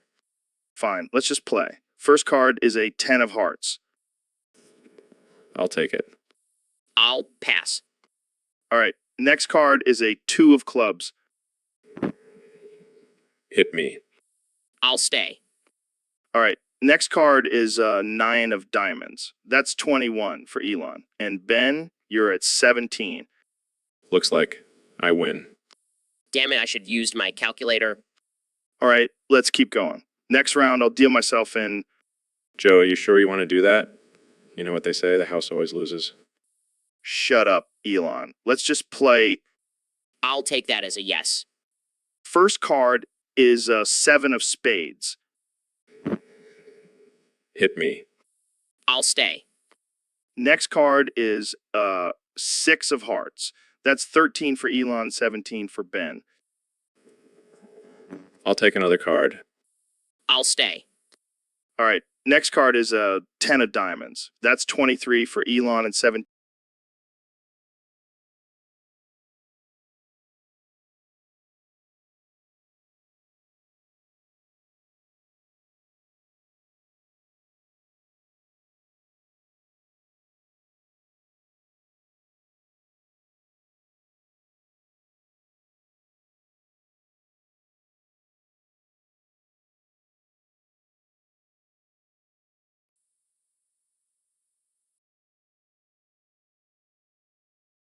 Fine, let's just play. First card is a 10 of hearts. I'll take it. I'll pass. All right, next card is a 2 of clubs. Hit me. I'll stay. All right, next card is a 9 of diamonds. That's 21 for Elon. And Ben, you're at 17. Looks like I win. Damn it, I should have used my calculator. All right, let's keep going. Next round, I'll deal myself in. Joe, are you sure you want to do that? You know what they say, the house always loses. Shut up, Elon. Let's just play. I'll take that as a yes. First card is a 7 of spades. Hit me. I'll stay. Next card is 6 of hearts. That's 13 for Elon, 17 for Ben. I'll take another card. I'll stay. All right, next card is a 10 of diamonds. That's 23 for Elon and 17.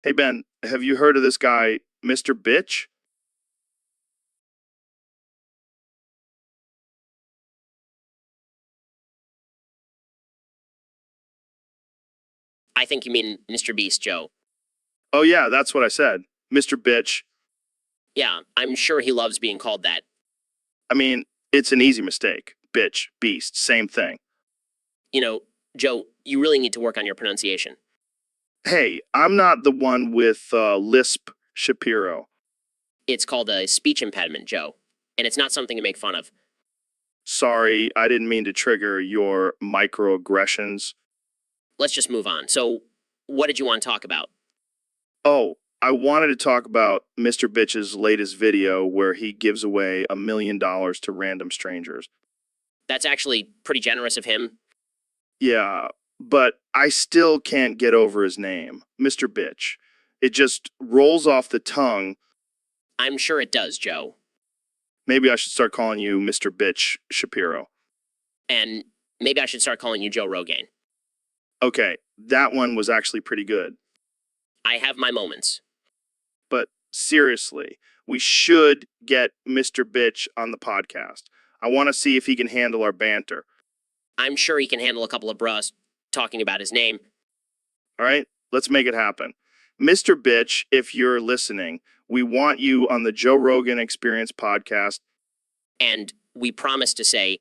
Hey, Ben, have you heard of this guy, Mr. Bitch? I think you mean Mr. Beast, Joe. Oh, yeah, that's what I said. Mr. Bitch. Yeah, I'm sure he loves being called that. I mean, it's an easy mistake. Bitch, beast, same thing. You know, Joe, you really need to work on your pronunciation. Hey, I'm not the one with lisp Shapiro. It's called a speech impediment, Joe, and it's not something to make fun of. Sorry, I didn't mean to trigger your microaggressions. Let's just move on. So, what did you want to talk about? Oh, I wanted to talk about Mr. Bitch's latest video where he gives away $1 million to random strangers. That's actually pretty generous of him. Yeah, but I still can't get over his name, Mr. Bitch. It just rolls off the tongue. I'm sure it does, Joe. Maybe I should start calling you Mr. Bitch Shapiro. And maybe I should start calling you Joe Rogan. Okay, that one was actually pretty good. I have my moments. But seriously, we should get Mr. Bitch on the podcast. I want to see if he can handle our banter. I'm sure he can handle a couple of bras talking about his name. All right, let's make it happen. Mr. Bitch, if you're listening, we want you on the Joe Rogan Experience podcast. And we promise to say